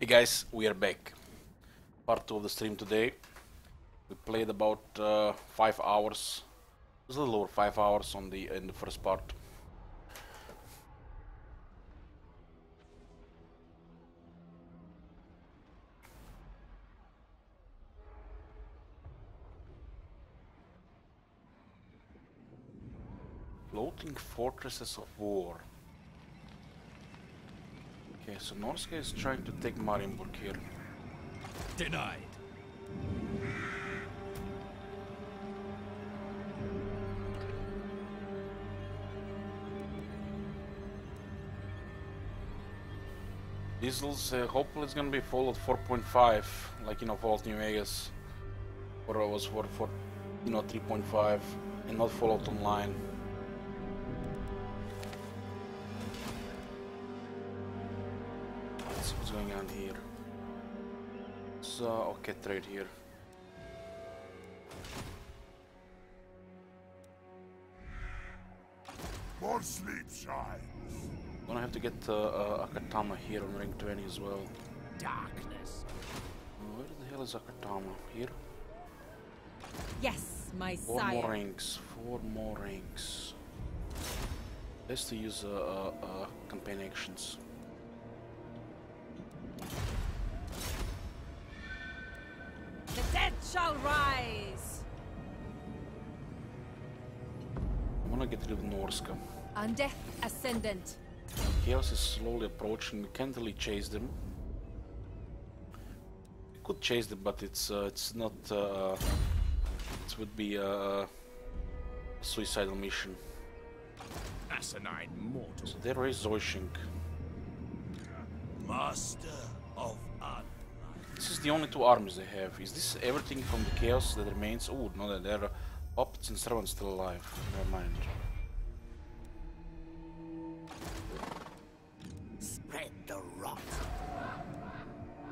Hey guys, we are back. Part 2 of the stream today. We played about 5 hours. It was a little over 5 hours on in the first part. Floating fortresses of war. Okay, so Norska is trying to take Marienburg here. Denied. Diesel's hopefully it's gonna be followed 4.5, like Fallout New Vegas, or it was for 3.5, and not Fallout Online. Let's see what's going on here. So okay, trade here. More sleep shines. Gonna have to get Akatama here on ring 20 as well. Darkness. Where the hell is Akatama? Here? Yes, my Four sire. more rings. 4 more rings. Best to use campaign actions. The dead shall rise. I'm gonna get rid of Norska. Undeath Ascendant. Chaos is slowly approaching. We can't really chase them. We could chase them, but it's not. It would be a suicidal mission. Asinine mortal. So there is Zoishink. Master of Unlight. This is the only 2 armies they have. Is this everything from the chaos that remains? Oh, no, there are puppets and servants still alive. Never mind. Spread the rot.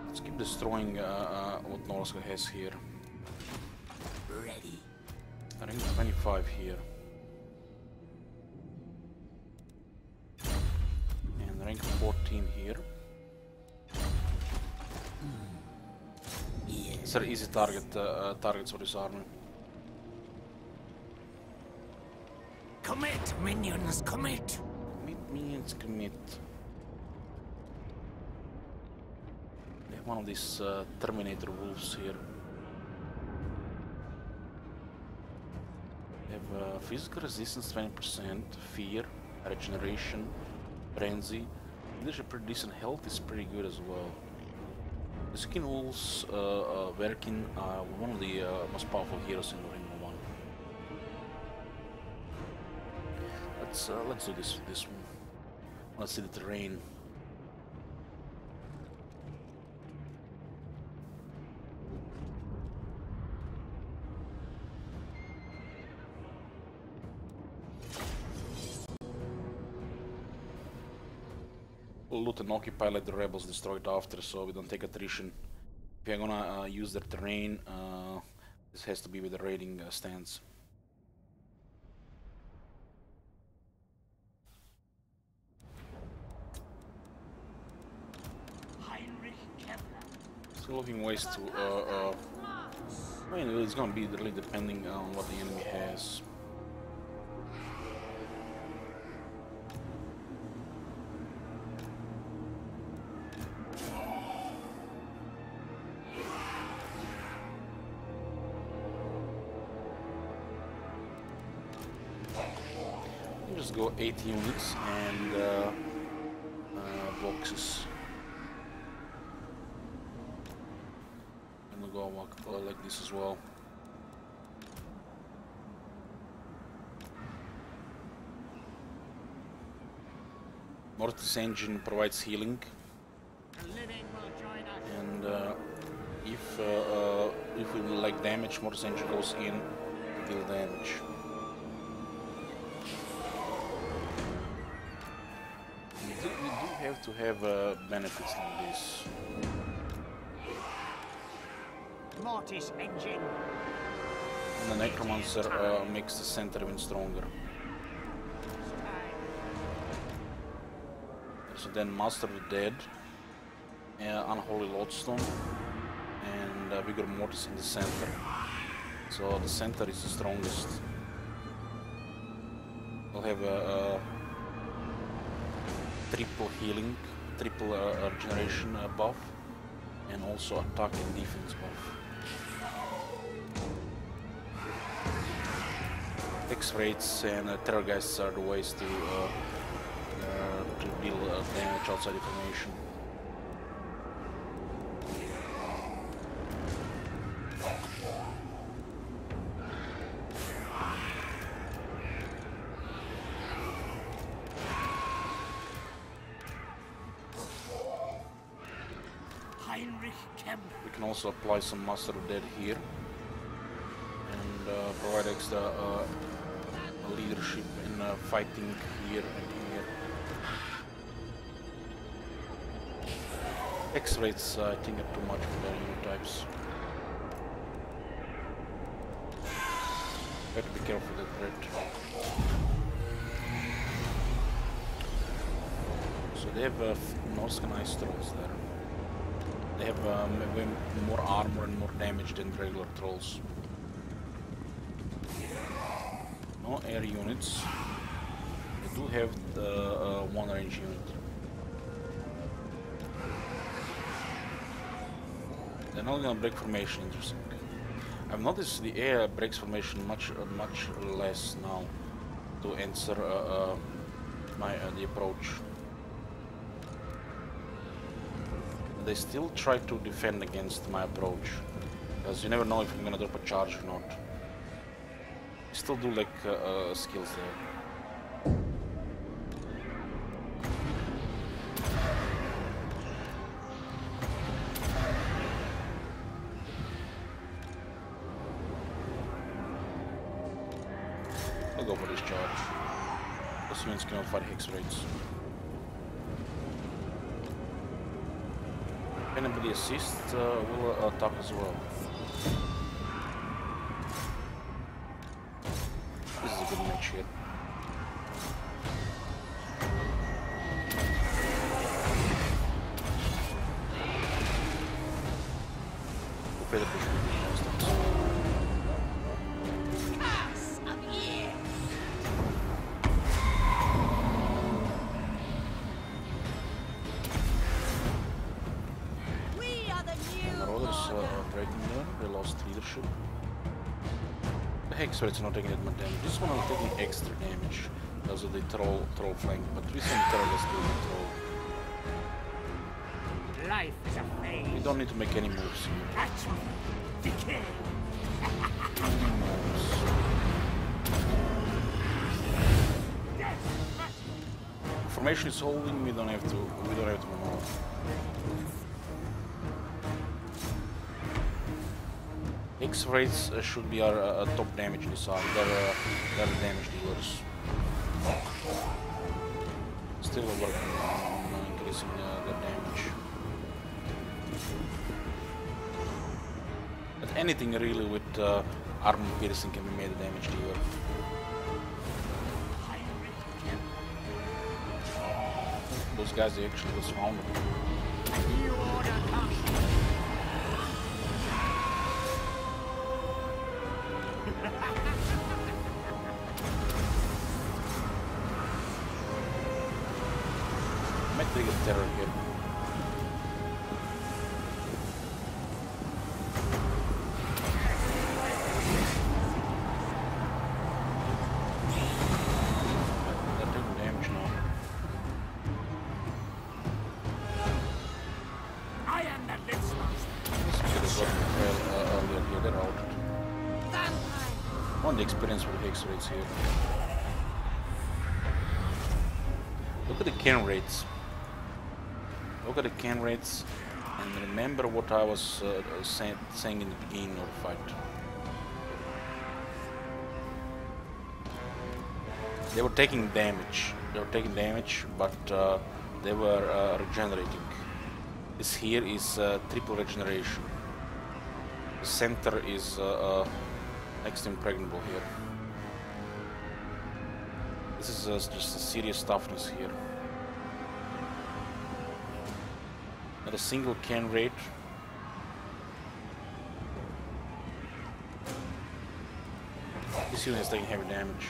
Let's keep destroying what Norska has here. Ready. Ring 25 here. And rank 14 here. These are easy targets for this army. Commit, minions, commit. Commit, minions, commit. They have one of these Terminator wolves here. They have physical resistance 20%, fear, regeneration, frenzy. Leadership pretty decent, health is pretty good as well. The Skin Wolves, Verkin, are one of the most powerful heroes in Ring 1. Let's do this one. Let's see the terrain. We'll loot and occupy, let the rebels destroy it after, so we don't take attrition. If you're gonna use their terrain, this has to be with the raiding stance. Still looking ways to. I mean, it's gonna be really depending on what the enemy has. Just go 8 units and boxes. I'm gonna go like this as well. Mortis engine provides healing, and if we like damage, Mortis engine goes in to deal damage. We do have to have benefits like this. Mortis engine. And the Necromancer makes the center even stronger. So then Master of the Dead. Unholy Lodestone, and Vigor Mortis in the center. So the center is the strongest. We'll have a triple healing, triple regeneration buff, and also attack and defense buff. X-rates and Terrorgeists are the ways to deal damage outside the formation. Heinrich Kemp. We can also apply some Master of Dead here and provide extra leadership in fighting here and here. X-rates I think are too much for their unit types. Have to be careful with that threat. So they have Norscan Ice Trolls there. They have way more armor and more damage than regular trolls. No air units. They do have the one range unit. They're not gonna break formation. Interesting. I've noticed the air breaks formation much less now to answer the approach. They still try to defend against my approach, because you never know if I'm gonna drop a charge or not. I still do like skills there. I'll go for this charge. Those units cannot fight hex rates. If anybody assists, will attack as well. This is a good match here. We'll play the push with the monsters. Curse of years. We are the new Marauders order. are breaking there. They lost leadership. The Hex Rates are not taking that much damage. This one is taking extra damage because of the troll flank, but with some terrorists doing the troll. Life is a phase. We don't need to make any moves here. Atrophy. Decay. Formation is holding. We don't have to move. X-rays should be our top damage this arm. They're damage dealers. Still working on increasing their damage. But anything really with armor piercing can be made a damage dealer. Those guys they actually was founded. New order comes. Might trigger terror here. They're taking damage now. I am the Lich Monster. Should have gotten the trail earlier here. They're out. Vampire. On the experience with Hex rates here. Look at the can rates. Look at the can rates and remember what I was saying in the beginning of the fight. They were taking damage. But they were regenerating. This here is triple regeneration. The center is next to impregnable here. This is just a serious toughness here. Not a single can rate. This unit is taking heavy damage.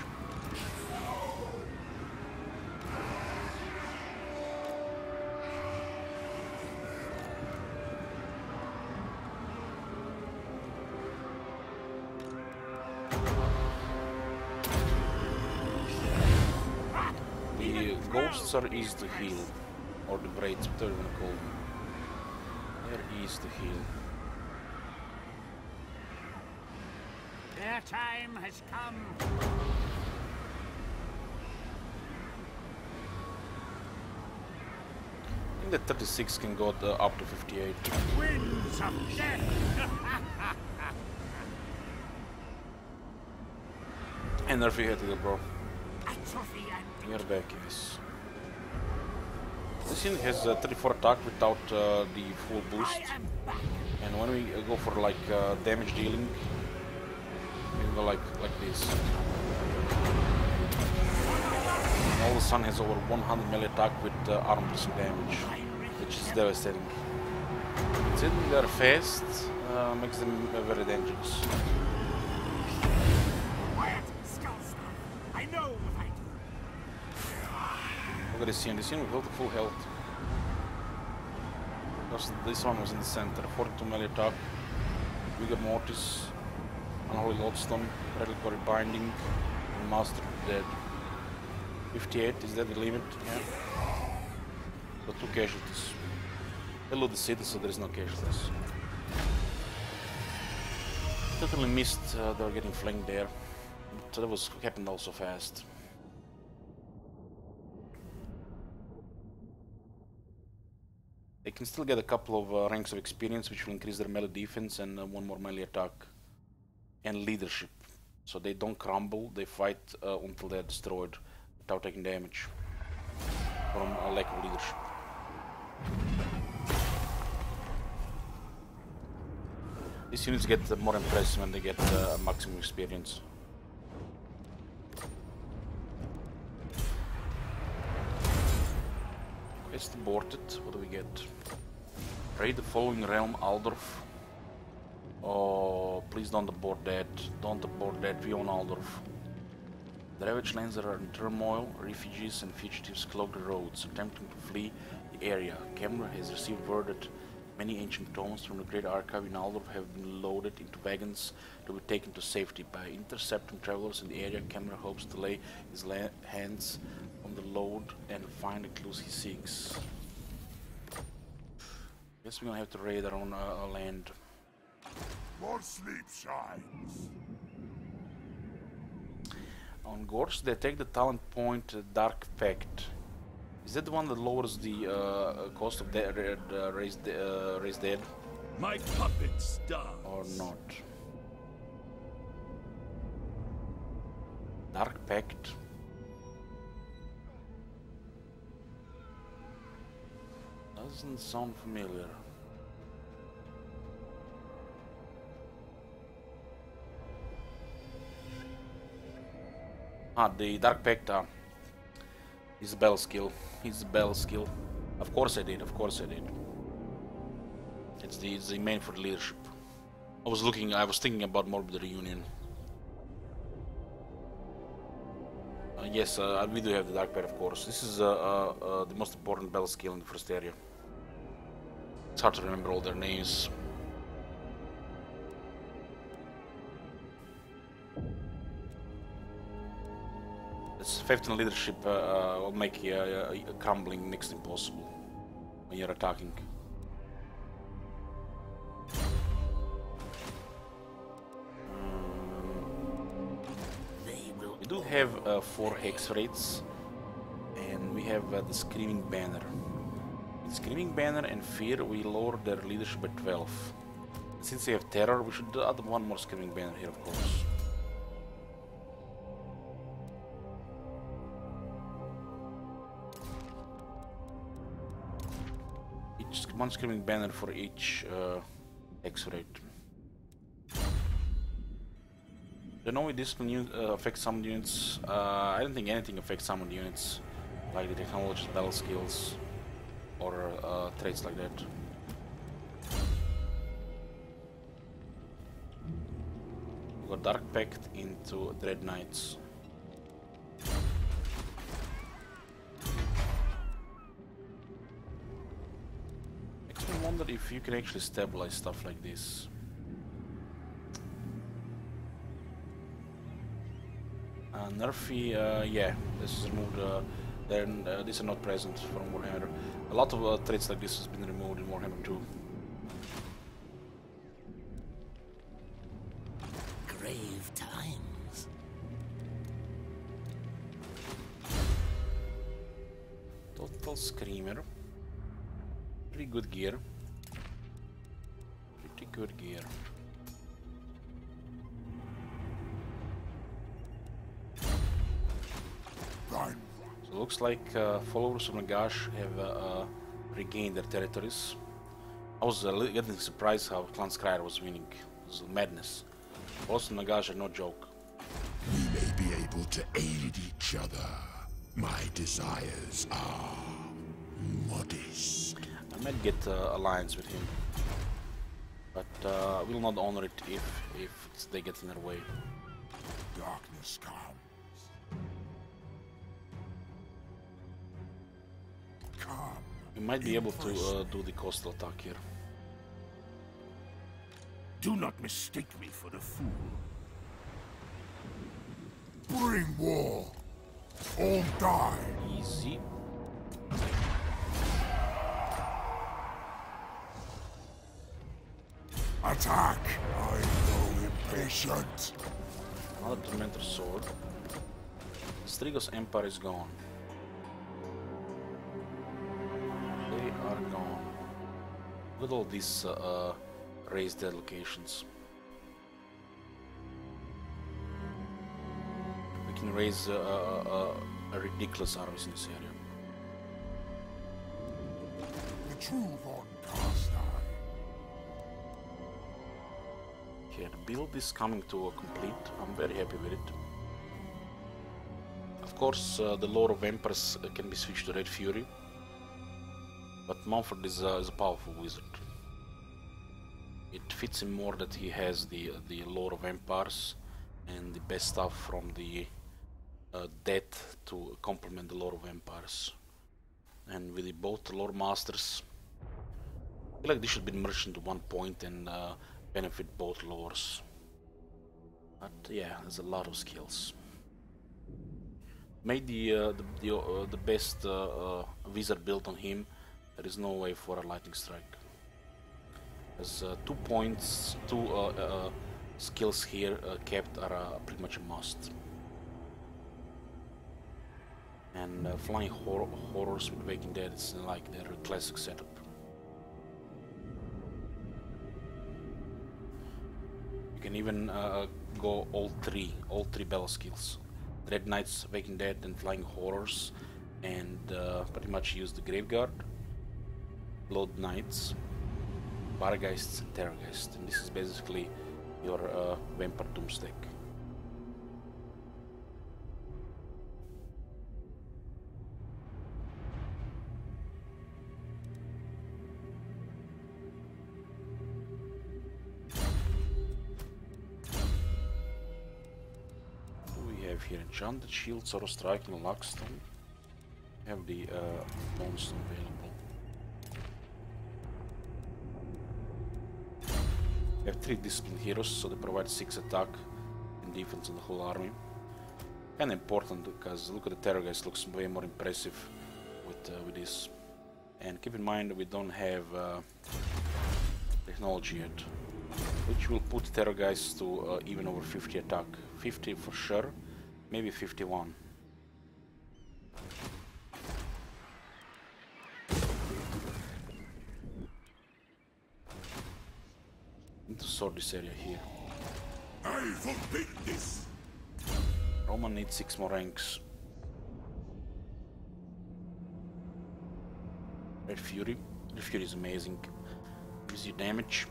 The ghosts are easy to heal, or the wraiths, whatever you want to call them. They're easy to heal. Their time has come. I think that 36 can go up to 58. Winds of death. And nerf you hit it, bro. Atrophy and You're back, yes. This unit has 34 attack without the full boost. I am back. And when we go for like damage dealing, we can go like this. And all of a sudden has over 100 melee attack with armor piercing damage, which is devastating. Considering they're fast, makes them very dangerous. Quiet, Skullstaff. I know what I do. Look at this unit. This unit will full health. Because this one was in the center. 42 melee attack, Vigor Mortis, Unholy Lodestone, Reliquary Binding, and Master dead. 58, is that the limit? Yeah. So 2 casualties. They loot the city, so there is no casualties. Totally missed they were getting flanked there. But that was happened also fast. They can still get a couple of ranks of experience, which will increase their melee defense and 1 more melee attack. And leadership. So they don't crumble, they fight until they're destroyed without taking damage from a lack of leadership. These units get more impressive when they get maximum experience. Quest aborted. What do we get? Raid the following realm, Aldorf. Oh, please don't abort that. Don't abort that. We own Aldorf. The Ravaged lands are in turmoil. Refugees and fugitives clog the roads, attempting to flee the area. Kemner has received word that many ancient tomes from the Great Archive in Aldorf have been loaded into wagons to be taken to safety. By intercepting travelers in the area, Kemner hopes to lay his hands on the load and find the clues he seeks. Guess we're gonna have to raid our own land. More sleep shines. On Gorse, they take the talent point Dark Pact. Is that the one that lowers the cost of raised dead? My puppet starves. Or not? Dark Pact. Doesn't sound familiar. Ah, the Dark Pact is a battle skill. It's a battle skill. Of course I did, of course I did. It's the main for the leadership. I was thinking about Morbid Reunion. Yes, we do have the Dark Pact, of course. This is the most important battle skill in the first area. It's hard to remember all their names. This 15 leadership will make crumbling next to impossible when you're attacking. We do have 4 hex rates, and we have the Screaming Banner. With Screaming Banner and Fear, we lower their leadership by 12. Since they have Terror, we should add 1 more Screaming Banner here, of course. One Screaming Banner for each hex rate. Don't know if this will affect some units. I don't think anything affects some units, like the technology, battle skills, or traits like that. Dark Pact into Dread Knights. Makes me wonder if you can actually stabilize stuff like this. Nerfy, yeah, this is removed. Then these are not present from Warhammer. A lot of traits like this has been removed in Warhammer 2. Grave times. Total Screamer. Pretty good gear. Pretty good gear. So looks like followers of Nagash have regained their territories. I was getting surprised how Clan Skryre was winning. It was madness. Followers of Nagash are no joke. We may be able to aid each other. My desires are modest. I might get alliance with him, but I will not honor it if they get in their way. Darkness comes. Come. We might be able to do the coastal attack here. Do not mistake me for a fool. Bring war. All die. Easy. Attack. I grow impatient. Another Tormentor Sword. Strigos Empire is gone. They are gone. Look at all these raised dead locations. We can raise a ridiculous armies in this area. The true Von Karstein. Okay, the build is coming to a complete. I'm very happy with it. Of course, the lore of Emperors can be switched to Red Fury, but Mumford is a powerful wizard. It fits him more that he has the lore of Empires and the best stuff from the dead to complement the lore of Empires. And with both lore masters, I feel like this should be merged into one point and benefit both lores. But yeah, there's a lot of skills. Made the best wizard build on him. There is no way for a lightning strike. There's 2 points, 2 skills here kept are pretty much a must. And flying horrors with Waking Dead is like their classic setup. You can even go all three battle skills. Dread Knights, Waking Dead and Flying Horrors, and pretty much use the Graveguard, Blood Knights, Bargheists and Terrorgeist, and this is basically your Vampire Doom stack. Here Enchanted Shield, Sorrow Strike and Luckstone. Have the Moonstone available. We have 3 disciplined heroes, so they provide 6 attack and defense on the whole army. And important because look at the Terrorgeist, looks way more impressive with this. And keep in mind that we don't have technology yet, which will put Terrorgeist to even over 50 attack. 50 for sure. Maybe 51. Need to sort this area here. I forbid this. Roman needs 6 more ranks. Red Fury. Red Fury is amazing. Gives you damage,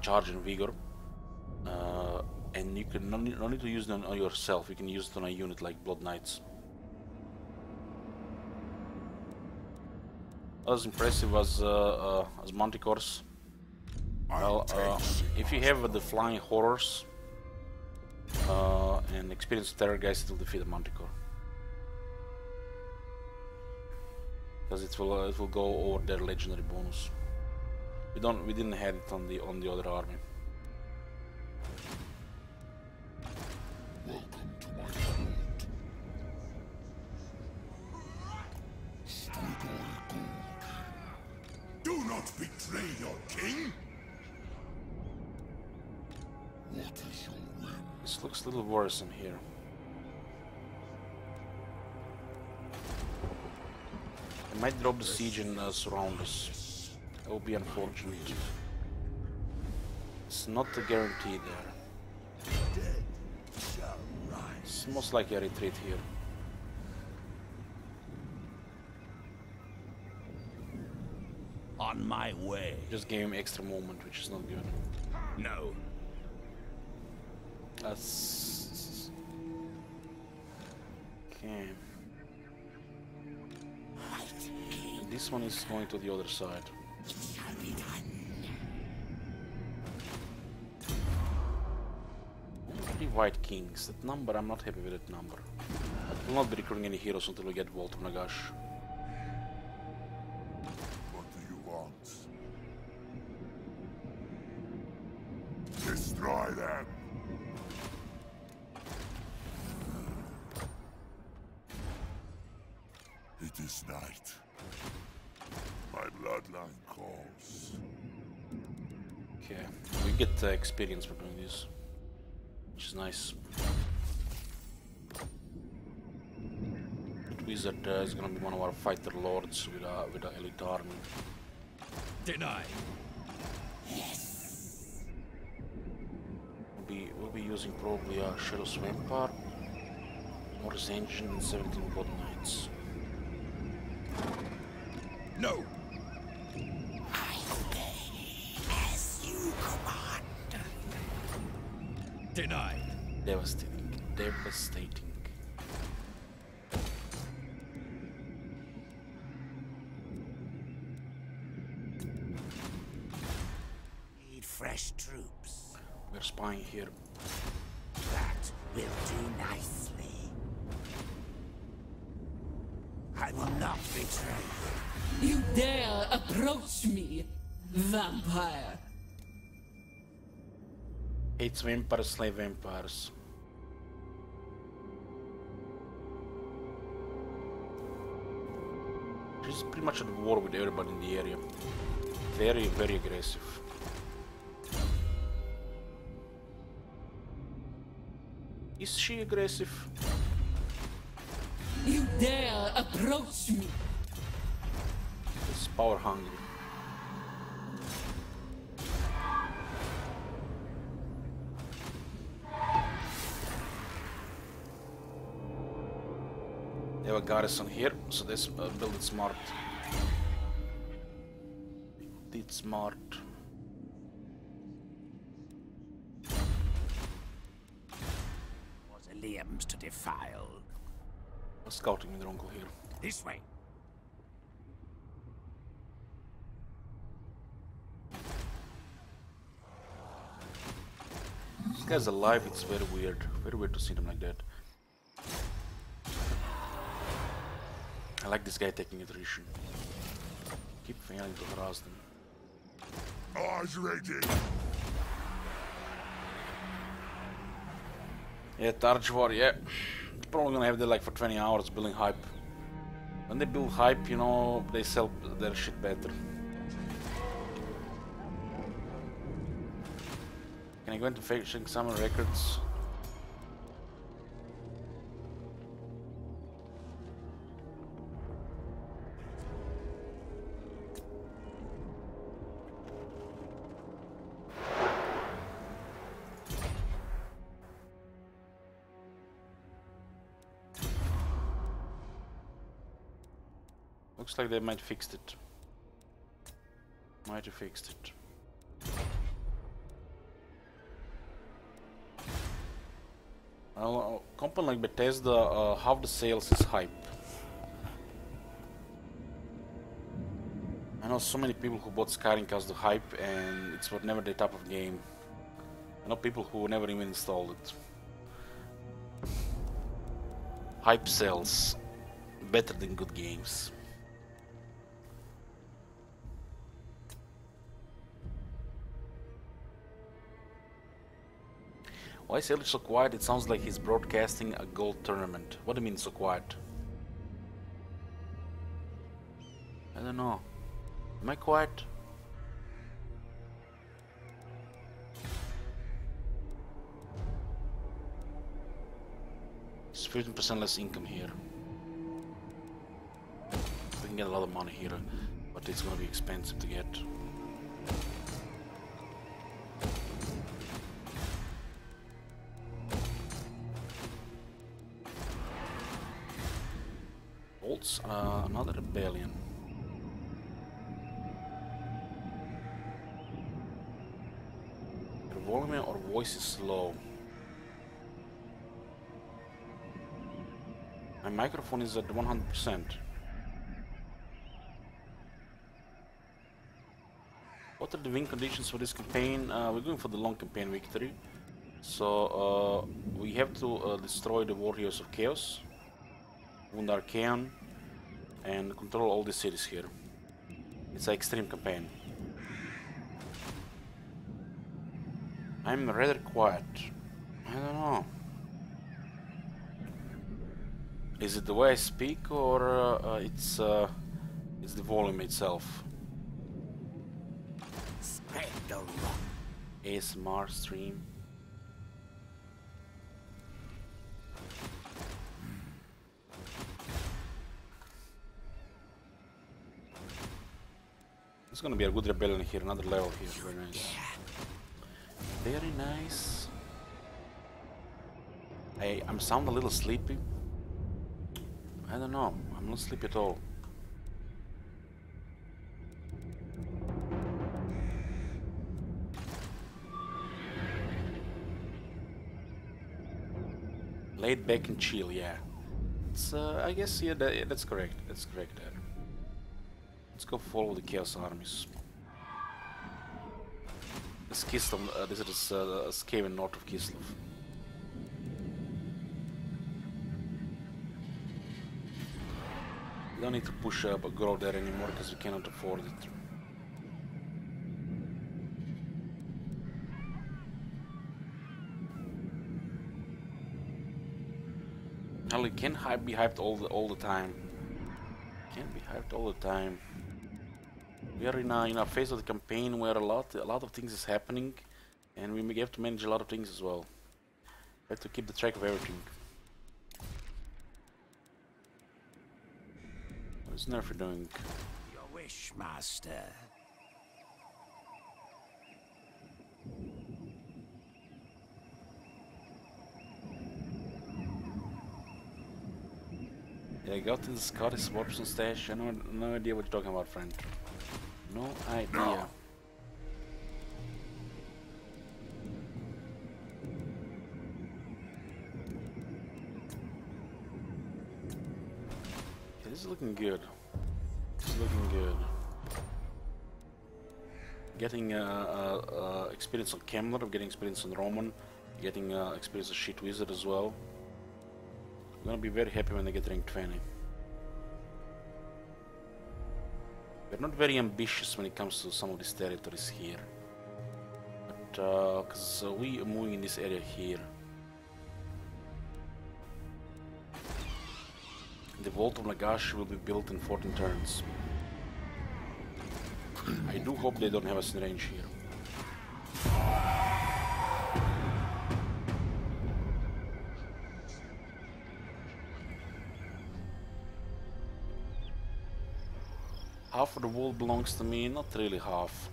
charge and vigor. And you can no need to use it on yourself, you can use it on a unit like Blood Knights. As impressive as Manticores. Well, if you have the Flying Horrors, and experience terror guys till defeat the Manticore. Because it will go over their legendary bonus. We didn't have it on the other army. Welcome to my cult. Do not betray your king! What is your whim? This looks a little worrisome here. They might drop the siege and surround us. That will be unfortunate. It's not a guarantee there. Dead shall rise. It's most likely a retreat here. On my way. Just gave him extra movement, which is not good. No. That's... Okay. And this one is going to the other side. Three white kings. That number, I'm not happy with that number. I will not be recruiting any heroes until we get Walter Nagash. What do you want? Destroy them! It is night. My bloodline calls. Okay, we get experience for doing this, which is nice. That wizard is gonna be one of our fighter lords with a elite army. Denied. We'll be using probably a Shadow's Vampire, Morris Engine, and 17 God Knights. No. Denied. Devastating. Devastating. Need fresh troops. We're spying here. That will do nicely. I will not betray you. You dare approach me, vampire! Hates vampires, slay vampires. She's pretty much at war with everybody in the area. Very, very aggressive. Is she aggressive? You dare approach me! It's power hungry. They have a garrison here, so they build it smart. Build it smart. Mausoleums to defile. Scouting with Ronko here. This way. This guy's alive, it's very weird. Very weird to see him like that. I like this guy taking attrition. Keep failing to harass them. Eyes ready! Yeah, Targe War, yeah. Probably gonna have that like for 20 hours building hype. When they build hype, you know, they sell their shit better. Can I go into Facing Summon Records? Looks like they might fixed it. Might have fixed it. Well, a company like Bethesda, half the sales is hype. I know so many people who bought Skyrim because the hype, and it's never the type of game. I know people who never even installed it. Hype sells better than good games. Why is Ellich so quiet? It sounds like he's broadcasting a gold tournament. What do you mean so quiet? I don't know. Am I quiet? It's 15% less income here. We can get a lot of money here, but it's gonna be expensive to get. Bolts, another rebellion. Your volume or voice is low. My microphone is at 100%. What are the win conditions for this campaign? We're going for the long campaign victory. So we have to destroy the Warriors of Chaos, wound Archaon, and control all the cities here. It's an extreme campaign. I'm rather quiet. I don't know. Is it the way I speak, or it's the volume itself? Spread the rock. ASMR stream. It's gonna be a good rebellion here, another level here. Very nice. Very nice. I'm sound a little sleepy. I don't know. I'm not sleepy at all. Laid back and chill, yeah. It's I guess yeah, that's correct. That's correct there. Let's go follow the Chaos armies. This Kislev, this is Skaven north of Kislev. We don't need to push up or grow there anymore because we cannot afford it. Well, it can be hyped all the time. Can't be hyped all the time. We are in a phase of the campaign where a lot of things is happening, and we have to manage a lot of things as well. We have to keep the track of everything. What's Nerf doing? Your wish, master. Yeah, I got in the Scottish Warpstone stash. I have no idea what you're talking about, friend. No idea. Okay, this is looking good. This is looking good. Getting experience on Kemler, getting experience on Roman, getting experience on Shit Wizard as well. I'm gonna be very happy when I get rank 20. We're not very ambitious when it comes to some of these territories here. But, because we are moving in this area here. The Vault of Nagash will be built in 14 turns. I do hope they don't have us in range here. Half of the world belongs to me, not really half.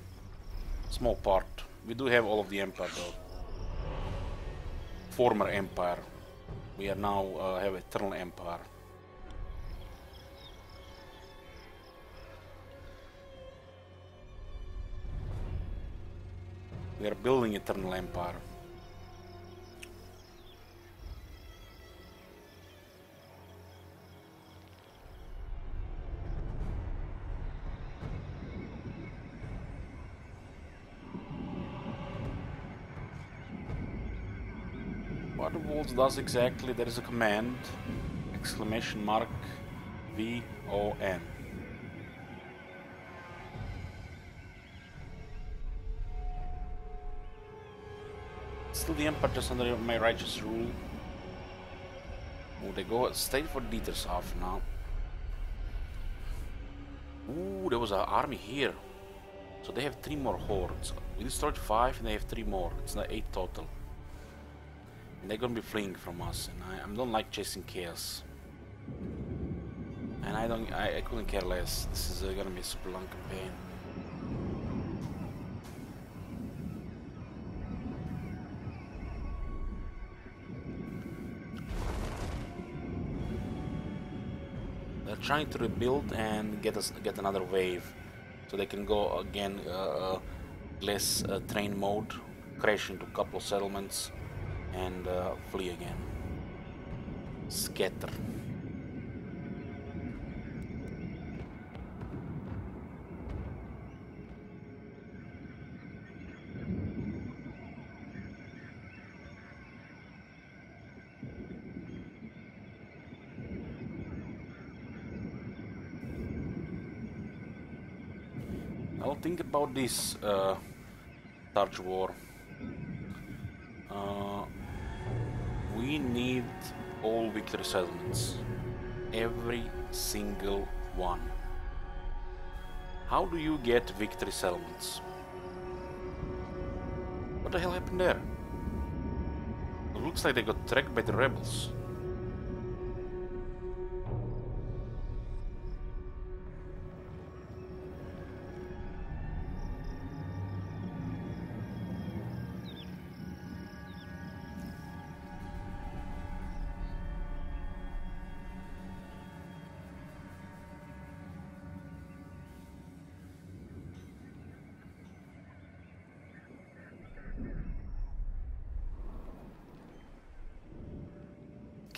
Small part. We do have all of the Empire though. Former Empire. We are now have Eternal Empire. We are building Eternal Empire. What the Wolves does exactly, there is a command. exclamation mark VON. Still the Empire just under my righteous rule. Oh, they go straight for Dietershafen now. Ooh, there was an army here. So they have 3 more hordes. We destroyed 5 and they have 3 more. It's not 8 total. And they're gonna be fleeing from us, and I don't like chasing chaos. And I couldn't care less. This is gonna be a super long campaign. They're trying to rebuild and get another wave, so they can go again less train mode, crash into a couple of settlements, and flee again. Scatter. I'll think about this Targe War. We need all victory settlements. Every single one. How do you get victory settlements? What the hell happened there? It looks like they got tracked by the rebels.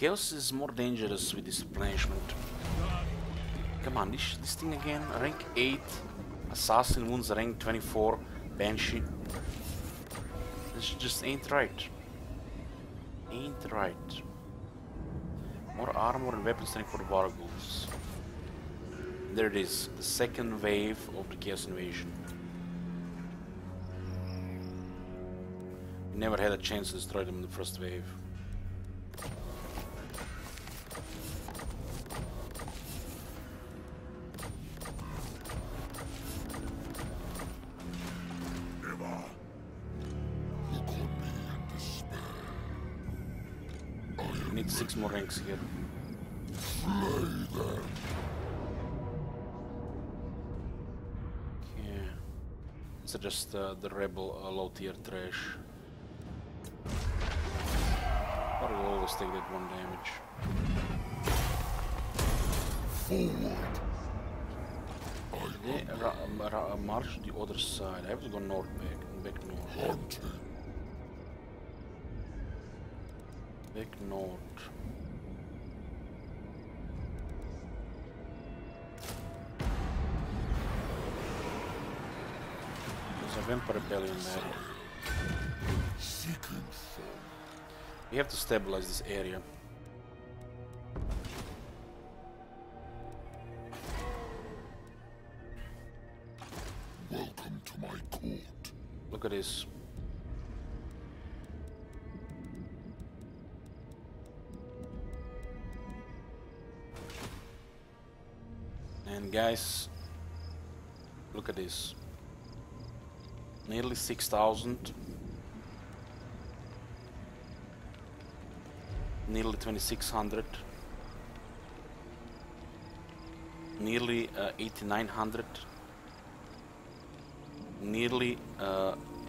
Chaos is more dangerous with this replenishment. Come on, this thing again. Rank 8. Assassin wounds rank 24. Banshee. This just ain't right. Ain't right. More armor and weapons training for the Varghulfs. There it is. The second wave of the Chaos Invasion. We never had a chance to destroy them in the first wave. Need 6 more ranks here. Okay. It's just the rebel low tier trash. Or we always take that 1 damage. They march to the other side. I have to go north back north. Back north. There's a vampire rebellion there. We have to stabilize this area. Welcome to my court. Look at this. And guys, look at this. Nearly 6,000. Nearly 2,600. Nearly 8,900. Nearly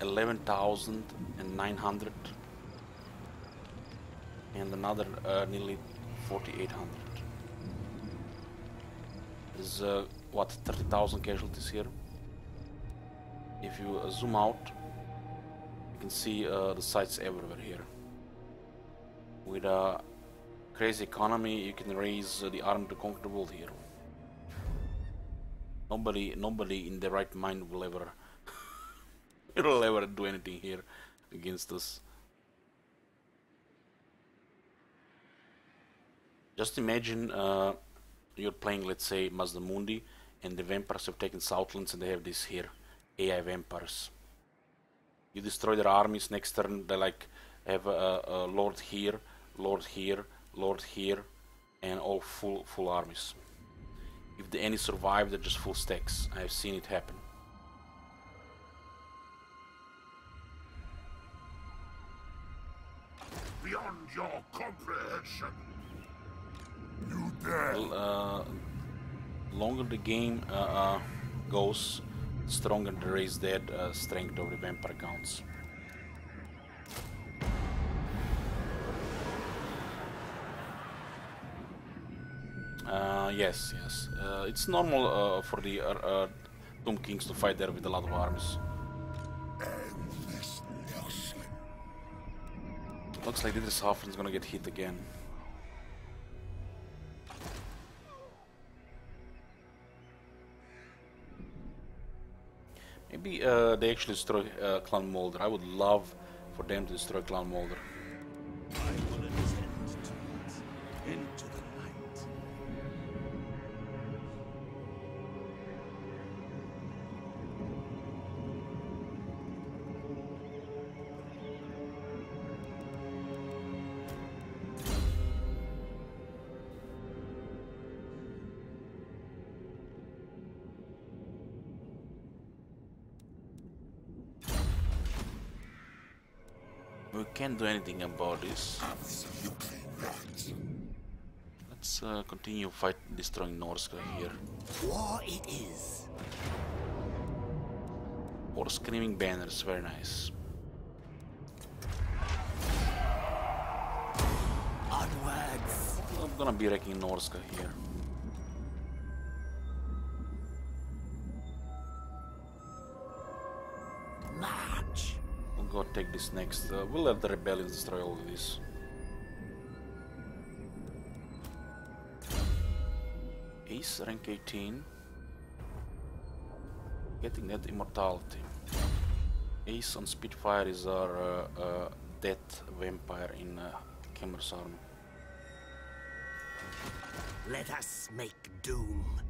11,900. And another nearly 4,800. There's what, 30,000 casualties here. If you zoom out, you can see the sites everywhere here. With a crazy economy, you can raise the army to conquer the world here. Nobody in their right mind will ever do anything here against us. Just imagine you're playing, let's say, Mazdamundi, and the vampires have taken Southlands, and they have this here, AI vampires. You destroy their armies, next turn they like have a lord here, lord here, lord here, and all full armies. If any survive, they're just full stacks. I've seen it happen. Beyond your comprehension. You dare. Well, longer the game goes, stronger the race dead strength of the vampire counts. Yes. It's normal for the Tomb Kings to fight there with a lot of armies. Looks like Dietrichshafen is gonna get hit again. Maybe they actually destroy Clan Moulder. I would love for them to destroy Clan Moulder. I will attend to it into the night. We can't do anything about this. Let's continue fight destroying Norska here. War it is. Or screaming banners, very nice. Onwards. I'm gonna be wrecking Norska here. March. We'll go take this next. We'll let the rebellions destroy all of this. Ace rank 18. Getting that immortality. Ace on Spitfire is our death vampire in Khemr's army. Let us make doom.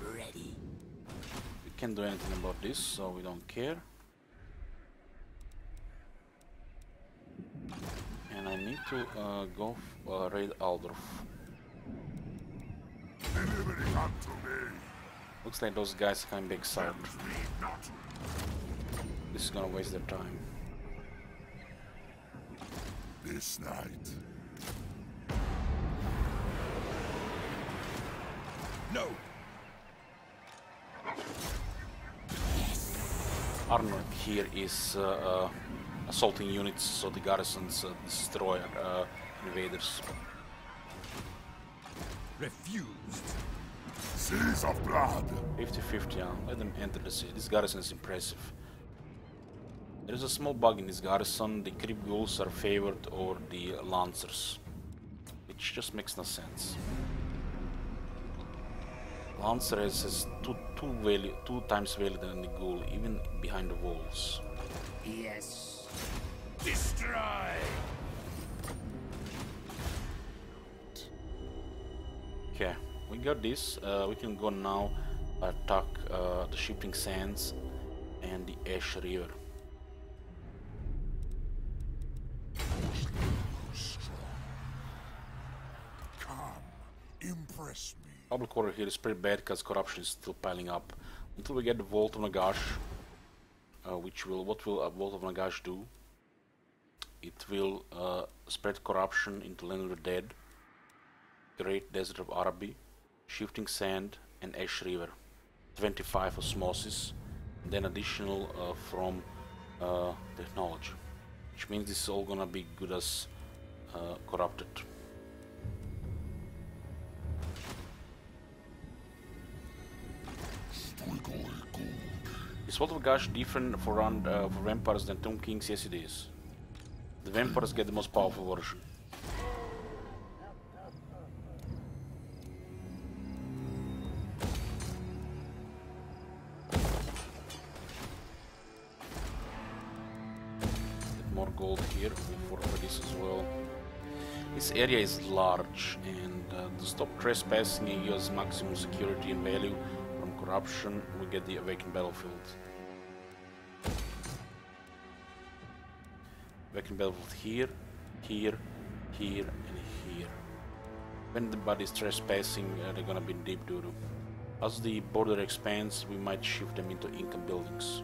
Ready. We can't do anything about this, so we don't care. And I need to go raid Aldorf. Deliver it unto me. Looks like those guys are coming back south. Tempt me not. This is gonna waste their time. This night. No! Arnold here is assaulting units, so the garrisons destroy invaders. Refused. Seas of blood. 50-50, yeah. Let them enter the city. This garrison is impressive. There is a small bug in this garrison. The creep ghouls are favored over the lancers, which just makes no sense. Lancer has two times value than the ghoul, even behind the walls. Yes. Destroy! Okay, we got this. We can go now attack the Shifting Sands and the Ash River. Come, impress me. Public order here is pretty bad because corruption is still piling up. Until we get the Vault of Nagash, what will Vault of Nagash do? It will spread corruption into Land of the Dead, Great Desert of Araby, Shifting Sand, and Ash River. 25 osmosis, and then additional from technology, which means this is all gonna be good as corrupted. Is Vault of Nagash different for vampires than Tomb Kings? Yes, it is. The vampires get the most powerful version. more gold here for this as well. This area is large, and to stop trespassing and use maximum security and value from corruption, we get the Awakened Battlefield. Awakened Battlefield here, here, here, and here. When the body is trespassing, they're gonna be in deep doo-doo. As the border expands, we might shift them into income buildings.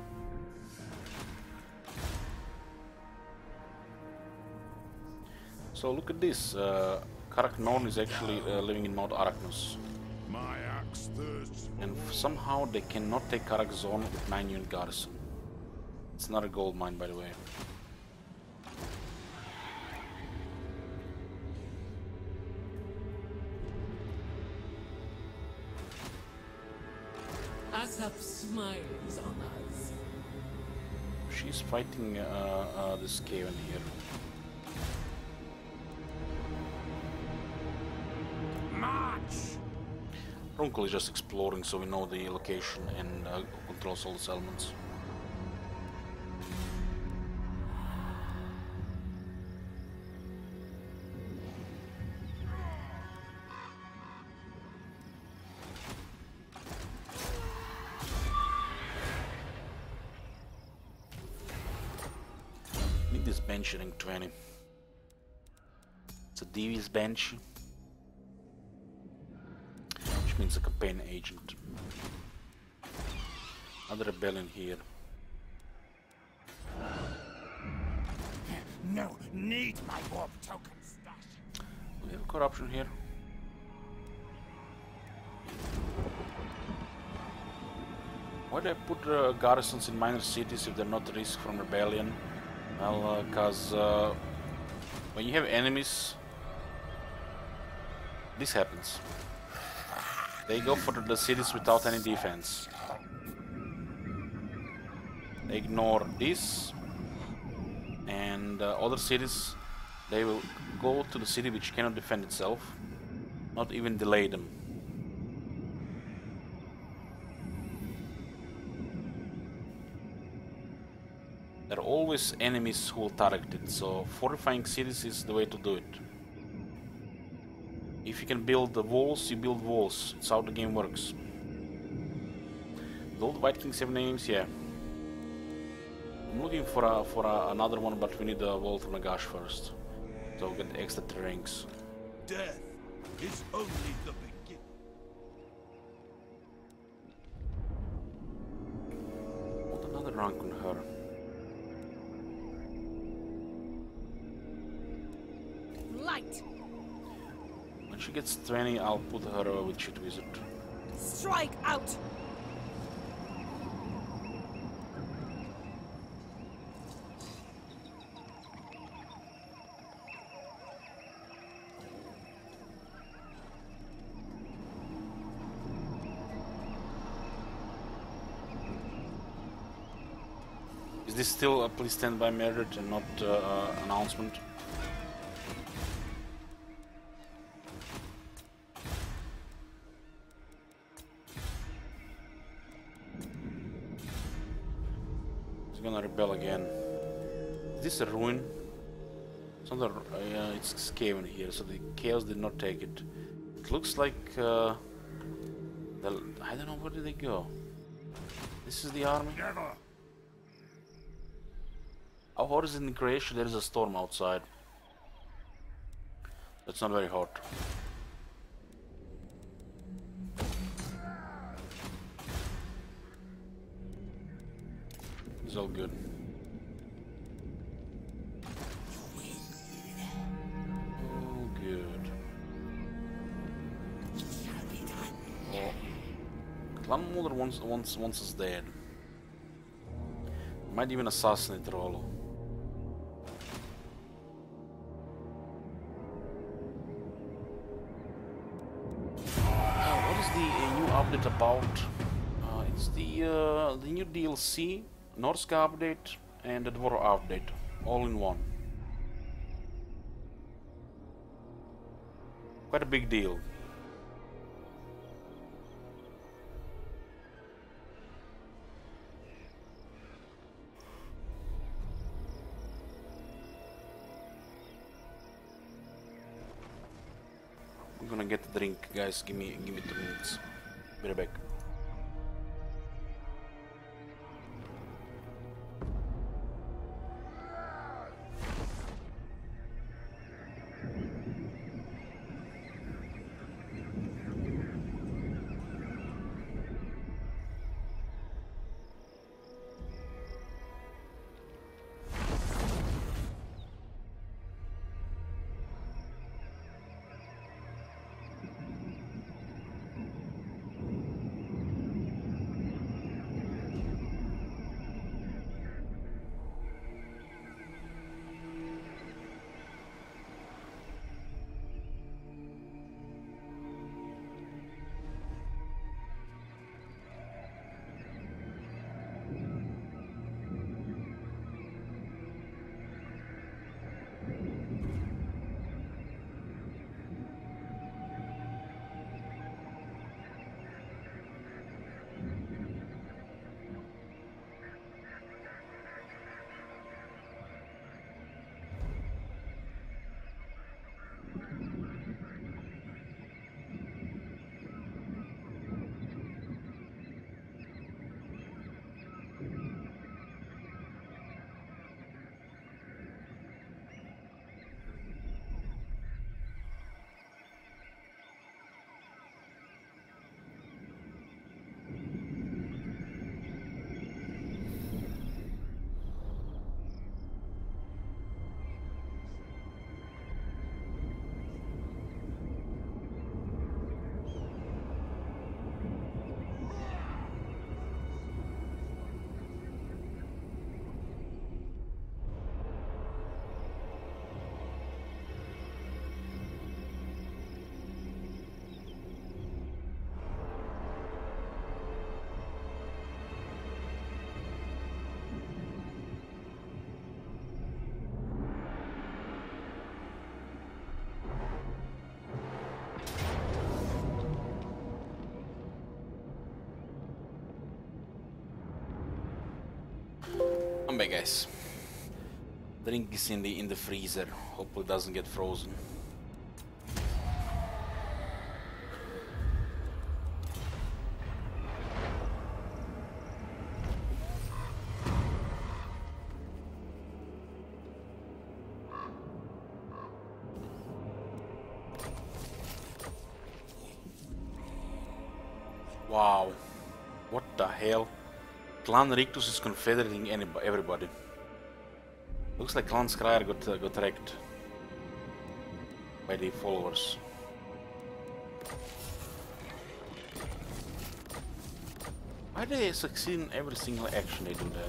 So look at this, Karak Norn is actually living in Mount Arachnos. My axe thirsts. And somehow they cannot take Karak Zone with 9 unit garrison. It's not a gold mine, by the way. Asap smiles on us. She's fighting this Skaven here. March! Runkel is just exploring, so we know the location and controls all the settlements. Need this Banshee rank 20. It's a Devious Banshee, which means a campaign agent. Another rebellion here. No need my warp token stash. We have corruption here. Why do I put garrisons in minor cities if they're not at risk from rebellion? Well, because when you have enemies, this happens. They go for the cities without any defense. They ignore this, and other cities, they will go to the city which cannot defend itself, not even delay them. There are always enemies who will target it, so fortifying cities is the way to do it. If you can build the walls, you build walls. It's how the game works. The old White Kings have names, yeah. I'm looking for another one, but we need a wall from Nagash first. So we'll get extra ranks. Death is only the beginning. What another rank on her? Light! When she gets 20, I'll put her with Shit Wizard. Strike out! Is this still a please stand by merit and not announcement? He's gonna rebel again. Is this a ruin? It's not it's Skaven here, so the Chaos did not take it. It looks like I don't know, where did they go? This is the army? Never! How hot is it in Croatia? There is a storm outside. That's not very hot. It's all good. Oh, good. Oh. Clan Mulder once is dead. Might even assassinate Rollo. What is the new update about? It's the new DLC, Norska update, and the Dvor update, all in one. Quite a big deal. I'm gonna get the drink, guys. Give me 2 minutes. Be right back. I'm back, guys. Drink is in the freezer. Hopefully it doesn't get frozen. Wow. What the hell? Clan Rictus is confederating everybody. Looks like Clan Skryre got wrecked by the followers. Why do they succeed in every single action they do there?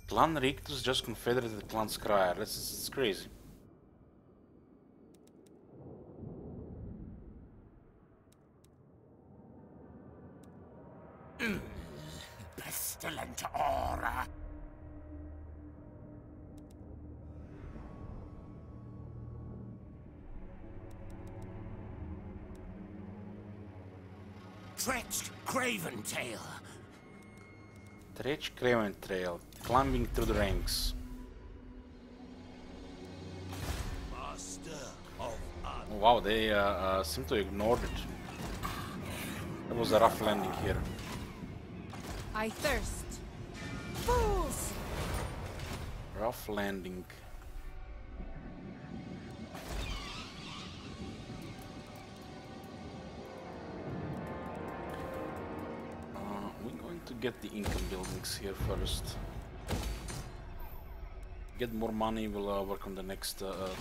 Clan Rictus just confederated Clan Skryre. That's crazy. Pestilent aura. Trenched Craven Tail. Trenched Craven Tail, climbing through the ranks. Master of Art. Oh, wow, they seem to ignore it. That was a rough landing here. I thirst. Fools! Rough landing. We're going to get the income buildings here first. Get more money, we'll work on the next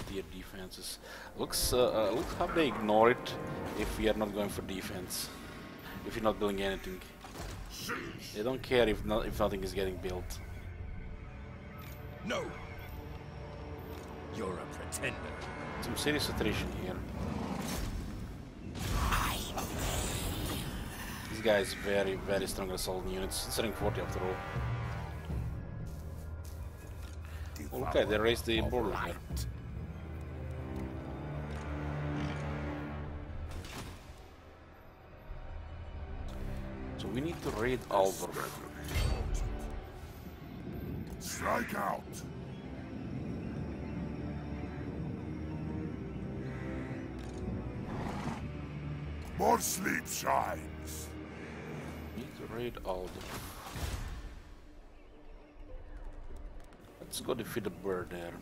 tier defenses. Looks how they ignore it if we are not going for defense. If you're not building anything. They don't care if nothing is getting built. No. You're a pretender. Some serious attrition here. This guy is very strong assault units. It's rank 40 after all. Oh, okay, they raised the border here. So we need to raid Aldorf. Strike out! More sleep shines! Need to raid Aldorf. Let's go defeat the bird there.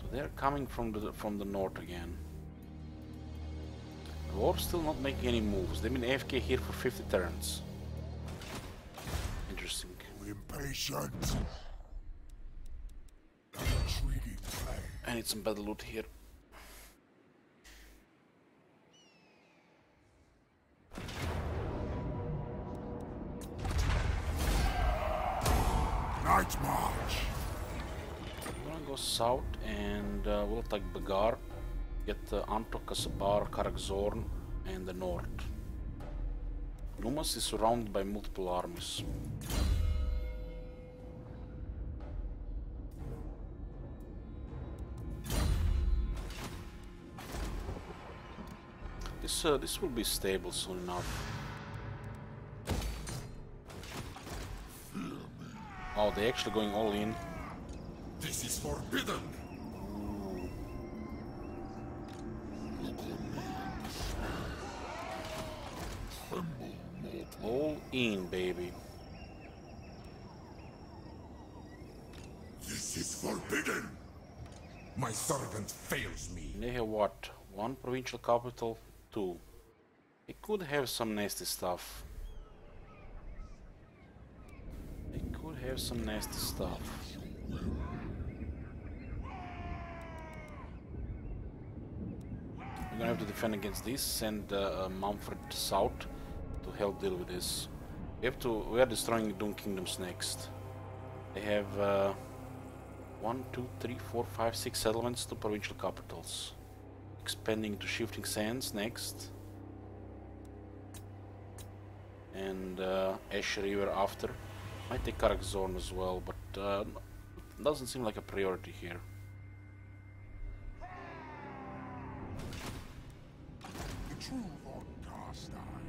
So they're coming from the north again. The Dwarves still not making any moves. They've been AFK here for 50 turns. Interesting. Impatient. Intriguing play. I need some better loot here. Night march. We're gonna go south and we'll attack Bagar, get Antok, Kasabar, Karakzorn, and the north. Numas is surrounded by multiple armies. This will be stable soon enough. Oh, they're actually going all in. This is forbidden. All in, baby. This is forbidden. My servant fails me. They have what? One provincial capital, two. They could have some nasty stuff. They could have some nasty stuff. We're gonna have to defend against this. Send Manfred south to help deal with this. We are destroying Doom Kingdoms next. They have 1, 2, 3, 4, 5, 6 settlements, 2 provincial capitals. Expanding to Shifting Sands next. And Ash River after. Might take Karakzorn as well, but doesn't seem like a priority here. The true Lord Garstein.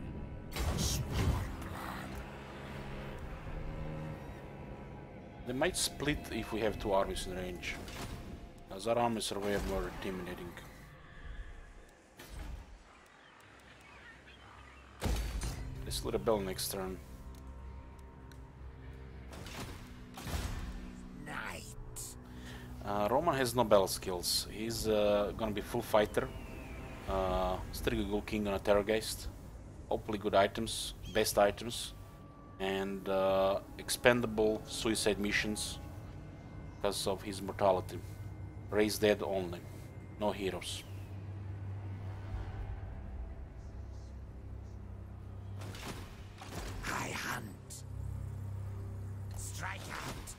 Swear my blood. They might split if we have 2 armies in range. As our armies are way more intimidating. Let's rebel next turn. Roman has no battle skills. He's gonna be full fighter. Strigogul King on a Terrorgeist. Hopefully good items, best items. And expendable suicide missions because of his mortality. Raise dead only. No heroes. I hunt. Strike out.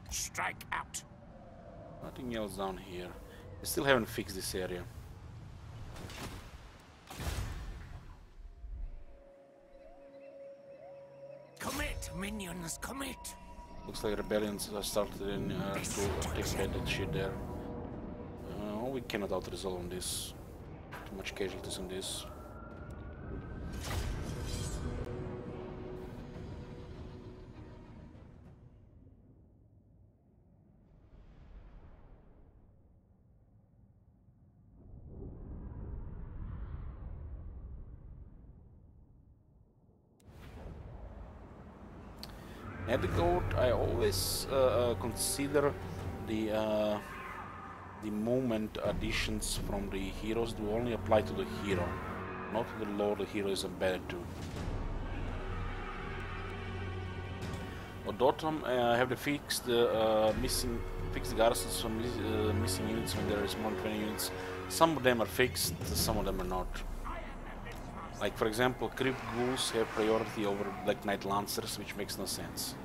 Strike out. Nothing else down here. They still haven't fixed this area. Commit, minions, commit. Looks like rebellions are started in to take that shit there. We cannot out-resolve on this. Too much casualties on this. Edgecote, I always consider the movement additions from the heroes do only apply to the hero, not to the lore the hero is embedded to. Odotum, have to fix the fix the garrisons from missing units when there is more than 20 units. Some of them are fixed, some of them are not. Like for example, Crypt Ghouls have priority over Black Knight Lancers, which makes no sense.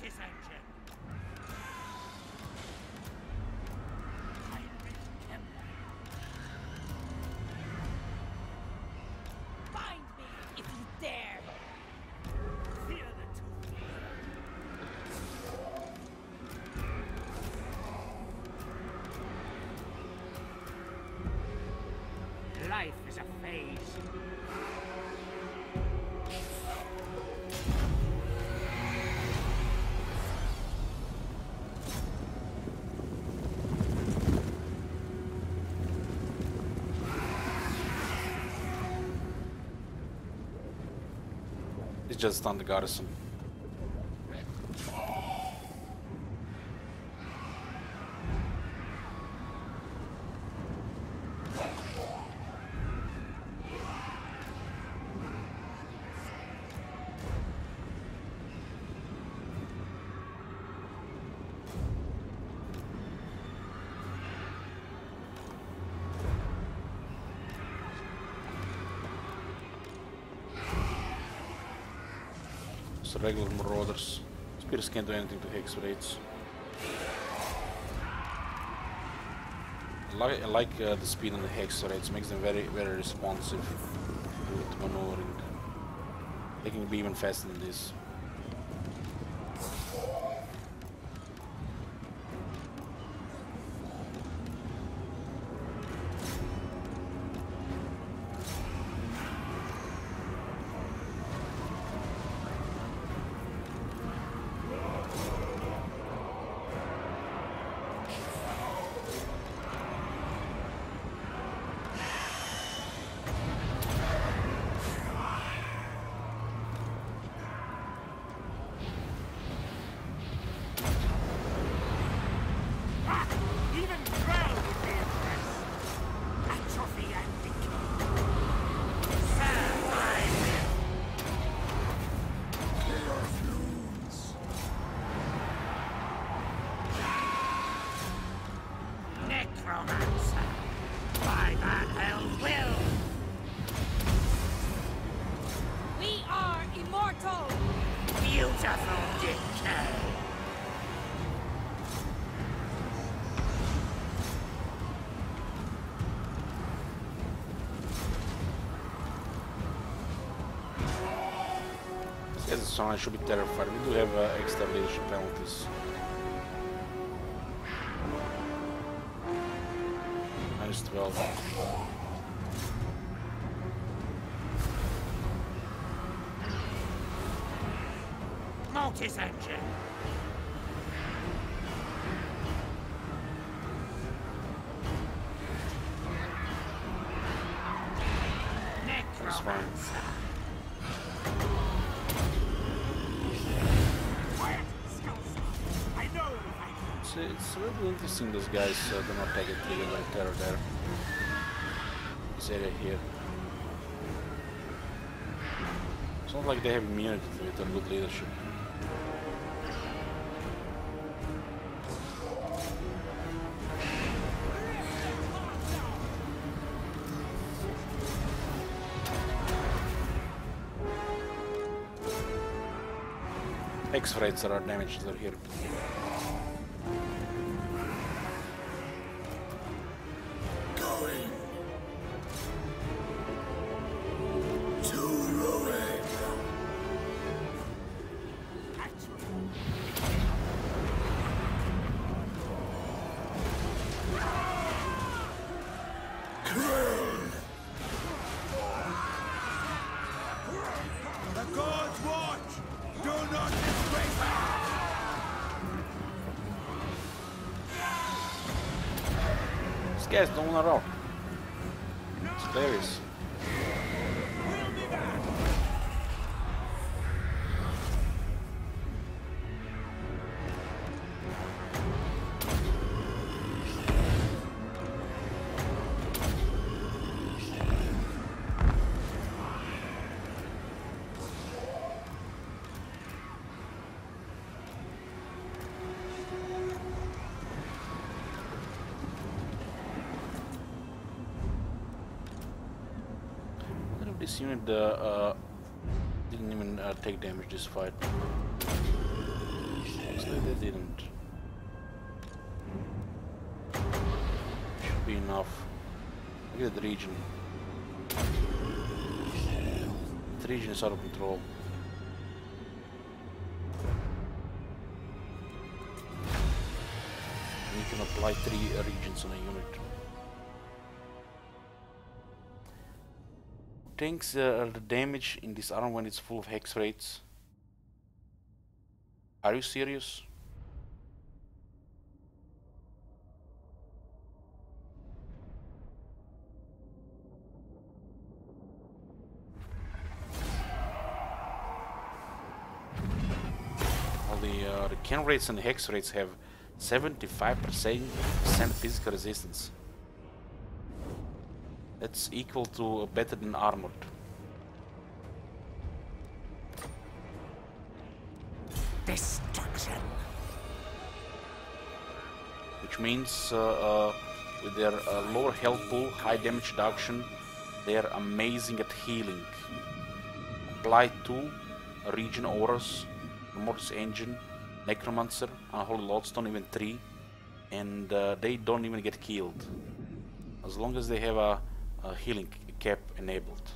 Mortis engine. Find me if you dare! Fear the two. Life is a phase. It's just on the garrison. So regular marauders. Spears can't do anything to Hex Raids. I like the speed on the Hex Raids, makes them very responsive to maneuvering. They can be even faster than this. Even Krell would be impressed. Atrophy and decay. Survive. Necromancer. By that hell's will. We are immortal! Beautiful decay. As a son, I should be terrified. We do have extra leadership penalties. -12. Mortis engine. That's fine. Quiet, Skullstar. I know I It's really interesting those guys do not take it together terror there. This area here. It's not like they have immunity to it and good leadership. X-rays are damaged here. The gods watch! Do not disgrace us! These guys don't wanna rock. It's hilarious. This unit didn't even take damage this fight. Actually, they didn't. Should be enough. Look at the region. The region is out of control. And you can apply 3 regions on a unit. Tanks the damage in this armor when it's full of hex rates. Are you serious? Well, the can rates and the hex rates have 75% physical resistance. That's equal to better than armored. Destruction. Which means with their lower health pool, high damage reduction, they are amazing at healing. Apply 2 region auras, Mortis Engine, Necromancer, Unholy Lodestone, even 3, and they don't even get killed. As long as they have a healing cap enabled.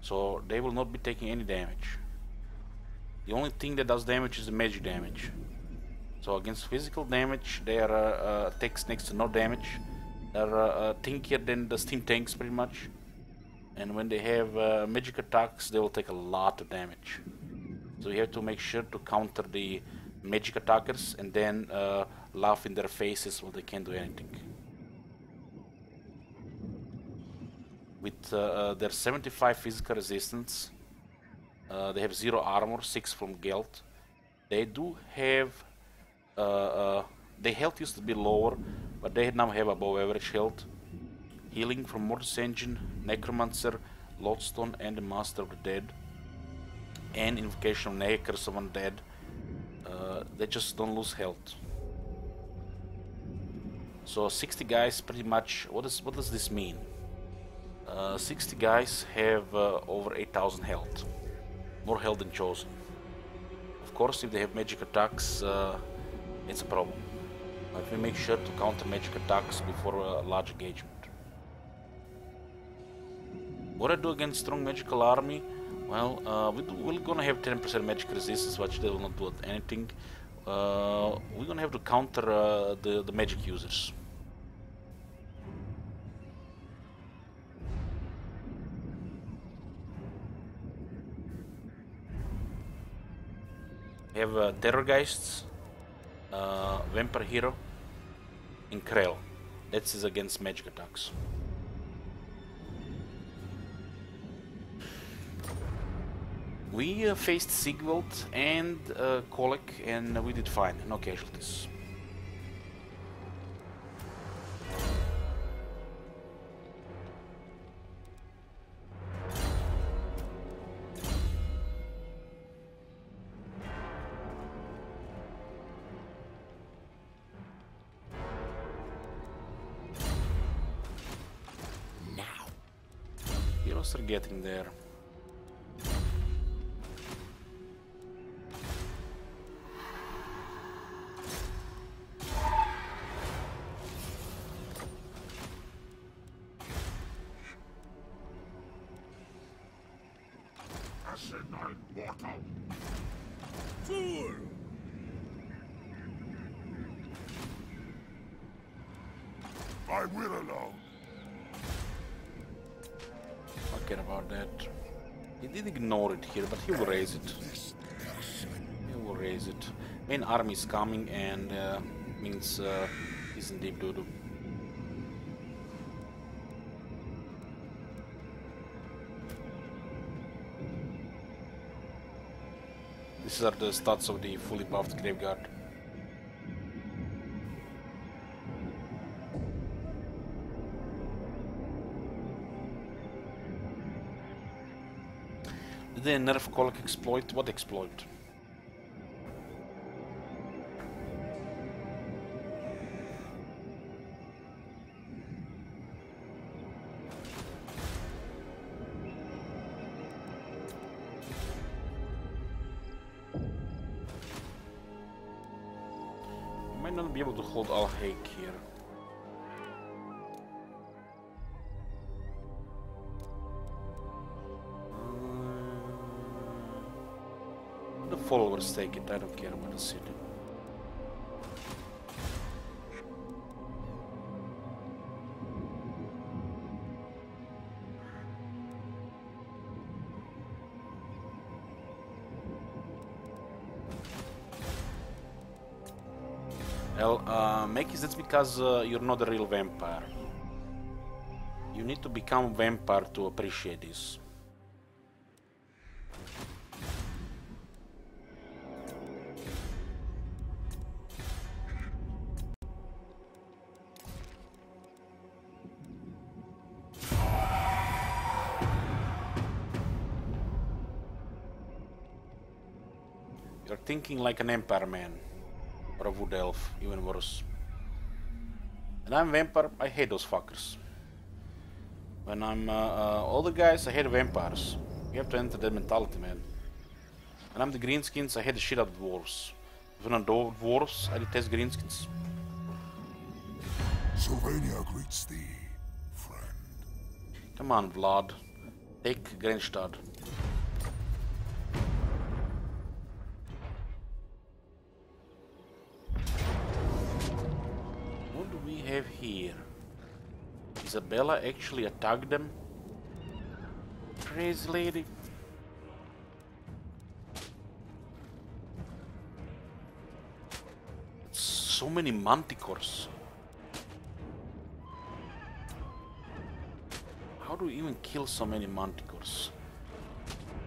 So they will not be taking any damage. The only thing that does damage is the magic damage. So against physical damage, they are attacks next to no damage. They're tinkier than the steam tanks pretty much. And when they have magic attacks, they will take a lot of damage. So you have to make sure to counter the magic attackers and then laugh in their faces when they can't do anything. With their 75 physical resistance, they have 0 armor, 6 from Gelt. They do have... their health used to be lower, but they now have above average health. Healing from Mortis Engine, Necromancer, Lodestone, and the Master of the Dead. And Invocation of Nea, Curse of Undead. They just don't lose health. So 60 guys pretty much... What does this mean? 60 guys have over 8,000 health. More health than Chosen. Of course, if they have magic attacks, it's a problem. But we make sure to counter magic attacks before a large engagement. What I do against strong magical army? Well, we're gonna have 10% magic resistance, which they will not do anything. We're gonna have to counter the magic users. We have Terrorgeists, Vampire Hero, and Krell. That is against magic attacks. We faced Sigvald and Kolek, and we did fine, no casualties. Heroes are getting there. Fool! I will alone. Forget about that. He did ignore it here, but he will raise it. He will raise it. Main army is coming and means he's in deep doo-doo. These are the stats of the fully buffed Graveguard. Did they nerf Kolek exploit? What exploit? Might not be able to hold Alhaik here. The followers take it, I don't care about the city. Well, Makis, that's because you're not a real vampire. You need to become a vampire to appreciate this. You're thinking like an empire man. Or a wood elf, even worse. And I'm vampire, I hate those fuckers. When I'm older guys, I hate vampires. You have to enter that mentality, man. When I'm the greenskins, I hate the shit out of dwarves. When I'm dwarves, I detest greenskins. Sylvania greets thee, friend. Come on, Vlad. Take Grenstad. What do we have here? Isabella actually attacked them? Crazy lady. So many manticores. How do you even kill so many manticores?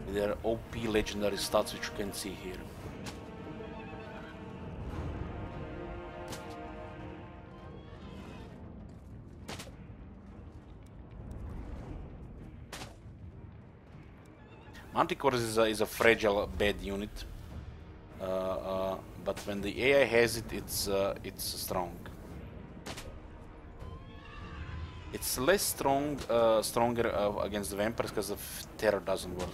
With their OP legendary stats, which you can see here. Manticore is a fragile bad unit, but when the AI has it, it's strong. It's less stronger against the vampires because the terror doesn't work.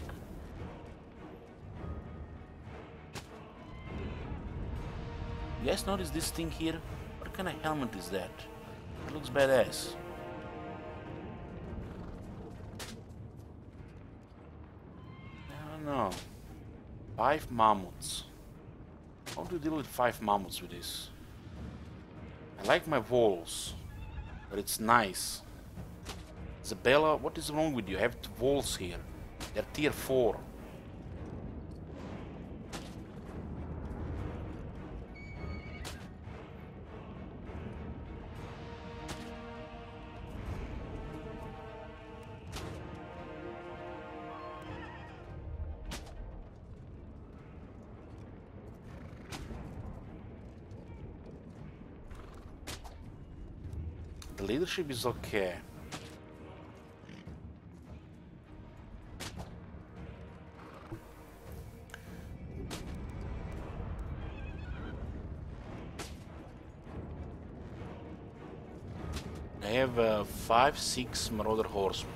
You guys notice this thing here? What kind of helmet is that? It looks badass. No. 5 mammoths. How do you deal with 5 mammoths with this? I like my walls, but it's nice. Isabella, what is wrong with you? I have walls here. They're tier 4. The leadership is okay. I have 5, 6 Marauder horsemen.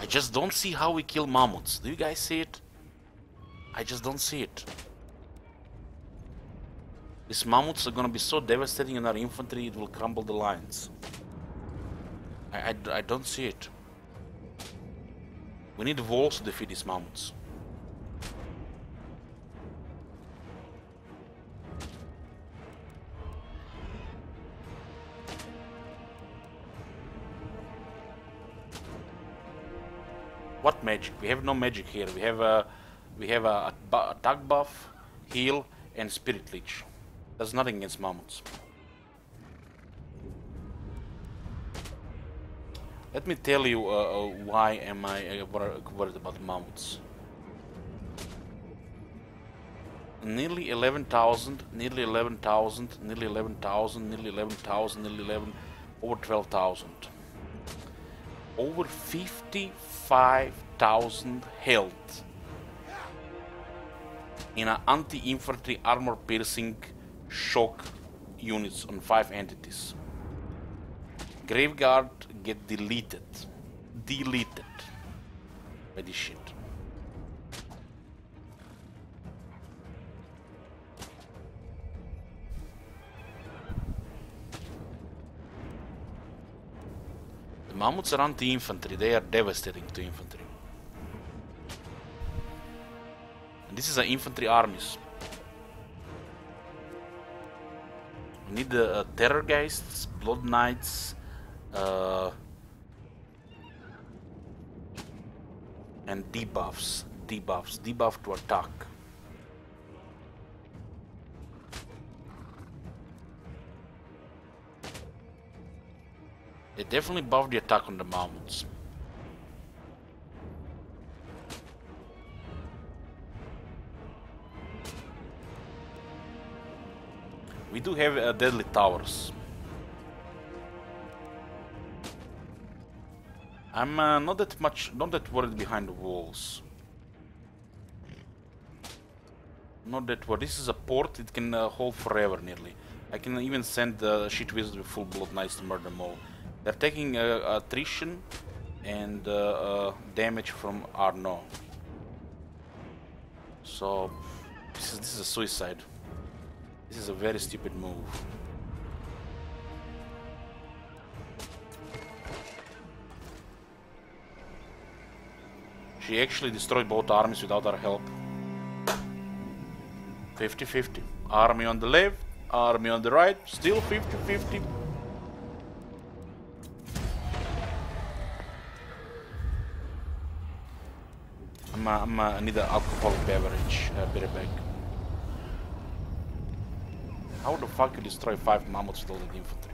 I just don't see how we kill mammoths. Do you guys see it? I just don't see it. These mammoths are gonna be so devastating in our infantry, it will crumble the lines. I don't see it. We need walls to defeat these mammoths. What magic? We have no magic here. We have a attack buff, heal, and spirit leech. Does nothing against mammoths. Let me tell you why am I worried about mammoths. Nearly 11,000, nearly 11,000, nearly 11,000, nearly 11,000, nearly 11, over 12,000. Over 55,000 health in an anti-infantry armor piercing shock units on 5 entities. Graveguard get deleted. by this shit. The mammoths are anti-infantry, they are devastating to infantry. And this is an infantry armies. We need the Terrorgeists, Blood Knights, and debuffs. Debuff to attack. They definitely buff the attack on the mammoths. We do have deadly towers. I'm not that worried behind the walls. Not that worried. This is a port, it can hold forever nearly. I can even send the shit wizards with full blood knights to murder them all. They're taking attrition and damage from Arno. So this is a suicide. This is a very stupid move. She actually destroyed both armies without our help. 50-50. Army on the left, army on the right, still 50-50. I need an alcoholic beverage, be right back. How the fuck you destroy 5 mammoths with all that infantry?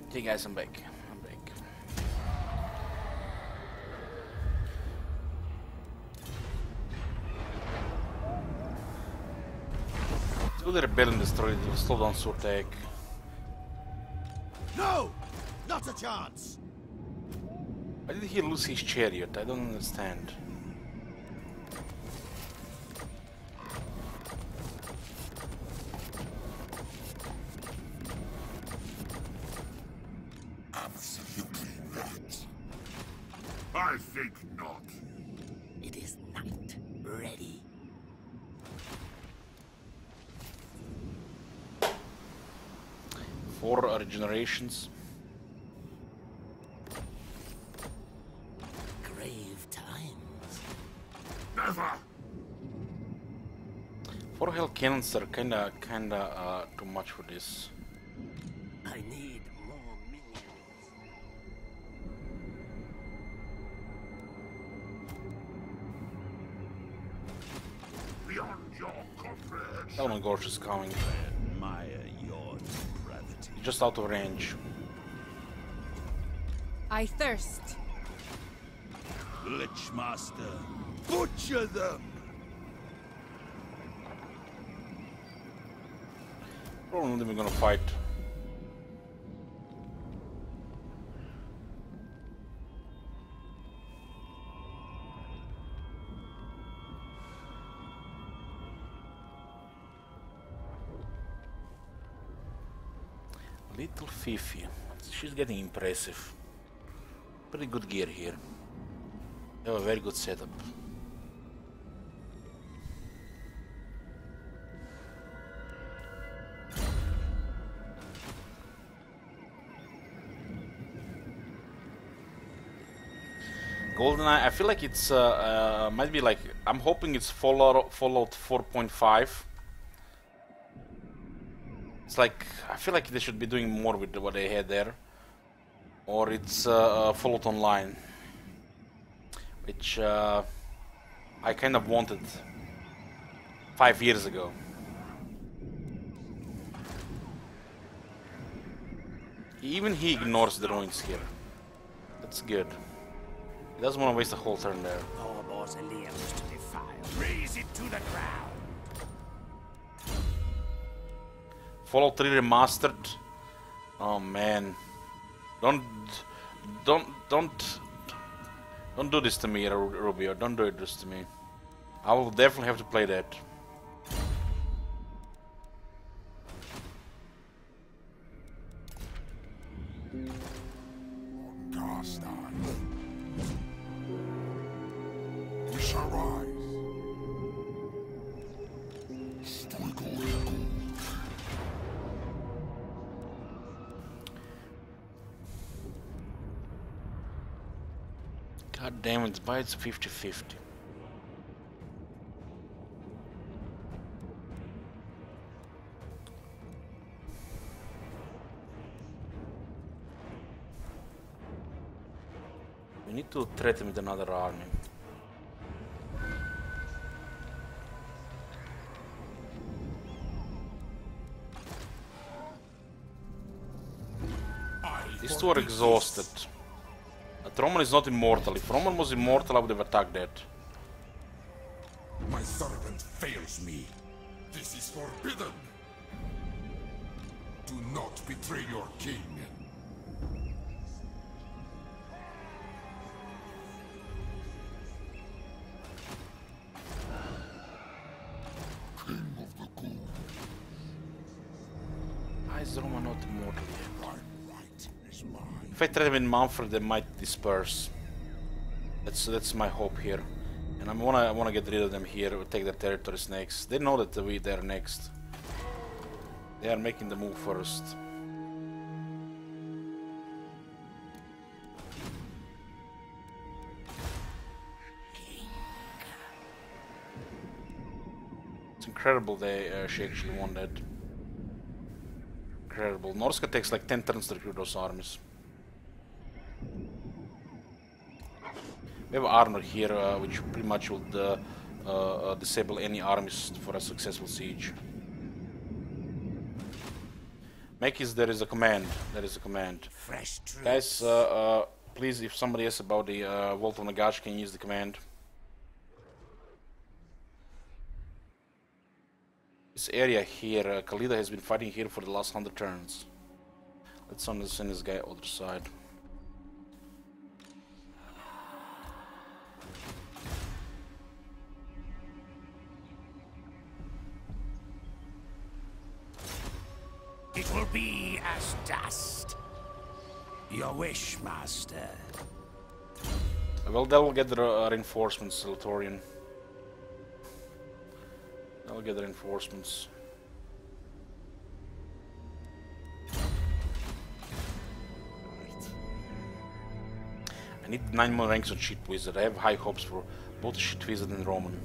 Okay guys, I'm back. Till the rebellion destroyed, it will slow down Surtek. No! Not a chance! Why did he lose his chariot? I don't understand. I think not. It is night. Ready. Four regenerations. Grave times. Never! 4 hell cannons are kinda too much for this. I need more minions. Beyond your comprehension. Elman Gorge is coming. Admire your depravity. He's just out of range. I thirst. Lich Master, butcher them! Probably not even gonna fight. Little Fifi. She's getting impressive. Pretty good gear here. They have a very good setup. GoldenEye, I feel like it's might be like, I'm hoping it's Fallout 4.5. It's like, I feel like they should be doing more with what they had there. Or it's Fallout Online, which I kind of wanted 5 years ago. Even he ignores the ruins here. That's good. He doesn't want to waste a whole turn there. Our mausoleums to defile. Raise it to the ground. Fallout 3 Remastered. Oh man. Don't do this to me, Rubio. Don't do this to me. I will definitely have to play that. Cast on. We shall rise. Stoical. God damn it, by it's 50-50. We need to threaten with another army. These two are exhausted. Roman is not immortal. If Roman was immortal, I would have attacked that. My servant fails me. This is forbidden. Do not betray your king. King of the Ghouls. Why is Roman not immortal yet? My right is mine. If I threaten with Manfred, they might disperse. That's my hope here, and I wanna get rid of them here. Take their territories next. They know that they're next. They are making the move first. It's incredible she actually won that. Incredible. Norska takes like 10 turns to recruit those armies. We have armor here, which pretty much would disable any armies for a successful siege. Mekis, there is a command. There is a command. Fresh troops. Guys, please, if somebody asks about the Vault of Nagash, can you use the command? This area here, Khalida has been fighting here for the last 100 turns. Let's send this guy other side. It will be as dust. Your wish, master. Well, they'll get the reinforcements, Latorian. They'll get the reinforcements. I need 9 more ranks on Shit Wizard. I have high hopes for both Shit Wizard and Roman.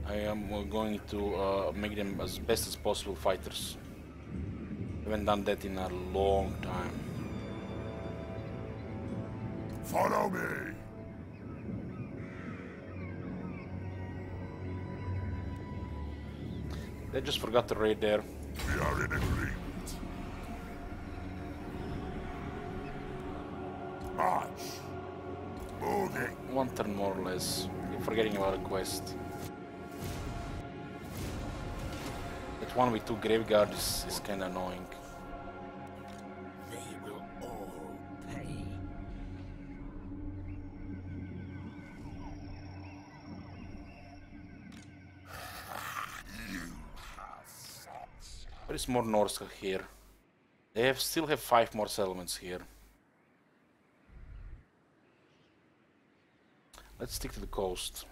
I am going to make them as best as possible fighters. Haven't done that in a long time. Follow me. They just forgot to raid there. We are in agreement. March. Moving. One turn more or less. You're forgetting about a quest. That one with 2 graveguards is kinda annoying. They will all pay. There is more Norska here. They still have 5 more settlements here. Let's stick to the coast.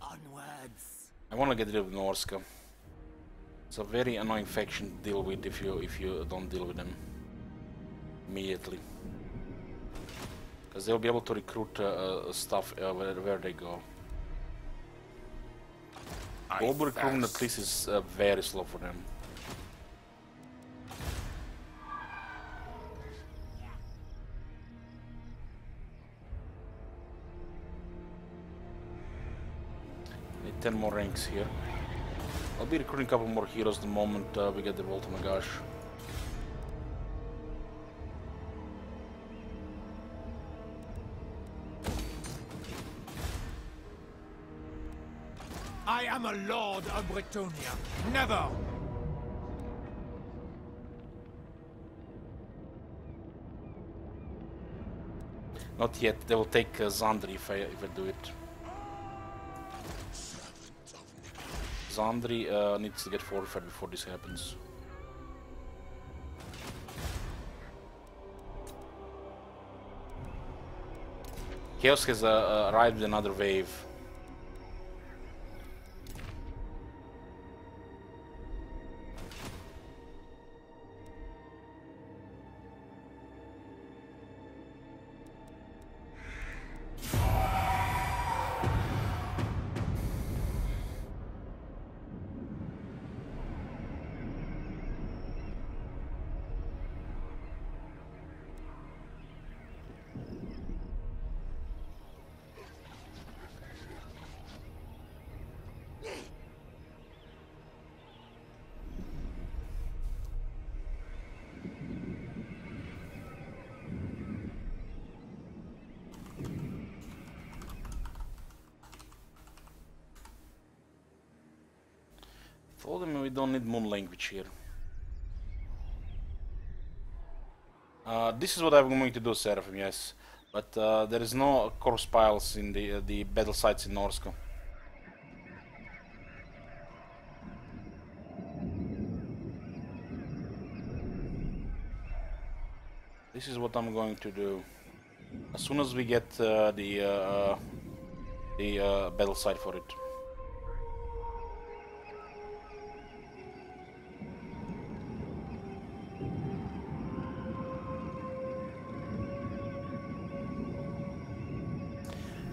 Onwards. I want to get rid of Norska. It's a very annoying faction to deal with if you don't deal with them immediately, because they'll be able to recruit stuff where they go. Global recruitment at least is very slow for them. Need 10 more ranks here. I'll be recruiting a couple more heroes the moment we get the Volt of Nagash. I am a lord of Bretonnia. Never! Not yet. They will take Zandri if I do it. Zandri needs to get fortified before this happens. Chaos has arrived with another wave. Told them we don't need moon language here. This is what I'm going to do, Seraphim, yes. But there is no corpse piles in the battle sites in Norska. This is what I'm going to do. As soon as we get the battle site for it.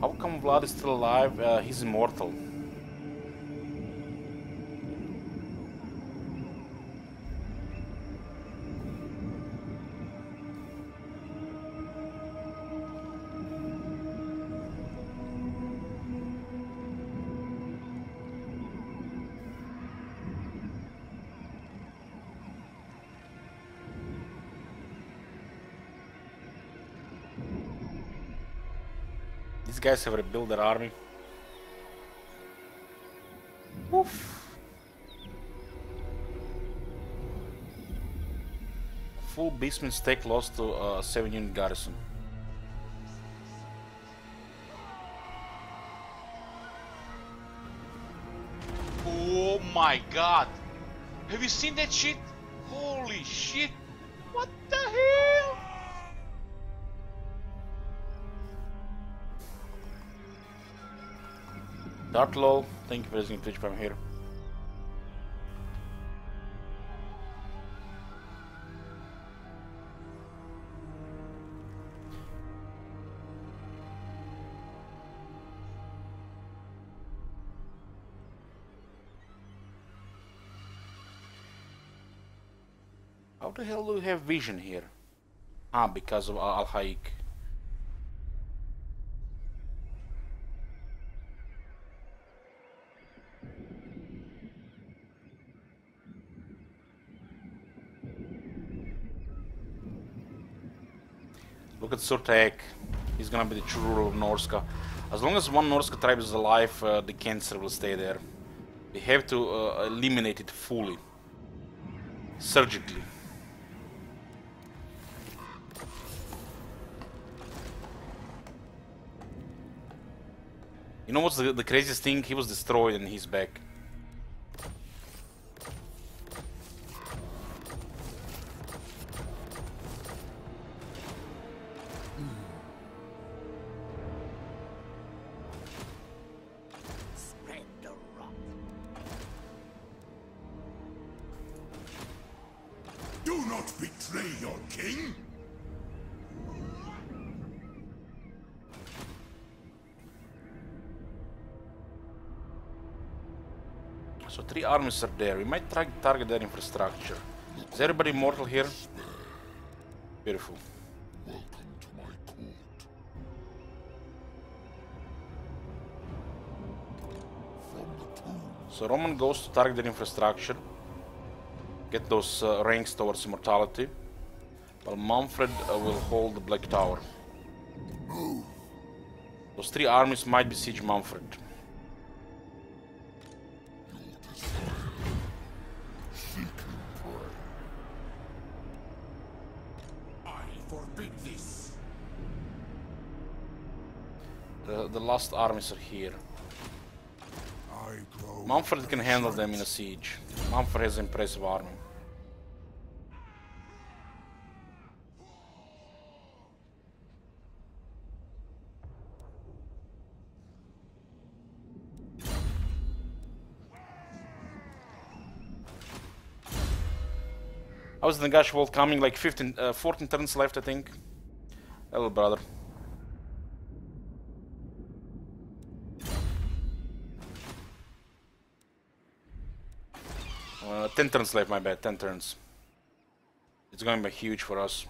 How come Vlad is still alive? He's immortal. These guys have rebuilt their army. Oof. Full Beastman stake lost to a 7-unit garrison. Oh my god! Have you seen that shit? Holy Holy shit! What the hell? Dartlol, thank you for using Twitch Prime here. How the hell do we have vision here? Ah, because of Al-Haik. Look at Surtaek. He's gonna be the true ruler of Norska. As long as one Norska tribe is alive, the cancer will stay there. We have to eliminate it fully. Surgically. You know what's the craziest thing? He was destroyed and he's back. Spread the rot. Do not betray your king! So 3 armies are there. We might try to target their infrastructure. Is everybody mortal here? Beautiful. Welcome to my court. From the tomb. So Roman goes to target their infrastructure. Get those ranks towards immortality. While Manfred will hold the Black Tower. Move. Those 3 armies might besiege Manfred. Seek and pray. I forbid this. The last armies are here. I grow. Manfred can handle them in a siege. Manfred has an impressive army. How's the Nagash World coming? Like 14 turns left, I think. Hello, brother. 10 turns left, my bad. 10 turns. It's going to be huge for us.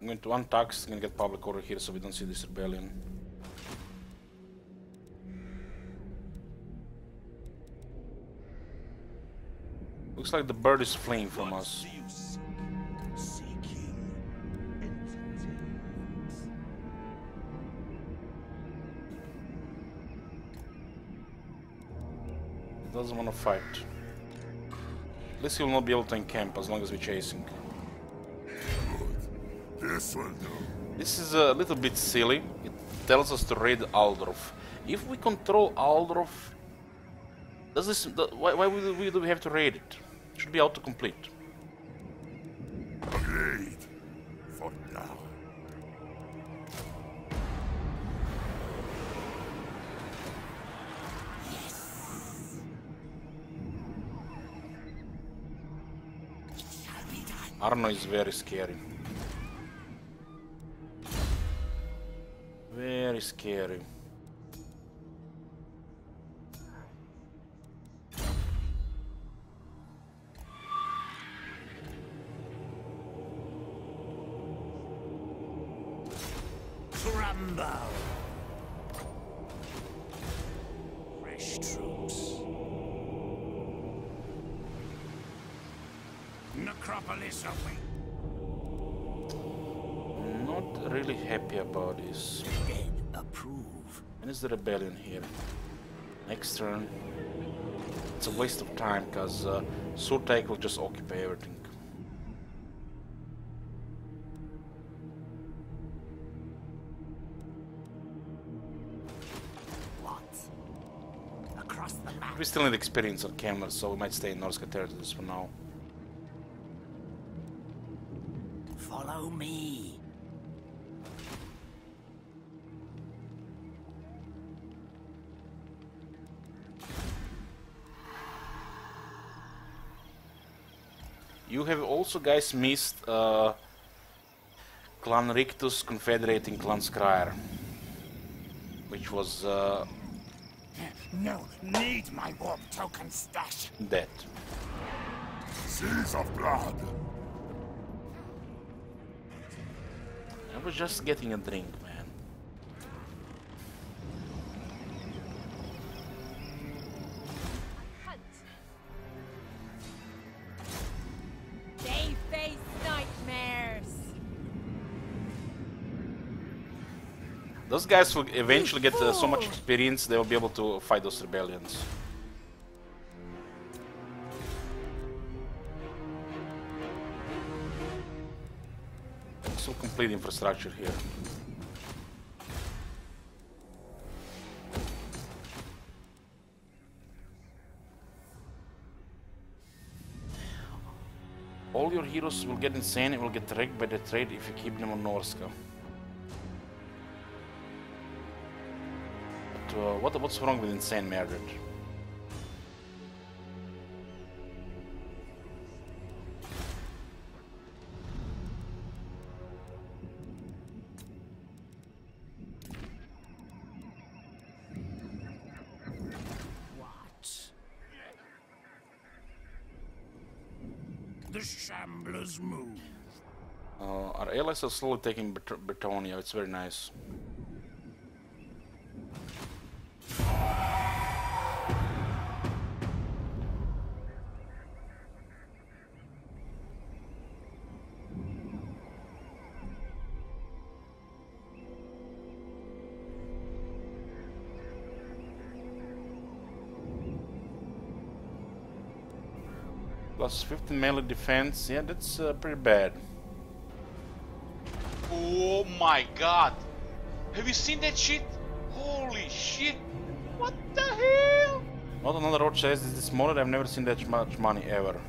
I'm going to one tax, going to get public order here so we don't see this rebellion. Looks like the bird is fleeing from us. Seeking entertainment. He doesn't want to fight. At least he will not be able to encamp as long as we're chasing. This will do. This is a little bit silly. It tells us to raid Aldorf. If we control Aldorf, does this? Why do we have to raid it? It should be autocomplete. Agreed. For now. Arno is very scary. Very scary. Crumble. Fresh troops. Necropolis away. Not really happy about this. Dead approve. When is the rebellion here? Next turn. It's a waste of time because Surtaek will just occupy everything. We still need experience on cameras, so we might stay in Norska territories for now. Follow me. You have also, guys, missed Clan Rictus confederating Clan Skryre, which was No, need my warp token stash. dead. Seas of blood. I was just getting a drink, man. They face nightmares. Those guys will eventually get so much experience they will be able to fight those rebellions. So complete infrastructure here. All your heroes will get insane and will get wrecked by the trade if you keep them on Norska. But what's wrong with insane Merdred? What? The Shamblers move. Our allies are slowly taking Bretonia, it's very nice. Plus 15 melee defense, yeah, that's pretty bad. Oh my god! Have you seen that shit? Holy shit! What the hell? Not another road says this is modded, I've never seen that much money ever.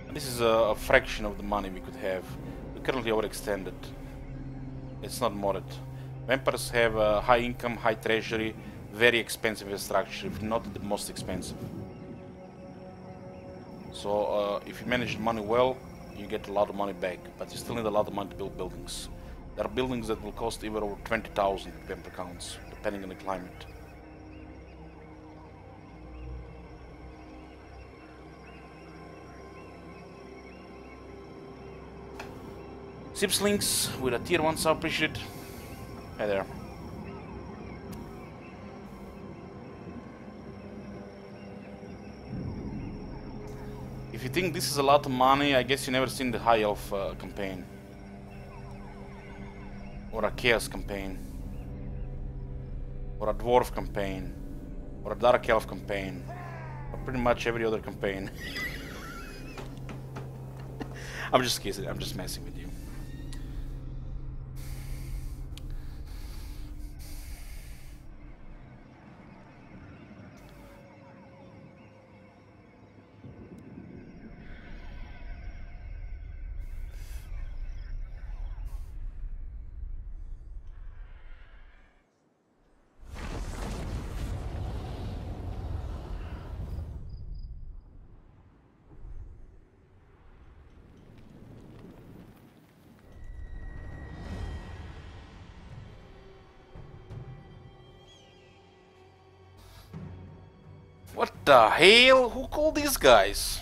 And this is a fraction of the money we could have. We're currently overextended. It's not modded. Vampires have high income, high treasury, very expensive infrastructure, if not the most expensive. So if you manage the money well, you get a lot of money back, but you still need a lot of money to build buildings. There are buildings that will cost even over 20,000 vampire counts, depending on the climate. Sips links with a tier 1 sub, appreciate. Hey there. If you think this is a lot of money, I guess you never seen the High Elf campaign. Or a Chaos campaign. Or a Dwarf campaign. Or a Dark Elf campaign. Or pretty much every other campaign. I'm just kidding, I'm just messing with you. What the hell? Who called these guys?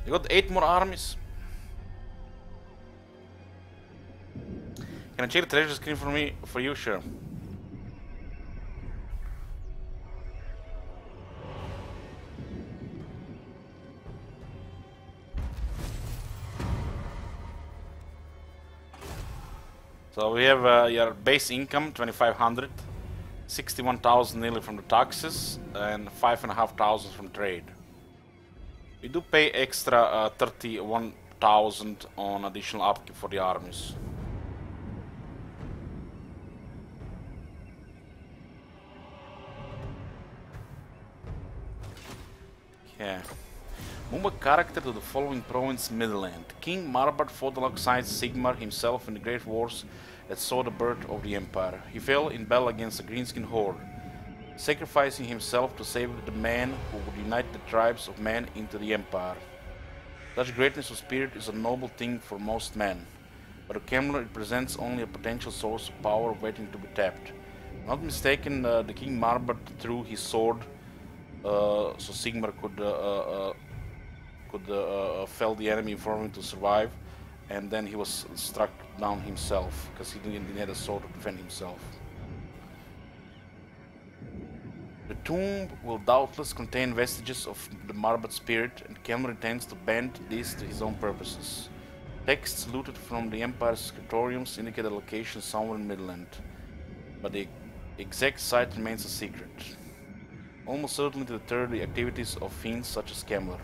You got 8 more armies? Can I check the treasure screen for me? For you, sure. So we have your base income, 2,500. 61,000 nearly from the taxes and 5,500 from trade. We do pay extra 31,000 on additional upkeep for the armies. Yeah. Move a character to the following province Midland. King Marbard fought alongside Sigmar himself in the great wars that saw the birth of the Empire. He fell in battle against the Greenskin Horde, sacrificing himself to save the man who would unite the tribes of men into the Empire. Such greatness of spirit is a noble thing for most men, but to Kemmler it presents only a potential source of power waiting to be tapped. Not mistaken, the King Marbard threw his sword so Sigmar could fell the enemy for him to survive, and then he was struck down himself because he didn't have a sword to defend himself. The tomb will doubtless contain vestiges of the Marbard spirit, and Kemmler intends to bend this to his own purposes. Texts looted from the Empire's scriptoriums indicate a location somewhere in Midland, but the exact site remains a secret. Almost certainly to deter the activities of fiends such as Kemmler.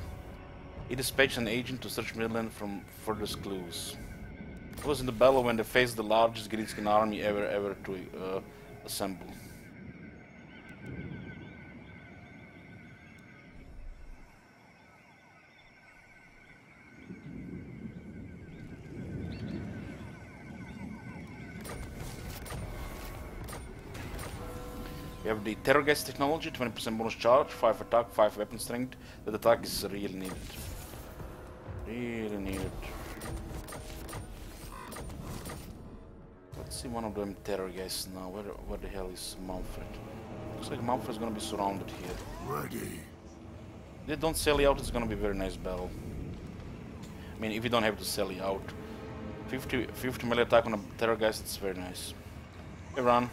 He dispatched an agent to search Midland from furthest clues. It was in the battle when they faced the largest Greenskin army ever to assemble. We have the Terrorgeist technology, 20% bonus charge, 5 attack, 5 weapon strength. That attack is really needed. Really needed. Let's see one of them Terrorgeists now. Where the hell is Manfred? Looks like Manfred is gonna be surrounded here. Ready. If they don't sally out, it's gonna be a very nice battle. I mean, if you don't have to sally out. 50 melee attack on a Terrorgeist, it's very nice. Hey, run.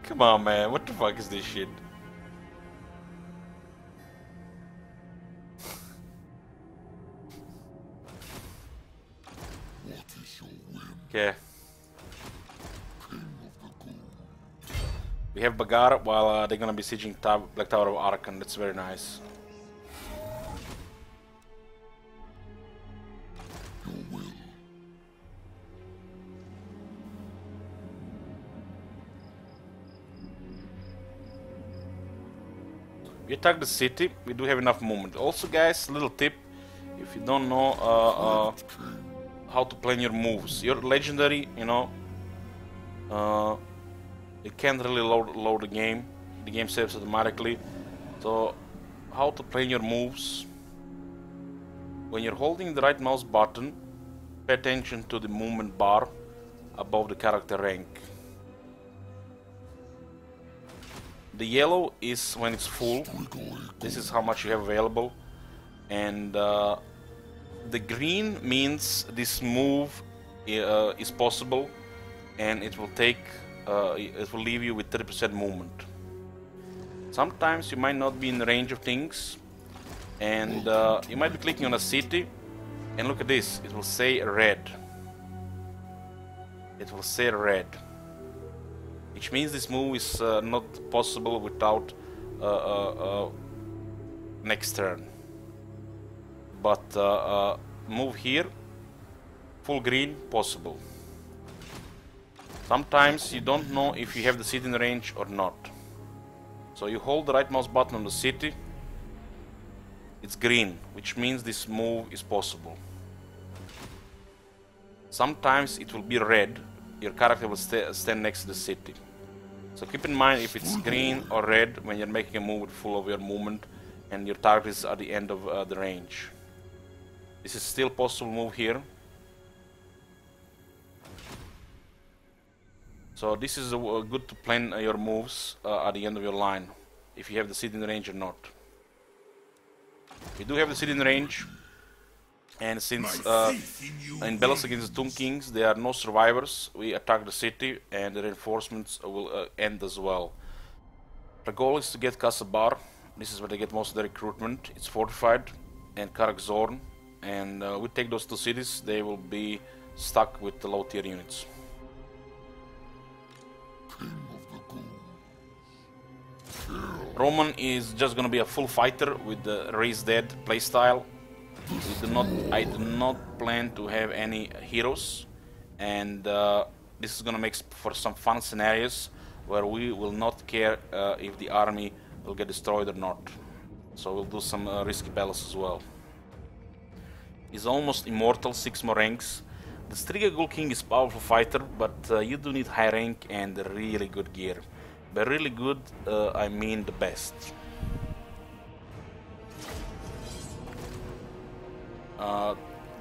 Come on, man, what the fuck is this shit? Okay. We have Bagar while they're gonna be sieging Black Tower of Arkan. That's very nice. We attack the city, we do have enough movement. Also guys, little tip, if you don't know how to plan your moves. You're legendary, you know, you can't really load the game saves automatically. So, how to plan your moves. When you're holding the right mouse button, pay attention to the movement bar above the character rank. The yellow is when it's full, this is how much you have available, and the green means this move is possible, and it will leave you with 30% movement. Sometimes you might not be in the range of things, and you might be clicking on a city, and look at this, it will say red. It will say red. Which means this move is not possible without next turn. But move here, full green, possible. Sometimes you don't know if you have the city in range or not. So you hold the right mouse button on the city, it's green, which means this move is possible. Sometimes it will be red, your character will stand next to the city. So keep in mind if it's green or red when you're making a move with full of your movement and your target is at the end of the range. This is still possible move here. So this is good to plan your moves at the end of your line, if you have the city in the range or not. We do have the city in the range, and since in battles against the Tomb Kings there are no survivors, we attack the city and the reinforcements will end as well. The goal is to get Kasabar. This is where they get most of the recruitment. It's fortified, and Karak Zorn, and we take those two cities, they will be stuck with the low tier units. Roman is just gonna be a full fighter with the Raise Dead playstyle. I do not plan to have any heroes, and this is gonna make for some fun scenarios where we will not care if the army will get destroyed or not. So we'll do some risky battles as well. He's almost immortal, 6 more ranks. The Striga Ghoul King is a powerful fighter, but you do need high rank and really good gear. By really good, I mean the best.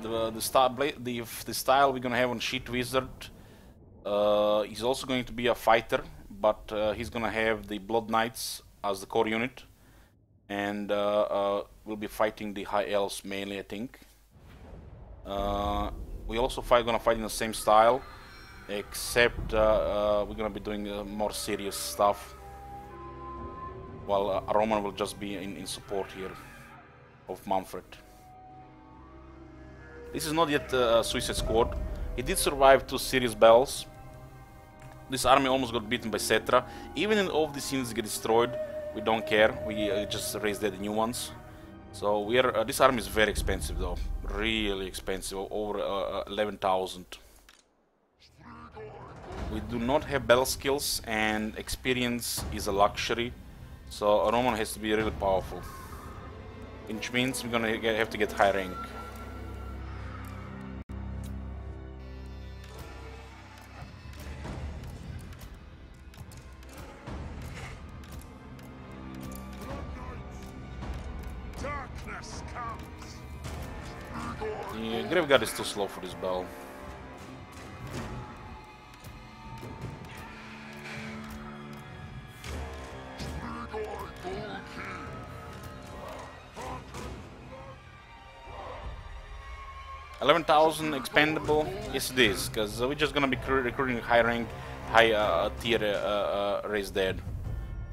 The style we're gonna have on Sheet Wizard, he's also going to be a fighter, but he's gonna have the Blood Knights as the core unit, and we'll be fighting the High Elves mainly, I think. We also gonna fight in the same style, except we're gonna be doing more serious stuff, while Roman will just be in support here of Manfred. This is not yet Suicide Squad. He did survive 2 serious battles. This army almost got beaten by Cetra. Even if all of these units get destroyed, we don't care. We just raise the new ones. So we are. This army is very expensive, though. Really expensive, over 11,000. We do not have battle skills, and experience is a luxury. So Roman has to be really powerful, which means we're gonna have to get high rank. The Graveguard is too slow for this battle. $11,000 expendable. Yes, it is, because we're just gonna be recruiting high rank, high tier race dead.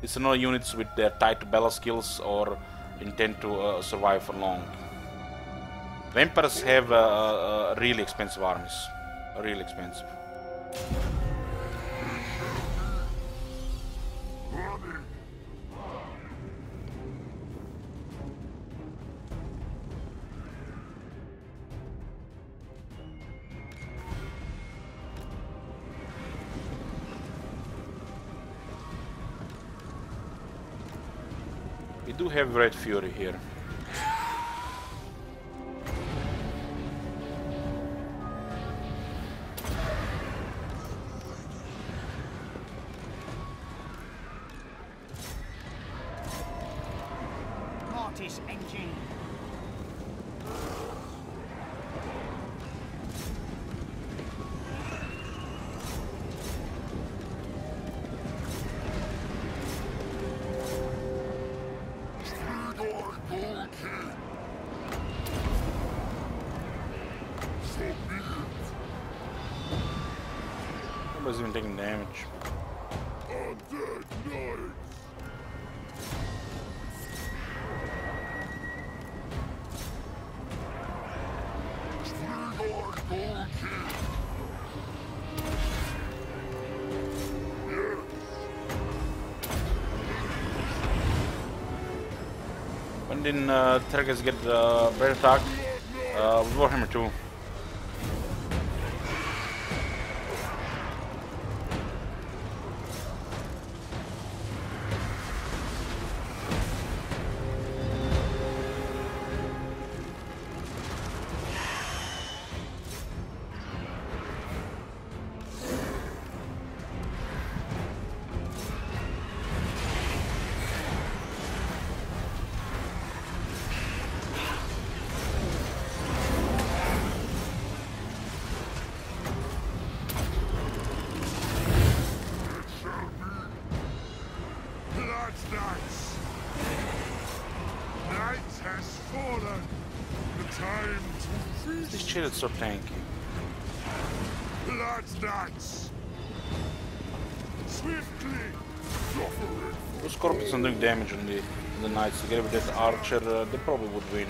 These are not units with their tied to battle skills or intend to survive for long. Vampires have really expensive armies. Really expensive. We do have Red Fury here. Mortis engine. Nobody's even taking damage. When did Tergas get Bread Attack? With Warhammer 2. This shit is so tanky. Blood Knights! Swiftly! Those Scorpions are doing damage on the Knights. Together with that Archer, they probably would win.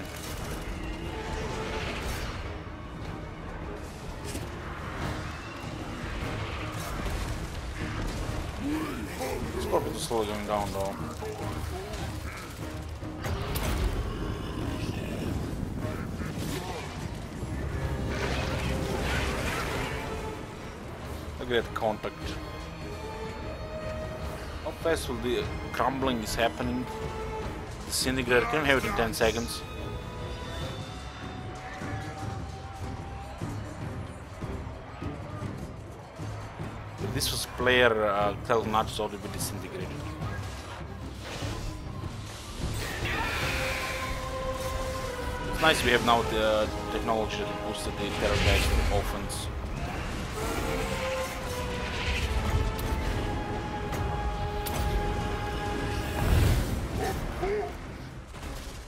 Scorpions are slowly going down though. disintegrate contact. How fast will the crumbling is happening? Disintegrate, can have it in 10 seconds. If this was player, tell Nachos already be disintegrated. It's nice we have now the technology that boosted the Terrorgeist offense.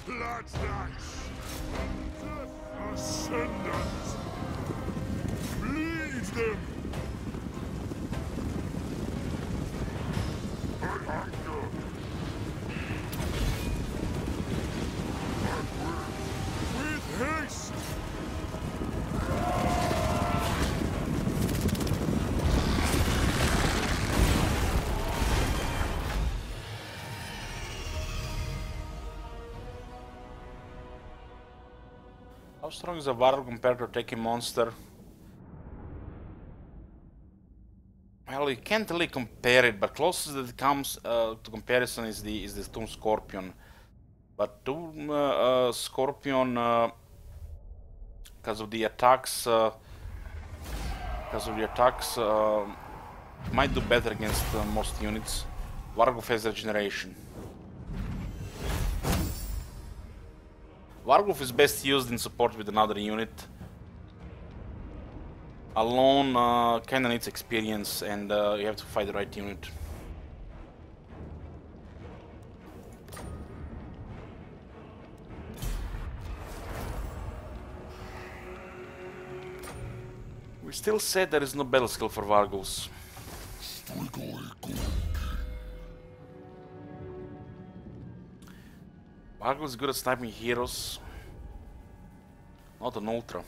Bloodlines! Ascendant! Bleed them! I hunger! With haste! How strong is a Varg compared to a Techie monster? Well, you can't really compare it, but closest that it comes to comparison is the Tomb Scorpion. But Tomb Scorpion, because of the attacks, might do better against most units. Vargulf has regeneration. Vargulf is best used in support with another unit. Alone kinda needs experience, and you have to fight the right unit. We still said there is no battle skill for Vargulfs. Vargulf is good at sniping heroes. Not an ultra.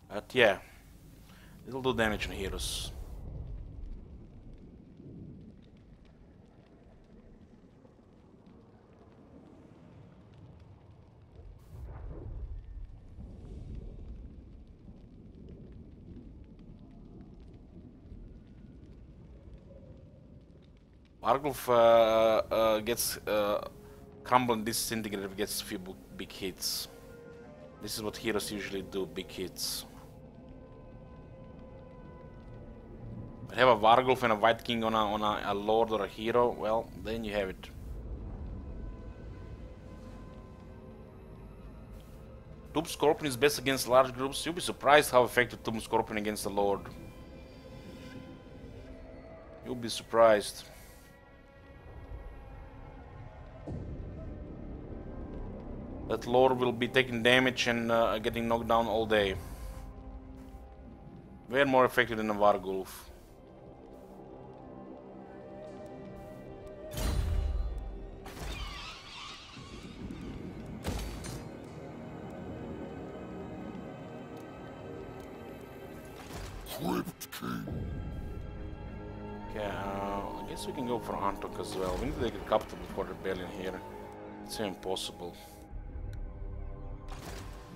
But yeah, it'll do damage on heroes. Vargulf gets crumbled and disintegrated if it gets a few big hits. This is what heroes usually do, big hits. But have a Vargulf and a White King on a Lord or a hero, well, then you have it. Tomb Scorpion is best against large groups. You'll be surprised how effective Tomb Scorpion against the Lord. You'll be surprised. That Lord will be taking damage and getting knocked down all day. Way more effective than a Vargulf. Okay, I guess we can go for Antok as well. We need to take a capital before rebellion here. It's impossible.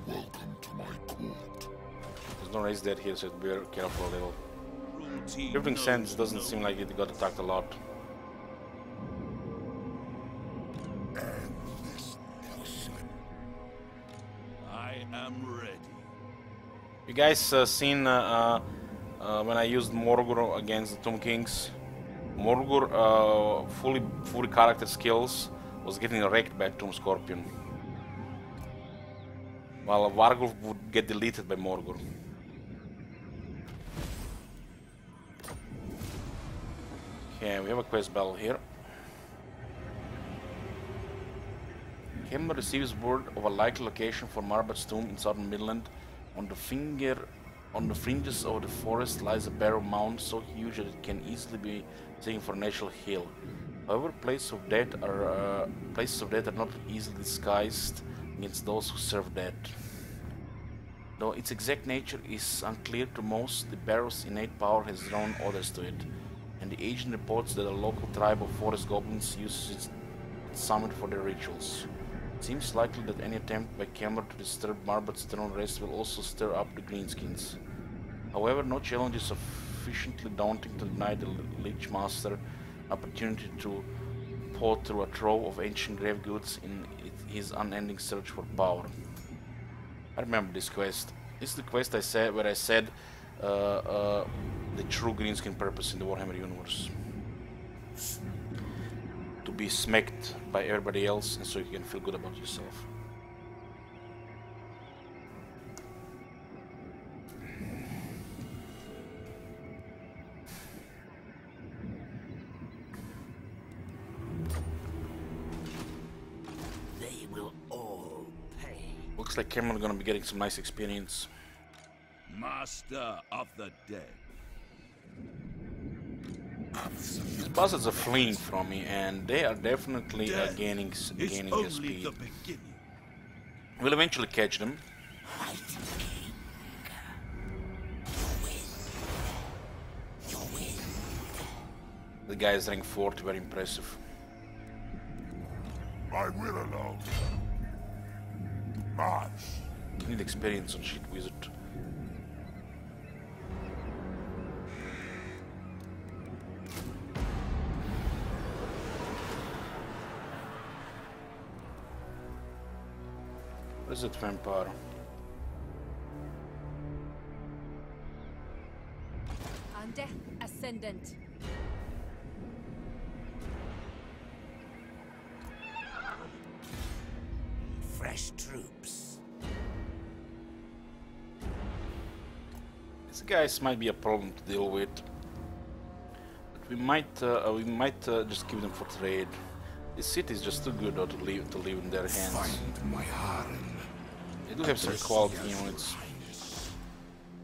Welcome to my court. There's no race dead here, so be careful a little. Drifting Sands doesn't seem like it got attacked a lot. And this Nelson. I am ready. You guys seen when I used Morgur against the Tomb Kings? Morgur, fully character skills, was getting wrecked by Tomb Scorpion. While Vargulf would get deleted by Morgur. Okay, we have a quest battle here. Kemba receives word of a likely location for Marbat's tomb in southern Midland. On the fringes of the forest lies a barrow mound so huge that it can easily be taken for a natural hill. However, places of death are not easily disguised against those who serve death. Though its exact nature is unclear to most, the barrow's innate power has drawn others to it, and the agent reports that a local tribe of forest goblins uses its summit for their rituals. Seems likely that any attempt by Cameron to disturb Marbert's throne rest will also stir up the Greenskins. However, no challenge is sufficiently daunting to deny the Lich Master an opportunity to paw through a trove of ancient grave goods in his unending search for power. I remember this quest. This is the quest I said where I said the true Greenskin purpose in the Warhammer universe. To be smacked by everybody else and so you can feel good about yourself. They will all pay. Looks like Cameron's gonna be getting some nice experience. Master of the Dead. These buzzards are fleeing from me and they are definitely gaining It's their only speed. the beginning. We'll eventually catch them. The guy is rank 40, very impressive. I will alone. March. You need experience on shit wizard. What is it, vampire? Ande Ascendant. Fresh troops. These guys might be a problem to deal with. But we might just give them for trade. This city is just too good though, to leave in their hands. Find my harem. They do have some quality units.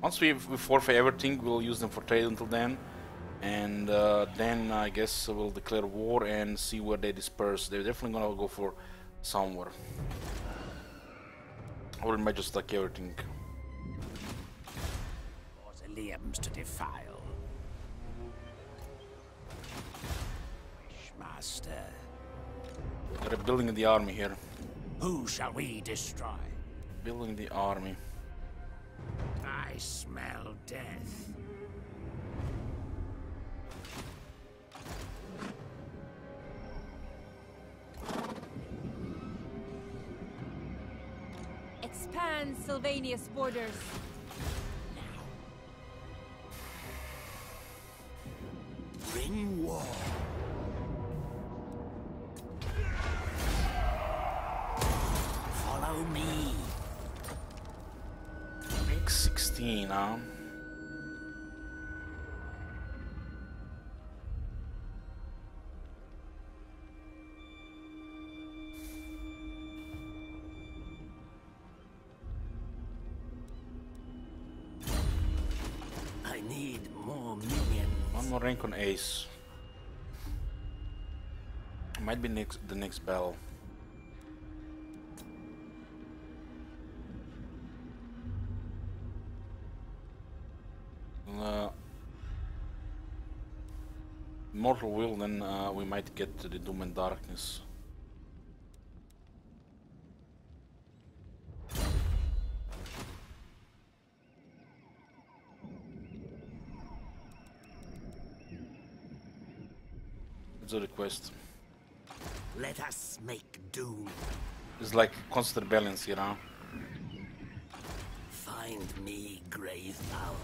Once we forfeit everything, we'll use them for trade until then. And then I guess we'll declare war and see where they disperse. They're definitely gonna go for somewhere. Or we might just take everything. Mausoleums to defile. Wishmaster. They're building the army here. Who shall we destroy? Building the army. I smell death. Expand Sylvania's borders. Bring war. Follow me. Rank 16, huh? I need more minions. One more rank on Ace. Might be the next battle. Mortal Will, then we might get to the Doom and Darkness. What's the request? Let us make doom. It's like constant balance here, huh? Find me, Gravebound.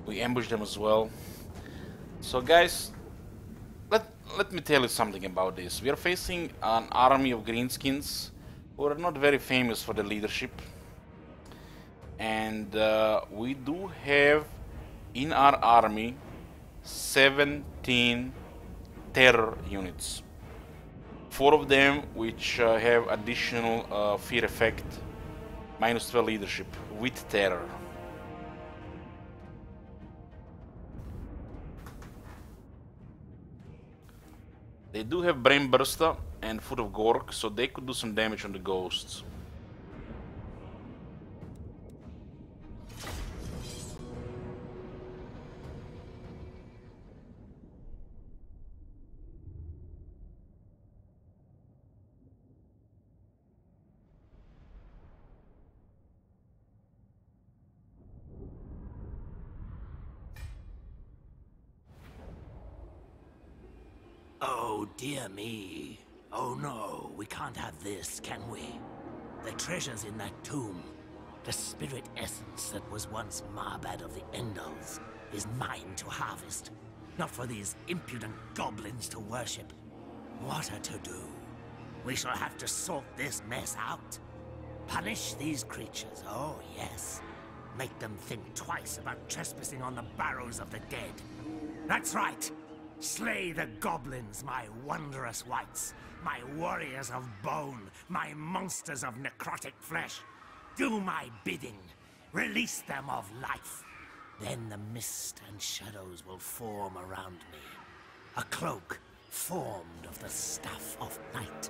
We ambush them as well. So guys, let me tell you something about this. We are facing an army of greenskins who are not very famous for their leadership. And we do have in our army 17 terror units. 4 of them which have additional fear effect, minus 12 leadership with terror. They do have Brain Burster, and Foot of Gork, so they could do some damage on the ghosts. Oh, dear me. Oh no, we can't have this, can we? The treasures in that tomb, the spirit essence that was once Marbad of the Endals, is mine to harvest. Not for these impudent goblins to worship. What a to-do. We shall have to sort this mess out. Punish these creatures, oh yes. Make them think twice about trespassing on the barrows of the dead. That's right. Slay the goblins, my wondrous wights, my warriors of bone, my monsters of necrotic flesh. Do my bidding. Release them of life. Then the mist and shadows will form around me. A cloak formed of the stuff of night.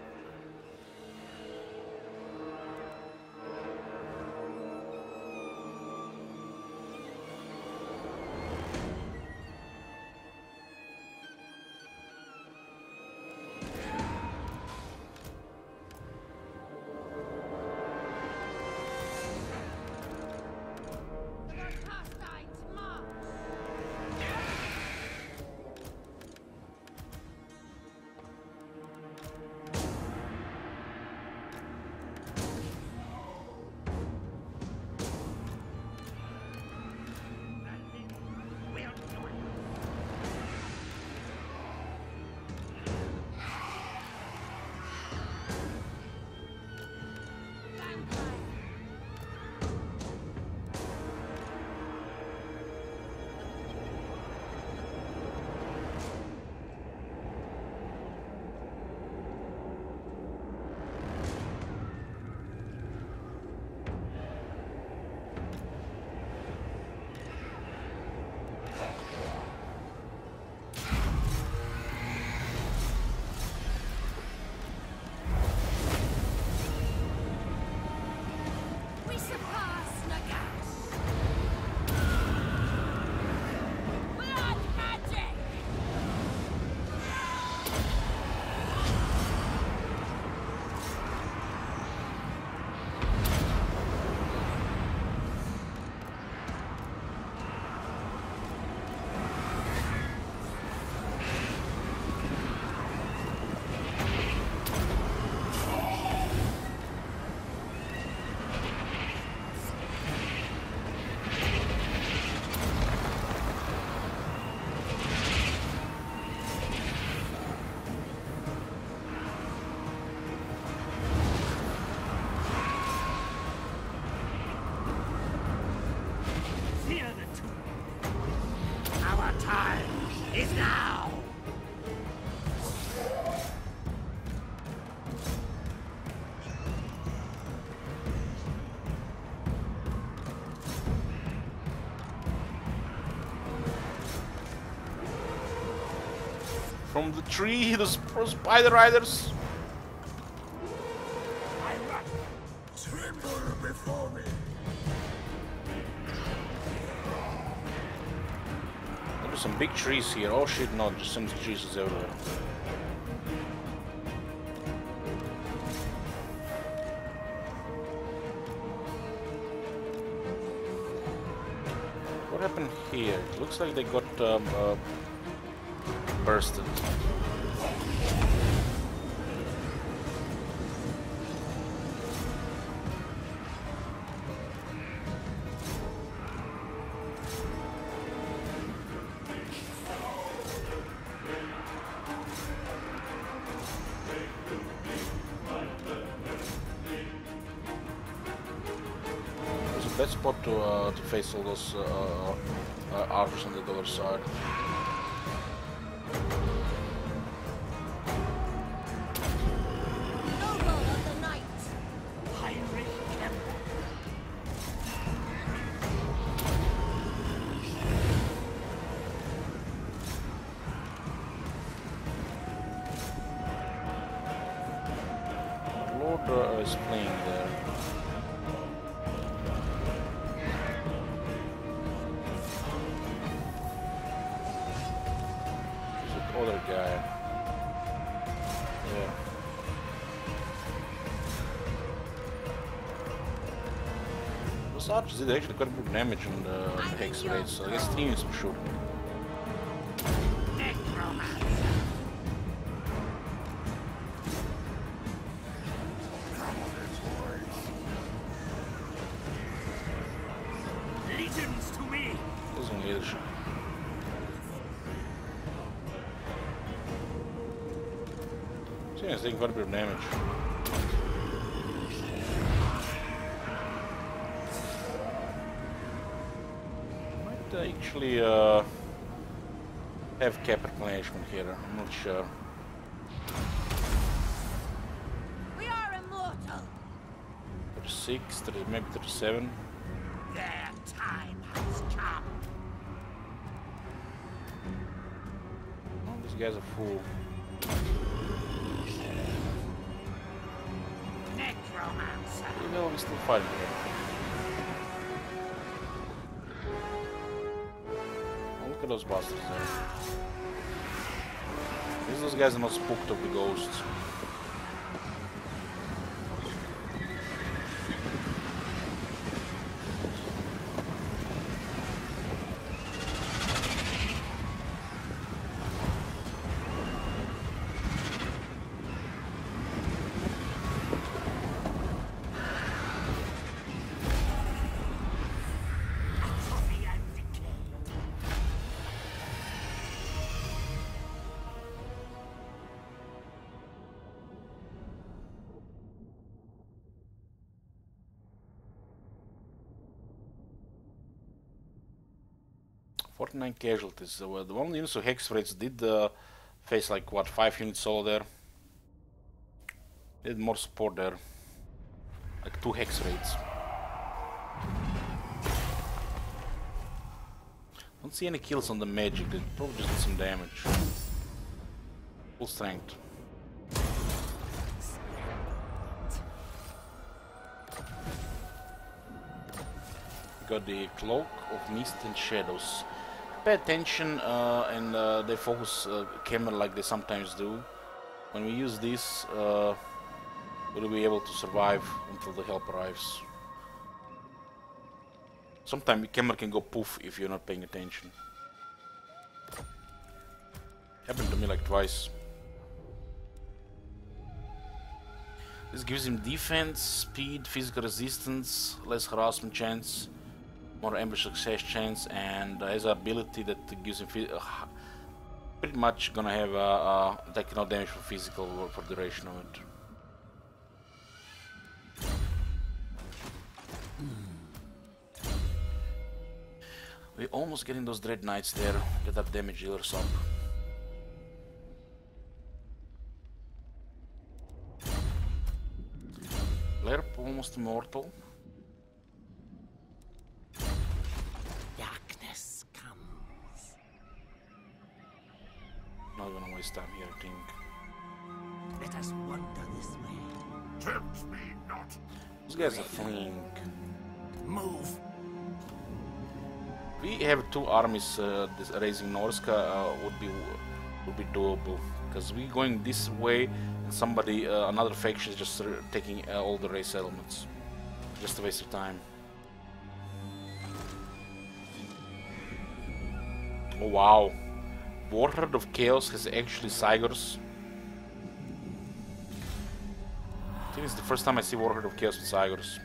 From the tree, the spider riders. Tremble before me. There's some big trees here. Oh shit, no, just some trees everywhere. What happened here? It looks like they got bursted. There's a bad spot to face all those archers on the other side. is fleeing there. There's that other guy. Yeah. Those archers did actually quite a bit of damage on the hex rates, so I guess 3 units for sure. Legions to me! Losing leadership. So yeah, it's taking quite a bit of damage. Might actually have cap replenishment here, I'm not sure. We are immortal. 36, maybe 37. Their time has come. Oh, this guy's a fool. Necromancer. Well, we're still fighting here. Oh, look at those bastards there. At least those guys are not spooked of the ghosts. Atrophy and decay. Forty-nine casualties. So, the one units of hex rates did face like what 5 units solo there. Did more support there, like 2 hex rates. Don't see any kills on the magic. They probably just did some damage. Full strength. We got the cloak of mist and shadows. Pay attention and they focus camera like they sometimes do. When we use this, we'll be able to survive until the help arrives. Sometimes the camera can go poof if you're not paying attention. Happened to me like twice. This gives him defense, speed, physical resistance, less harassment chance, more ambush success chance, and has an ability that gives him pretty much gonna have take no damage for physical for the duration of it. We're almost getting those Dread Knights there, get that damage dealers up. Lerp almost immortal. Darkness comes. Not gonna waste time here, I think. Let us wander this way. Tempt me not. These guys are fleeing. Move. We have 2 armies raising Norska would be doable, because we going this way and somebody another faction is just taking all the race settlements. Just a waste of time. Oh wow, Warhead of Chaos has actually Cygors. I think it's the first time I see Warhead of Chaos with Cygors.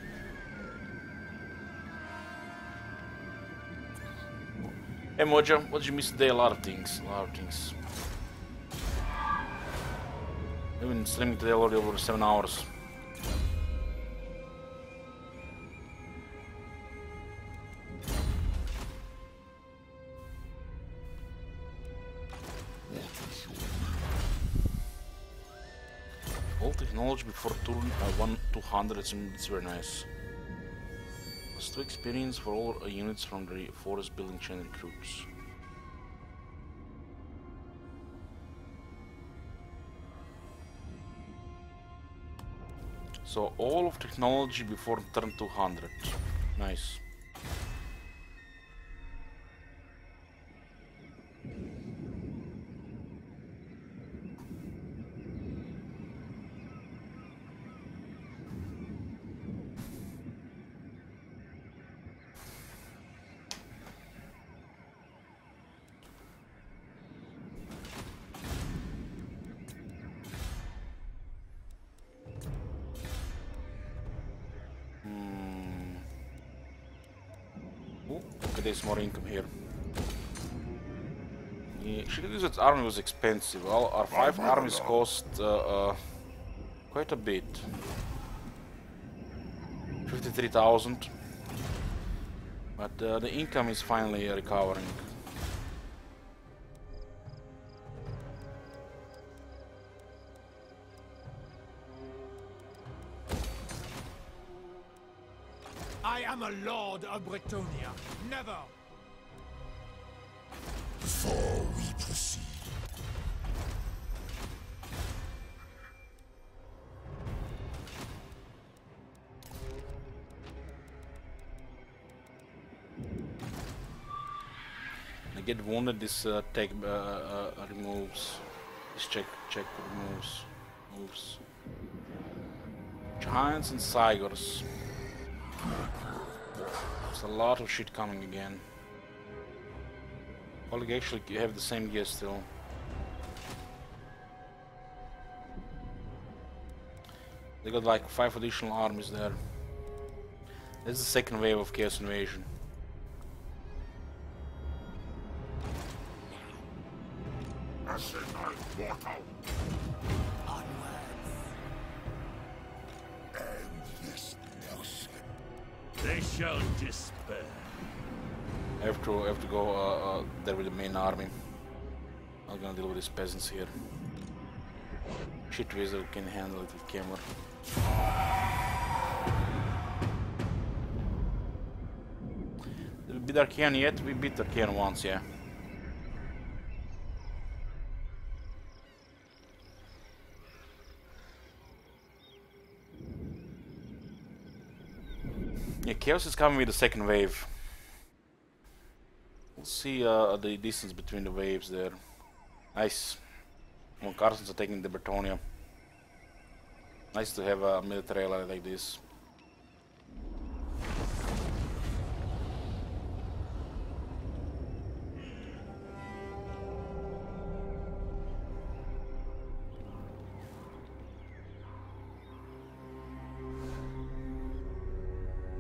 Hey Mojo, what did you miss today? A lot of things, I've been streaming today already over 7 hours. All technology before turn 1-200, it's very nice. +2 experience for all units from the forest building chain recruits. So all of technology before turn 200. Nice. Okay, there's more income here. Yeah, Shiriku's army was expensive. Well, our 5 armies cost quite a bit. 53,000. But the income is finally recovering. I am a lord of Bretonia. Never! Before we proceed, I get wounded, this tech removes. This check removes. Moves. Giants and Cygors. There's a lot of shit coming again. Well, you actually have the same gear still. They got like 5 additional armies there. This is the second wave of Chaos Invasion. They shall despair. I have to go there with the main army. I'm gonna deal with these peasants here. Shit wizard can handle it with camera. Did we beat Archaean yet? We beat Archaean once, yeah. Yeah, Chaos is coming with the second wave. We'll see the distance between the waves there. Nice. When Carsons are taking the Bretonia. Nice to have a military ally like this.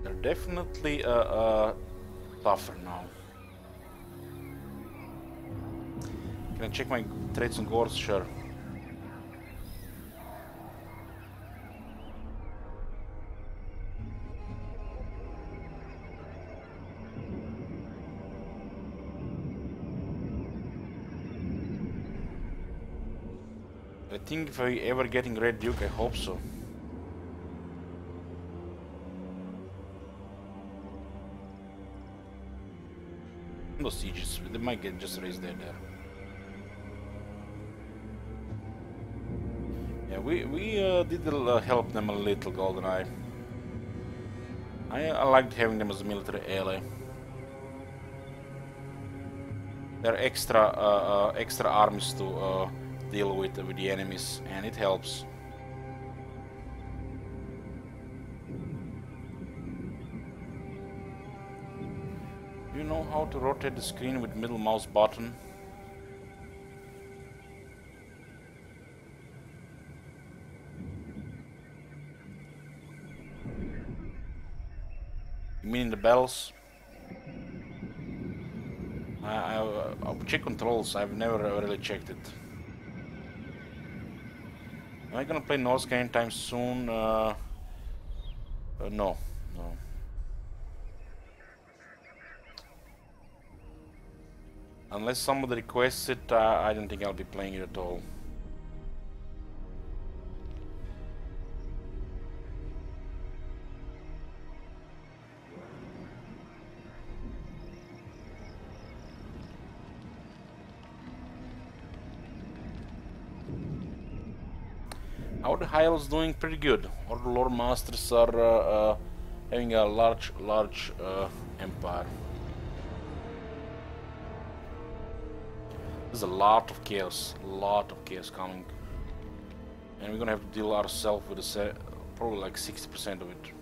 They're definitely tougher now. Can I check my traits on Gors? Sure. I think if I ever getting Red Duke, I hope so. Those sieges, they might get just raised there. Yeah, we did help them a little, GoldenEye. I liked having them as a military ally. There are extra armies to deal with the enemies, and it helps. Do you know how to rotate the screen with middle mouse button? You mean the bells? I'll check controls. I've never really checked it. Am I gonna play Norsca anytime soon? No. No. Unless somebody requests it, I don't think I'll be playing it at all. Our Hyal is doing pretty good. Our lore masters are having a large empire. There's a lot of chaos coming, and we're gonna have to deal ourselves with probably like 60% of it.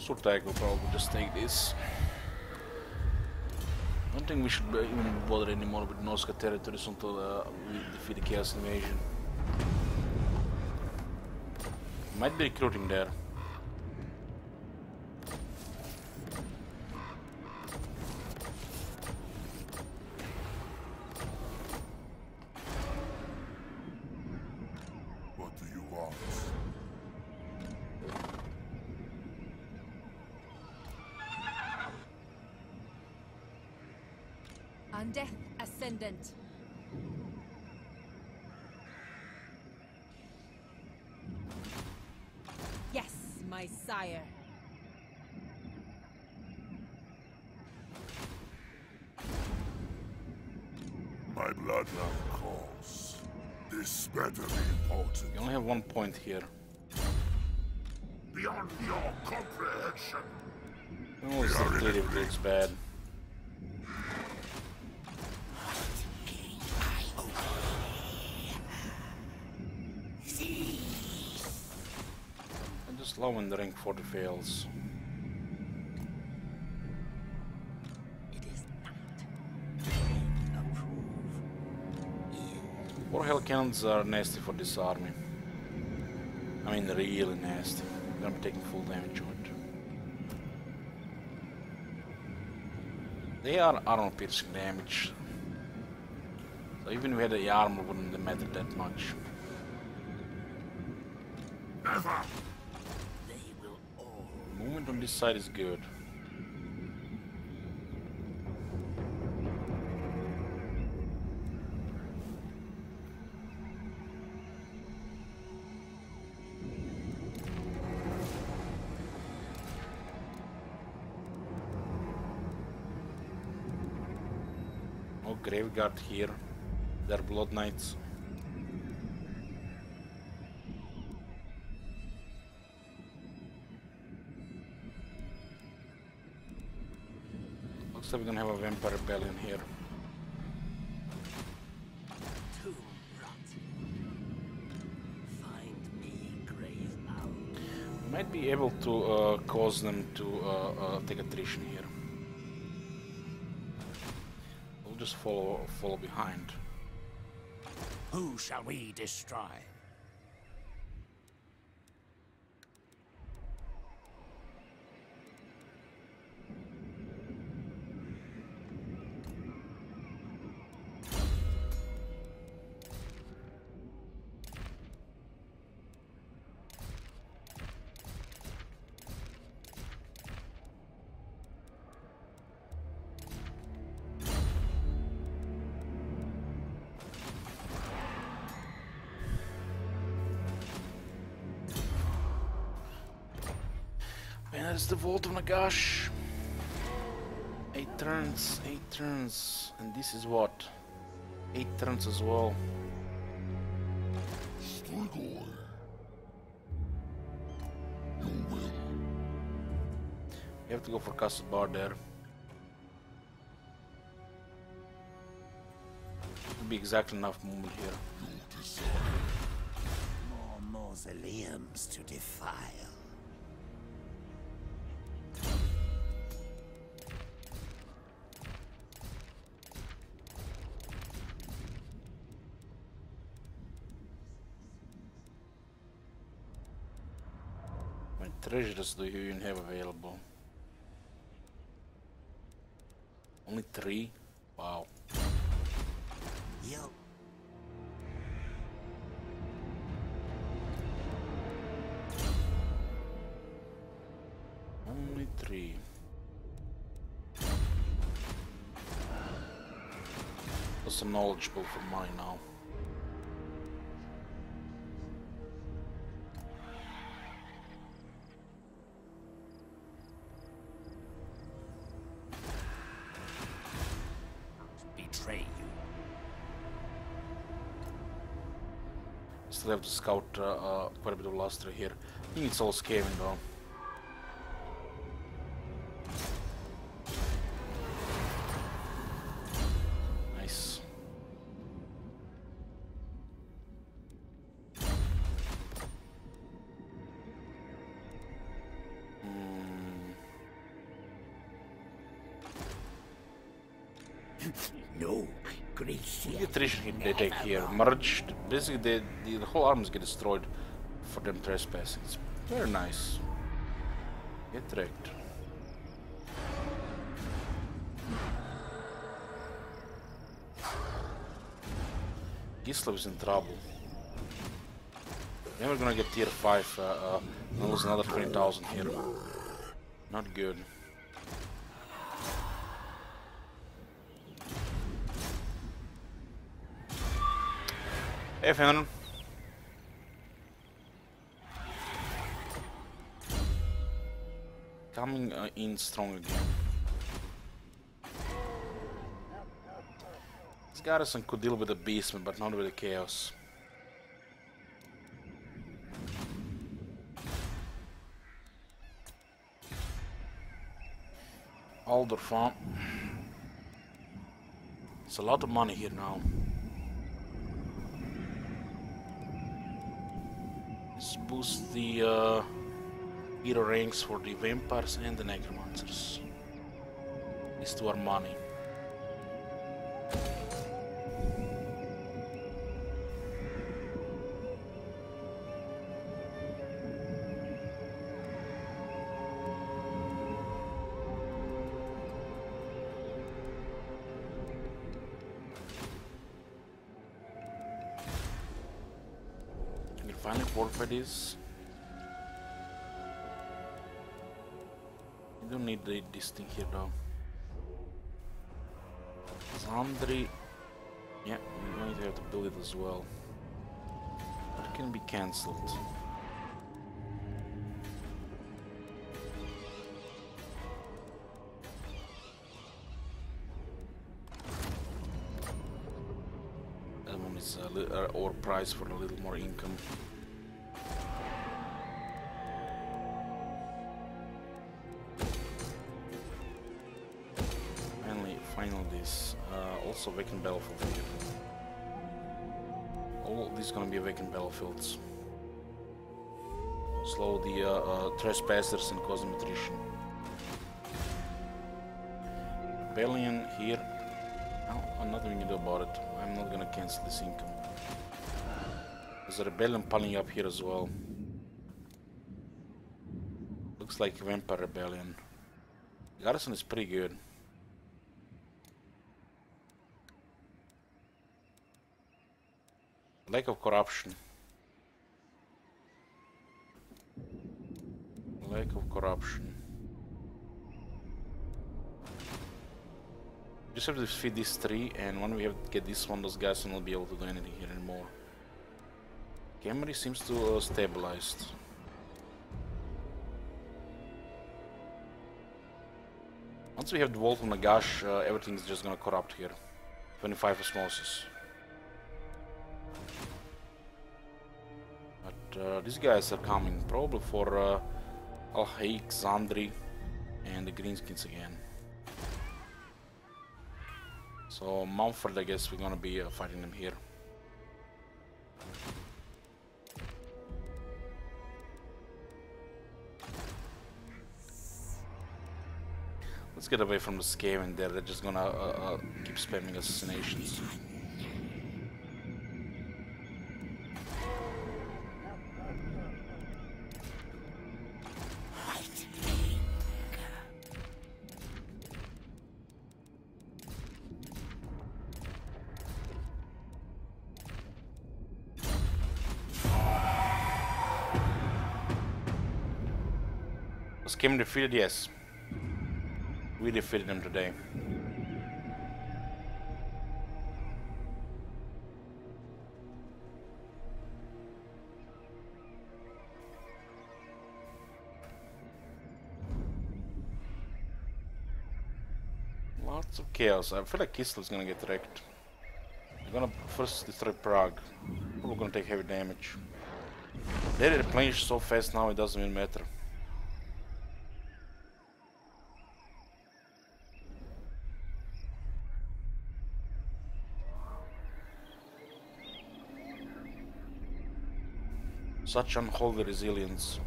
Surtag will probably just take this. I don't think we should even bother anymore with Norsca territories until we defeat the Chaos Invasion. Might be recruiting there. What do you want? Undeath Ascendant. Yes, my sire. My bloodline calls. This better be important. You only have 1 point here. Beyond your comprehension. Oh, this clearly looks bad. I just love when the rank 40 fails. War Hell Cannons are nasty for this army. I mean, really nasty. I'm gonna be taking full damage on it. They are armor piercing damage. So even if we had the armor, wouldn't matter that much. Never. Movement on this side is good. No Graveguard here. They're Blood Knights. Looks like we're gonna have a Vampire Rebellion here. Tomb rot. Find me, grave owl. Might be able to cause them to take attrition here. We'll just follow behind. Who shall we destroy? And that's the Vault of Nagash. 8 turns, and this is what? 8 turns as well. Strigoi. You will. You have to go for Castle Bar there. Would be exactly enough movement here. You decide. More mausoleums to defile. How many treasures do you even have available? Only 3? Wow. You'll was knowledgeable for money now. Betray you. Still have to scout quite a bit of luster here. I think it's all scaling though. Nice. No, Gracia. The attrition hit they take here. Merged. Basically, the whole armies get destroyed for them trespassing. It's very nice. Get wrecked. Gislev is in trouble. Then we're gonna get tier 5 and lose another 20,000 here. Not good. Hey, Fenrir. Coming in strong again. This garrison could deal with the beastmen, but not with the chaos. Alder farm. It's a lot of money here now. Let's boost the hero ranks for the vampires and the necromancers. These two are money. I can finally forfeit this. You don't need this thing here though. Zandri. Yeah, we're going to have to build it as well. But it can be cancelled. That one is or price for a little more income. Final this. Also vacant battlefield here. All these gonna be vacant battlefields. Slow the trespassers and cause them attrition. Rebellion here. No, nothing we can do about it. I'm not gonna cancel this income. There's a rebellion piling up here as well. Looks like Vampire Rebellion. Garrison is pretty good. Lack of corruption. Lack of corruption. Just have to feed these three, and when we have to get this one, those guys will not be able to do anything here anymore. Camry seems to stabilized. Once we have the Vault on Nagash, everything's just gonna corrupt here. 25 osmosis. But these guys are coming probably for Alhaik, Zandri, and the Greenskins again. So Mumford, I guess we're gonna be fighting them here. Let's get away from the Skaven there. They're just gonna keep spamming assassinations. Was Skaven defeated? Yes. We defeated them today. Lots of chaos. I feel like Kislev is gonna get wrecked. They're gonna first destroy Prague. Probably gonna take heavy damage. They replenish so fast now it doesn't even matter. Such unholy resilience.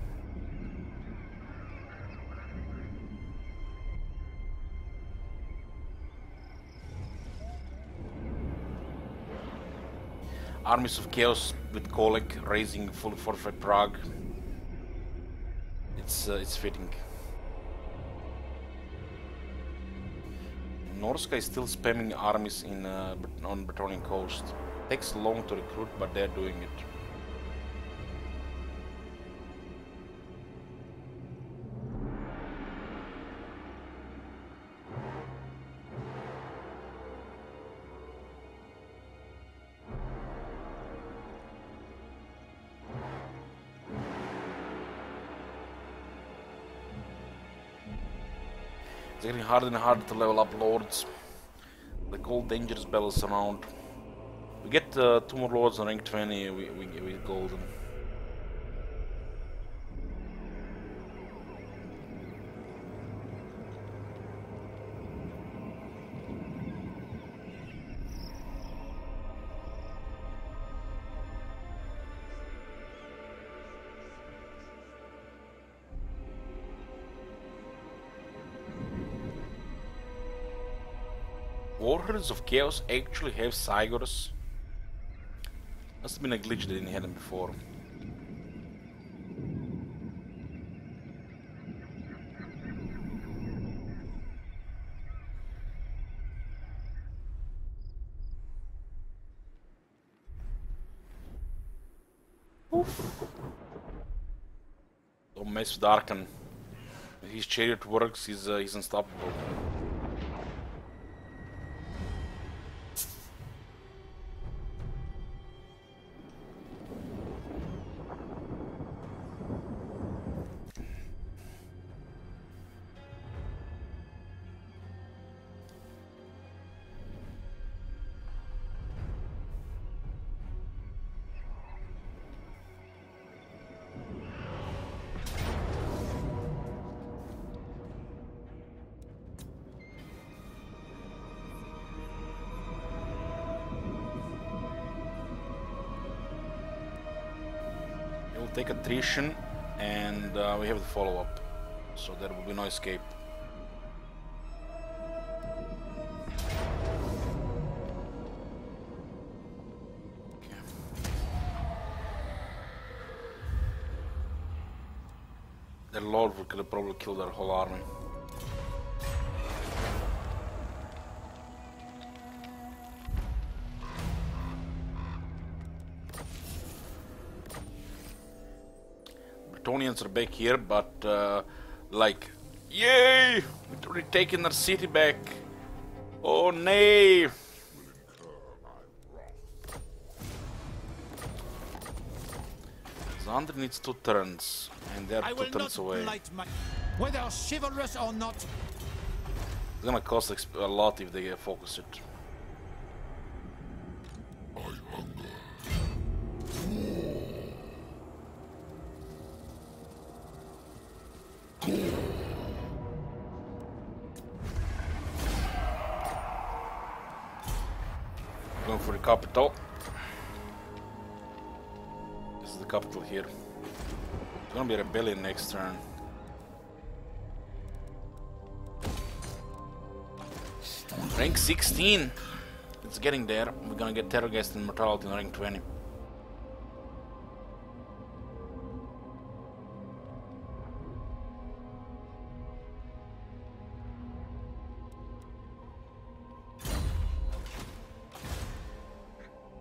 Armies of Chaos with Kolek raising full fortified Prague. It's fitting. Norska is still spamming armies in on Bretonnian coast. Takes long to recruit, but they're doing it. It's getting harder and harder to level up lords. Like all dangerous battles around. We get 2 more lords on rank 20, we golden. Warheads of Chaos actually have Cygors. Must have been a glitch they didn't have them before. Oof. Don't mess with Arkan. If his chariot works, he's unstoppable. Take attrition, and we have the follow-up, so there will be no escape. Okay. Their lord will probably kill their whole army. Bretonnians are back here, but like, yay! We've already taken our city back. Oh nay! Xandri needs 2 turns, and they're 2 turns away. Whether chivalrous or not. It's gonna cost a lot if they focus it. Going for the capital. This is the capital here. It's gonna be a rebellion next turn. Rank 16. It's getting there. We're gonna get Terrorgeist and Mortality in rank 20.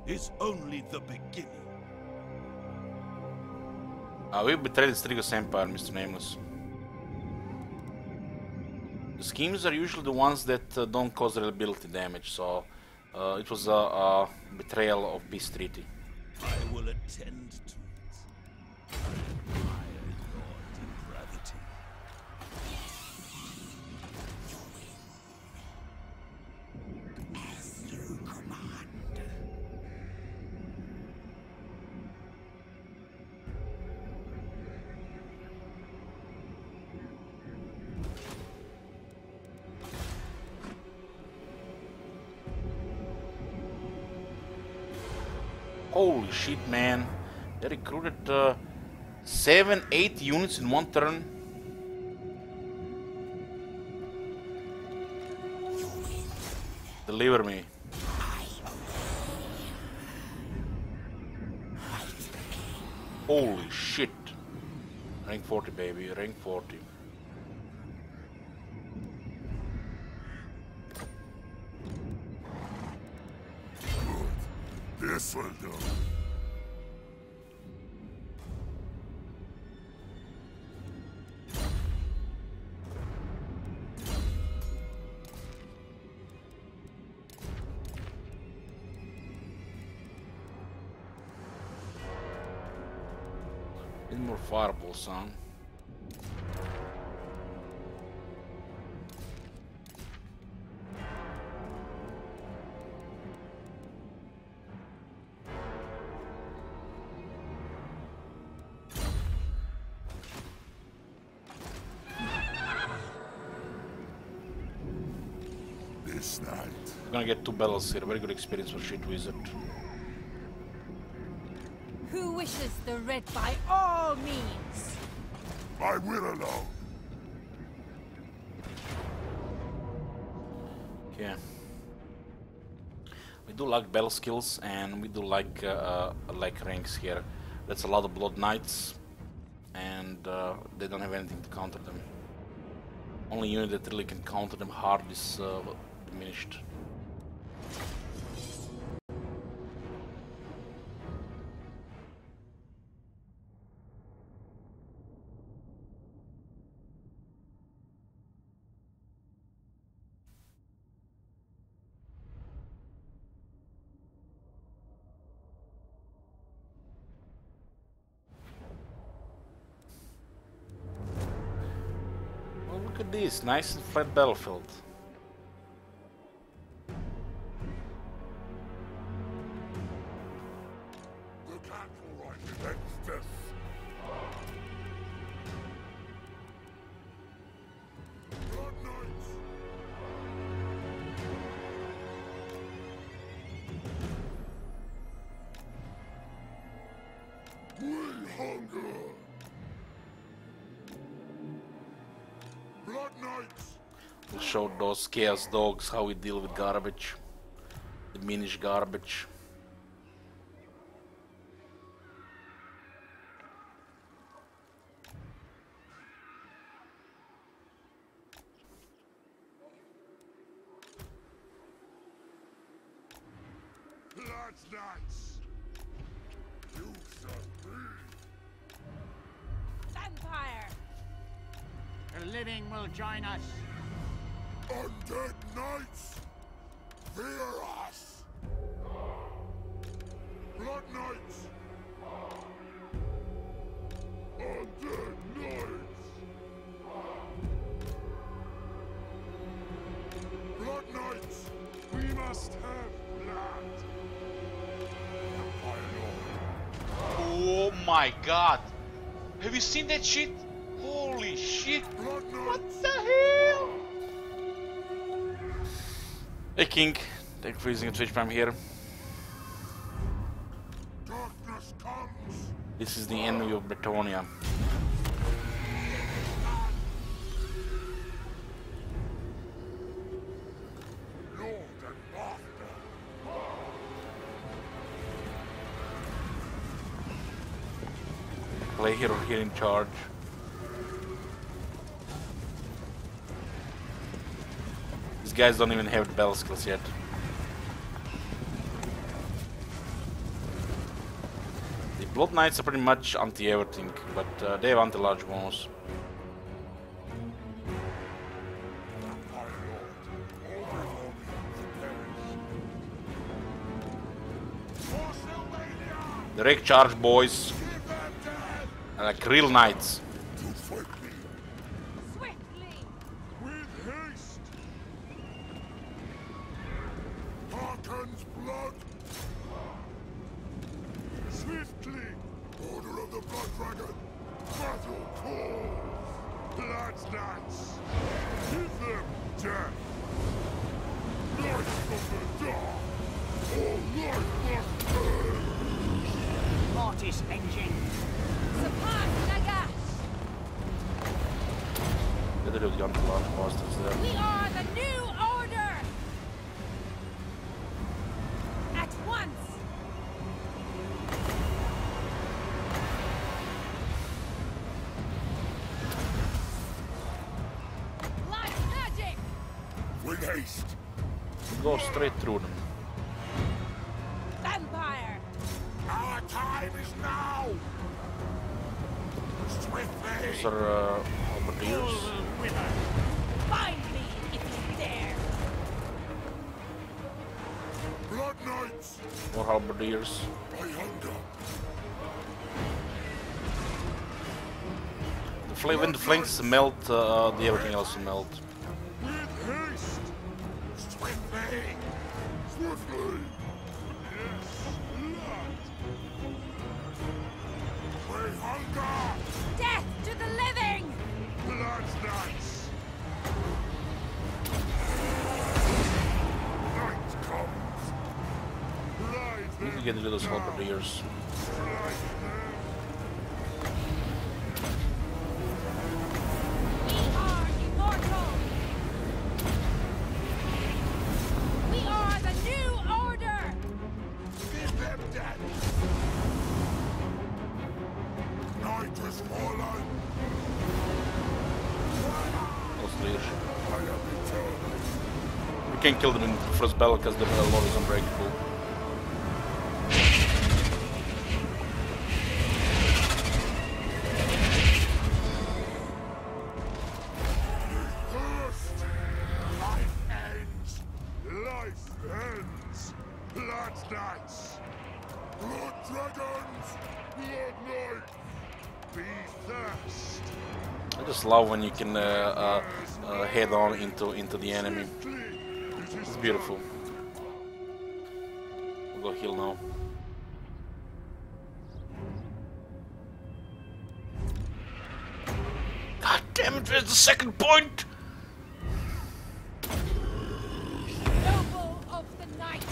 Is only the beginning. We betrayed the Strigos Empire, Mr. Nameless. The schemes are usually the ones that don't cause reliability damage, so it was a betrayal of peace treaty. I will attend to it. My Lord Depravity. Holy shit, man. They recruited 7-8 units in one turn. Deliver me. Holy shit. Rank 40, baby. Rank 40. This will do. Need more fireballs, son. This night. We're gonna get 2 battles here. Very good experience for Shit Wizard. Who wishes the red by all means? I will alone. Yeah. We do like battle skills and we do like ranks here. That's a lot of Blood Knights, and they don't have anything to counter them. Only unit that really can counter them hard is diminished. Well, look at this, nice and flat battlefield. The cattle right against this. Blood Knights. We hunger. Blood Knights. We'll show those chaos dogs how we deal with garbage. Diminish garbage. Blood Knights. You shall be. Vampire! The living will join us. Undead Knights. Fear us. Blood Knights. Undead Knights. Blood Knights. We must have blood. Oh my god! Have you seen that shit? Holy shit! Blood What Knights. the hell? Hey King, thank you for using a Twitch Prime here. Darkness comes. This is the enemy of Bretonia. Lord and Master. Play hero here in charge. These guys don't even have the battle skills yet. The Blood Knights are pretty much anti-everything, but they have anti-large bonus. The Wreck Charge boys are like real knights. Too quickly. Swiftly! With haste. Harken's blood. Swiftly. Order of the Blood Dragon. Battle call. Blood Knights. Give them death. Knights of the Dark. All life must end. Mortis engine. Support Nagash! Get rid of the underground bastards there. We are the new order! At once! Light magic! With haste. Go straight through them. Vampire! Our time is now. Swiftly. Those are halberdiers. Find me if you dare! Blood Knights. More halberdiers. By hunger. When the flanks melt, the everything else will melt. With haste. Swiftly. Swiftly. By hunger. Death to the living! Blood Knights. Night comes. Light Need to get rid of those halberdiers. We are immortal! We are the new order! Give them death. Night has fallen. Lost leadership. I am eternal. We can kill them in the first battle because the lord is unbreakable. First, life ends. Life ends. Blood Knights. Blood Dragons. Blood Knights. Be thirst. I just love when you can head on into the enemy. It's beautiful. We'll go heal now. God damn it, where's the second point? Noble of the night!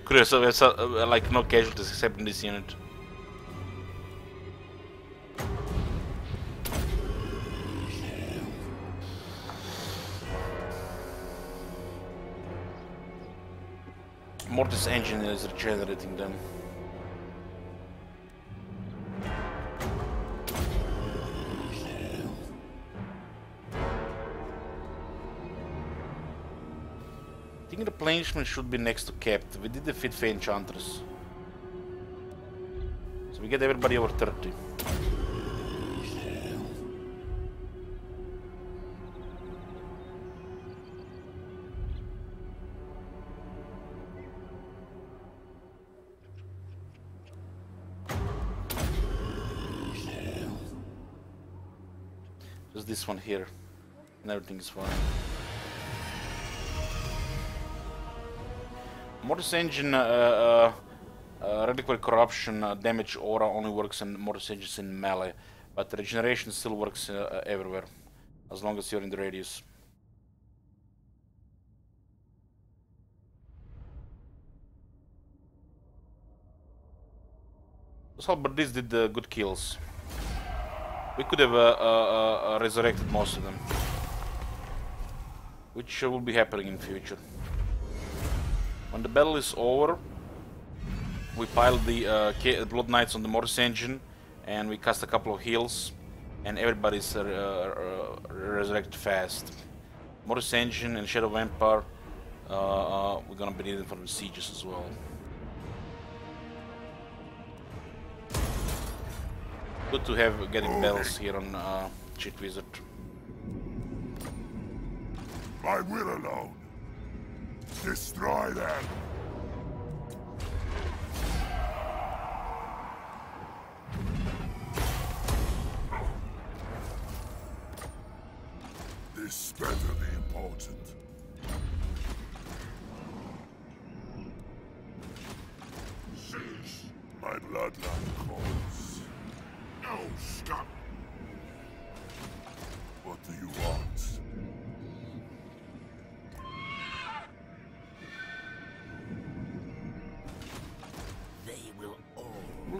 Curious, so it's like no casualties except in this unit. Mortis engine is regenerating them. I think replenishment should be next to Capt. We did defeat Fey Enchantress. So we get everybody over 30. Just this one here, and everything is fine. Mortis Engine, Reliquary Corruption, damage aura only works in Mortis Engines in melee, but regeneration still works everywhere, as long as you're in the radius. But this did good kills. We could have resurrected most of them, which will be happening in future. When the battle is over, we pile the Blood Knights on the Mortis Engine, and we cast a couple of heals, and everybody's resurrected fast. Mortis Engine and Shadow Vampire, we're gonna be needing for the sieges as well. Good to have getting bells here on Cheat Wizard. My will alone. Destroy them. This better be important. Cease. My bloodline calls. No, stop.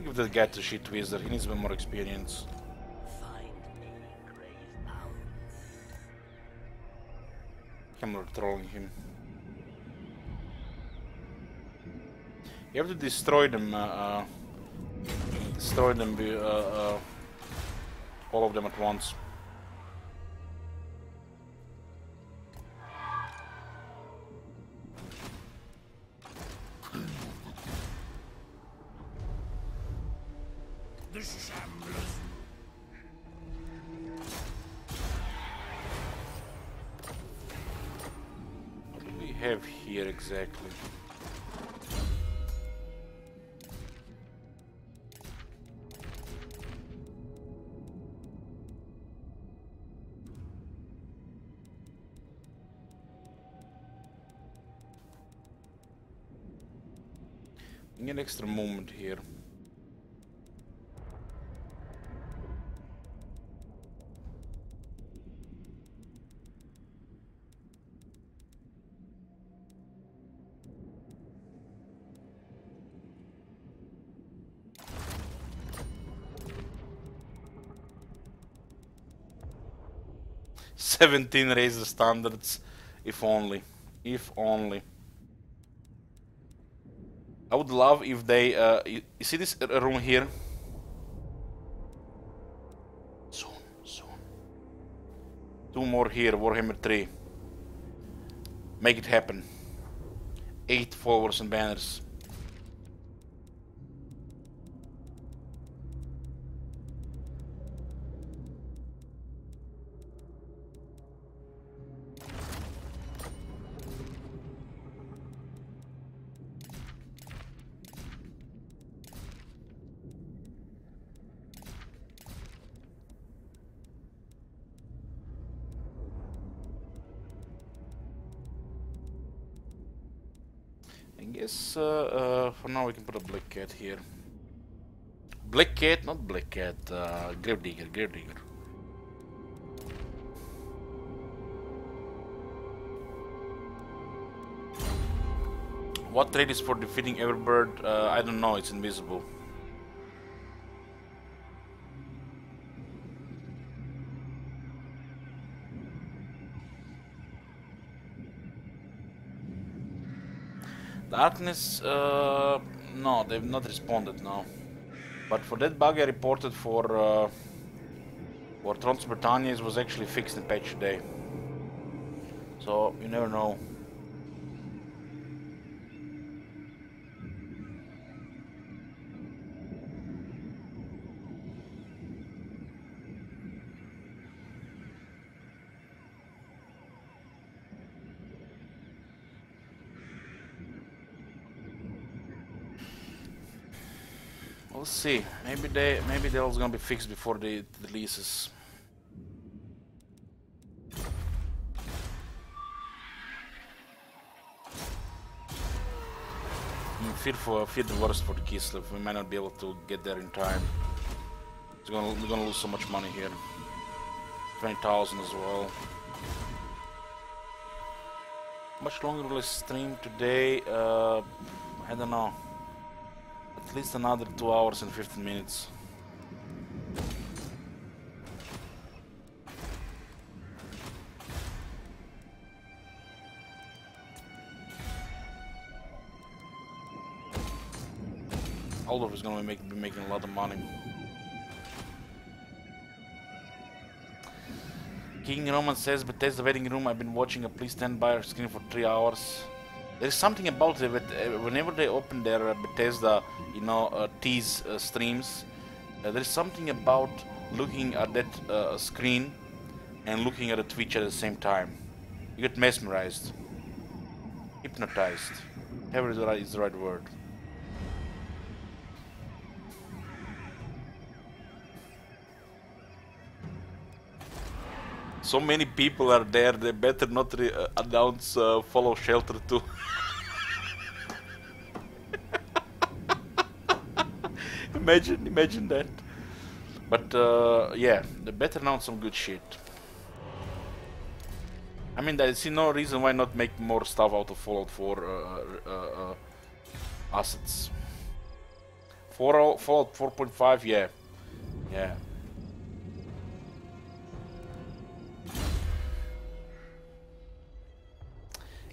give that guy to shit wizard. He needs a bit more experience. Find me, grave bounds. I'm trolling him. You have to destroy them. Destroy them. All of them at once. The Shamblers. What do we have here exactly? We get extra movement here. "17 raise the standards, if only. If only. I would love if they, you see this room here? Soon, soon. 2 more here, Warhammer 3. Make it happen. 8 followers and banners. I guess for now we can put a Black Cat here. Black Cat, not Black Cat, Gravedigger, Gravedigger. What trait is for defeating every bird? I don't know, it's invisible. Darkness, no, they've not responded now. But for that bug I reported for Trons Britannia, it was actually fixed in patch today. So, you never know. We'll see. Maybe they're gonna be fixed before the releases. I fear the worst for the Kislev. We might not be able to get there in time. We're gonna lose so much money here. 20,000 as well. How much longer will I stream today? I don't know. At least another 2 hours and 15 minutes. Aldorf is gonna be making a lot of money. King Roman says, Bethesda waiting room, I've been watching a please stand by our screen for 3 hours. There's something about it, whenever they open their Bethesda, tease streams, there's something about looking at that screen and looking at the Twitch at the same time. You get mesmerized, hypnotized, whatever is the right word. So many people are there, they better not announce follow shelter too. Imagine that. But yeah, they better announce some good shit. I mean, I see no reason why not make more stuff out of Fallout 4 assets. Fallout 4.5, yeah. Yeah.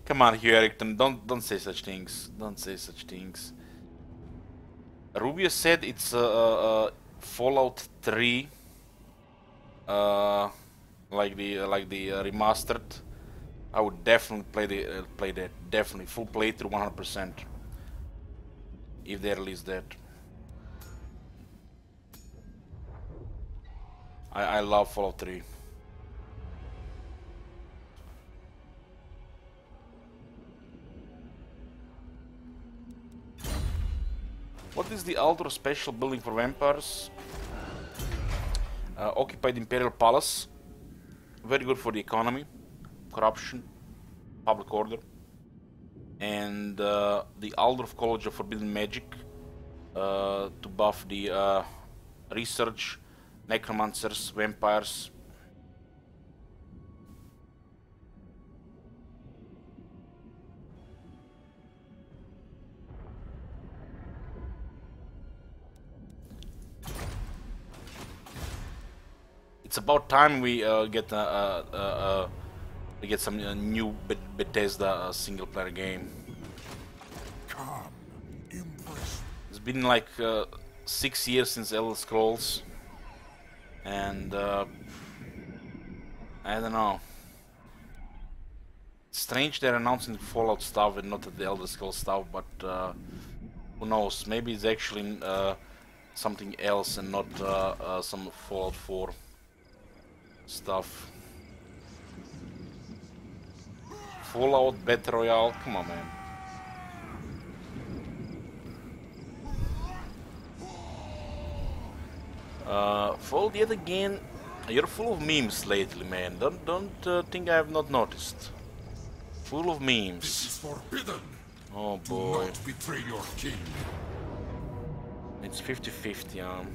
Come on, Hugh Erickton, don't say such things. Don't say such things. Rubio said it's Fallout 3, like the remastered. I would definitely play that. Definitely full playthrough, 100%. If they release that. I love Fallout 3. What is the Ultra special building for vampires? Occupied Imperial Palace. Very good for the economy, corruption, public order. And the Aldorf College of Forbidden Magic to buff the research, necromancers, vampires. It's about time we get some new Bethesda single-player game. Come, impress. It's been like 6 years since Elder Scrolls, and I don't know. It's strange they're announcing Fallout stuff and not the Elder Scrolls stuff, but who knows? Maybe it's actually something else and not some Fallout 4 stuff. Fallout Battle Royale, come on, man. Fallout yet again. You're full of memes lately, man. Don't think I have not noticed. Full of memes. This is forbidden. Oh Do boy. not betray your king. It's 50-50,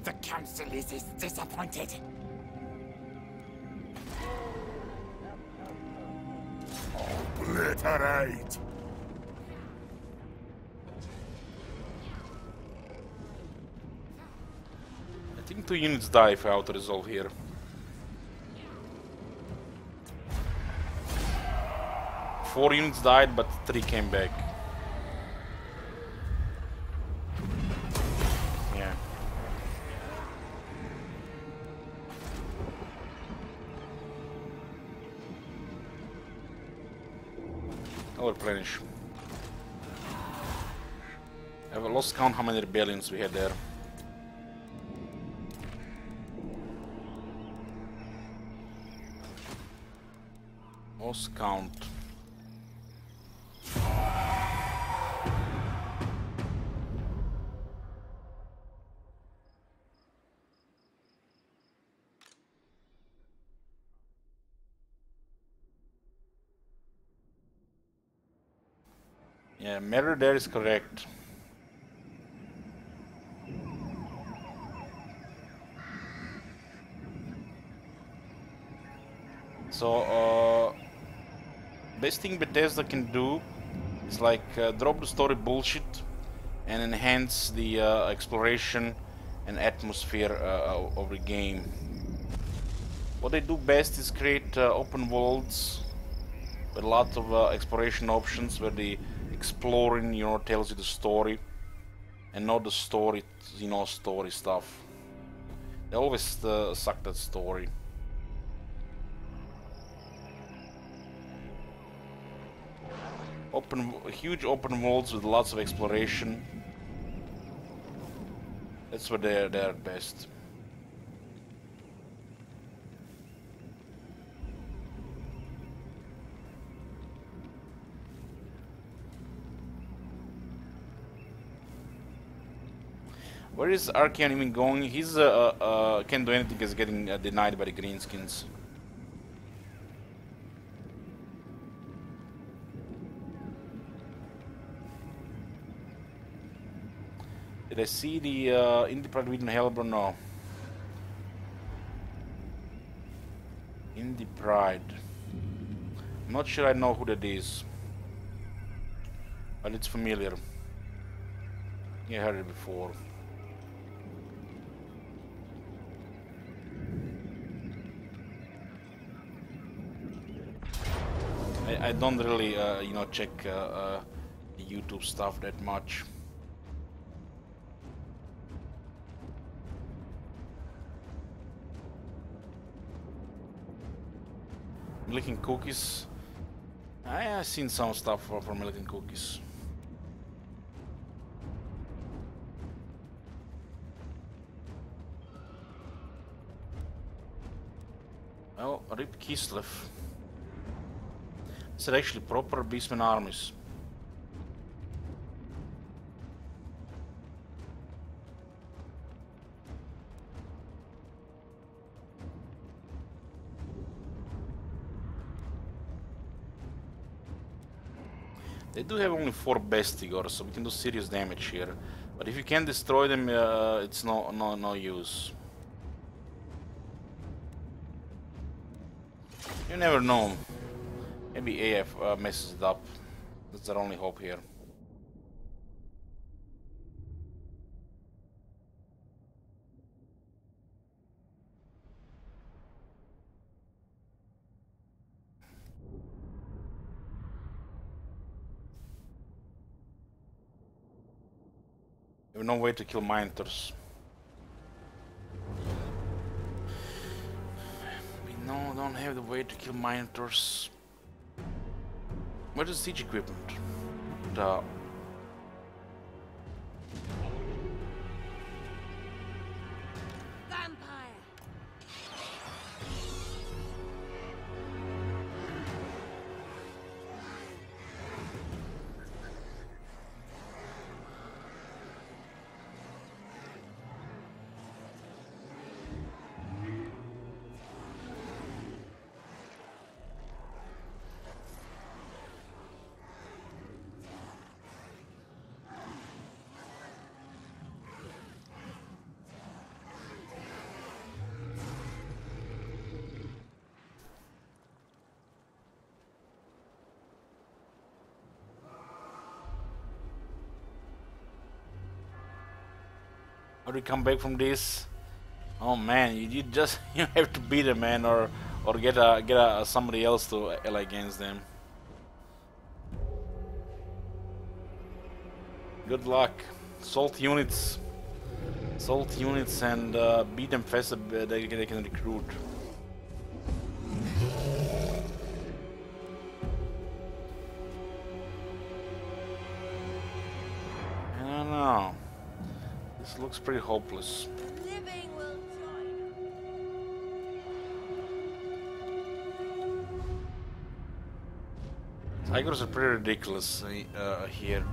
The council is disappointed. Obliterate. I think 2 units die if I auto-resolve here. Four units died, but 3 came back. Yeah. I'll replenish. I've lost count how many rebellions we had there. Lost count. Yeah, mirror there is correct. So, best thing Bethesda can do is like drop the story bullshit and enhance the exploration and atmosphere of the game. What they do best is create open worlds with a lot of exploration options where the exploring, tells you the story and not the story, story stuff. They always suck that story. Huge open worlds with lots of exploration. That's where they're best. Where is Archeon even going? He's can't do anything. He's getting denied by the Greenskins. Did I see the Indie Pride Wheaton Hellborn? No. Indie Pride. I'm not sure I know who that is. But it's familiar. Yeah, I heard it before. I don't really, you know, check YouTube stuff that much. Milking Cookies. I've seen some stuff from Milking Cookies. Well, Rip Kislev. These are actually proper Beastmen armies. They do have only 4 Bestigors, so we can do serious damage here. But if you can't destroy them, it's no use. You never know. Maybe AF messes it up. That's our only hope here. We have no way to kill Minotors. We don't have the way to kill Minotors. Where's the siege equipment? Vampire! How do you come back from this? Oh man, you just you have to beat them, man, or get somebody else to ally against them. Good luck, salt units, and beat them faster. They can recruit. I don't know. This looks pretty hopeless. Living will join. Tigers are pretty ridiculous here.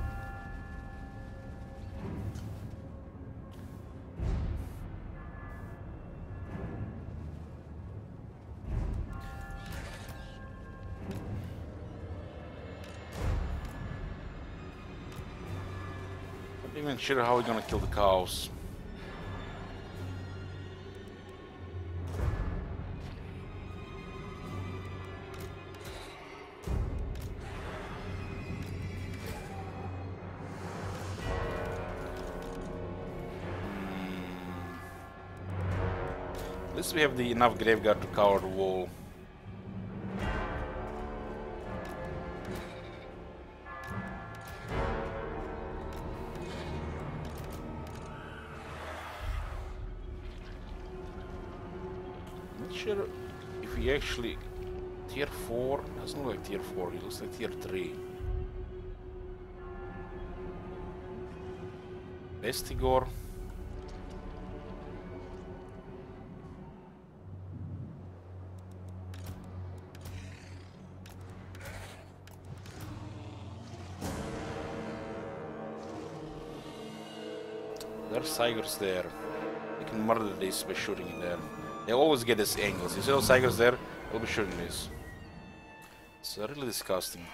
Not even sure how we're gonna kill the cows. At least we have enough Graveguard to cover the wall. Not sure if he actually tier 4 doesn't look like tier 4, he looks like tier 3. Bestigor. There's Cygers there. They can murder this by shooting in there. They always get these angles. You see those Cygers there? They'll be shooting this. It's really disgusting.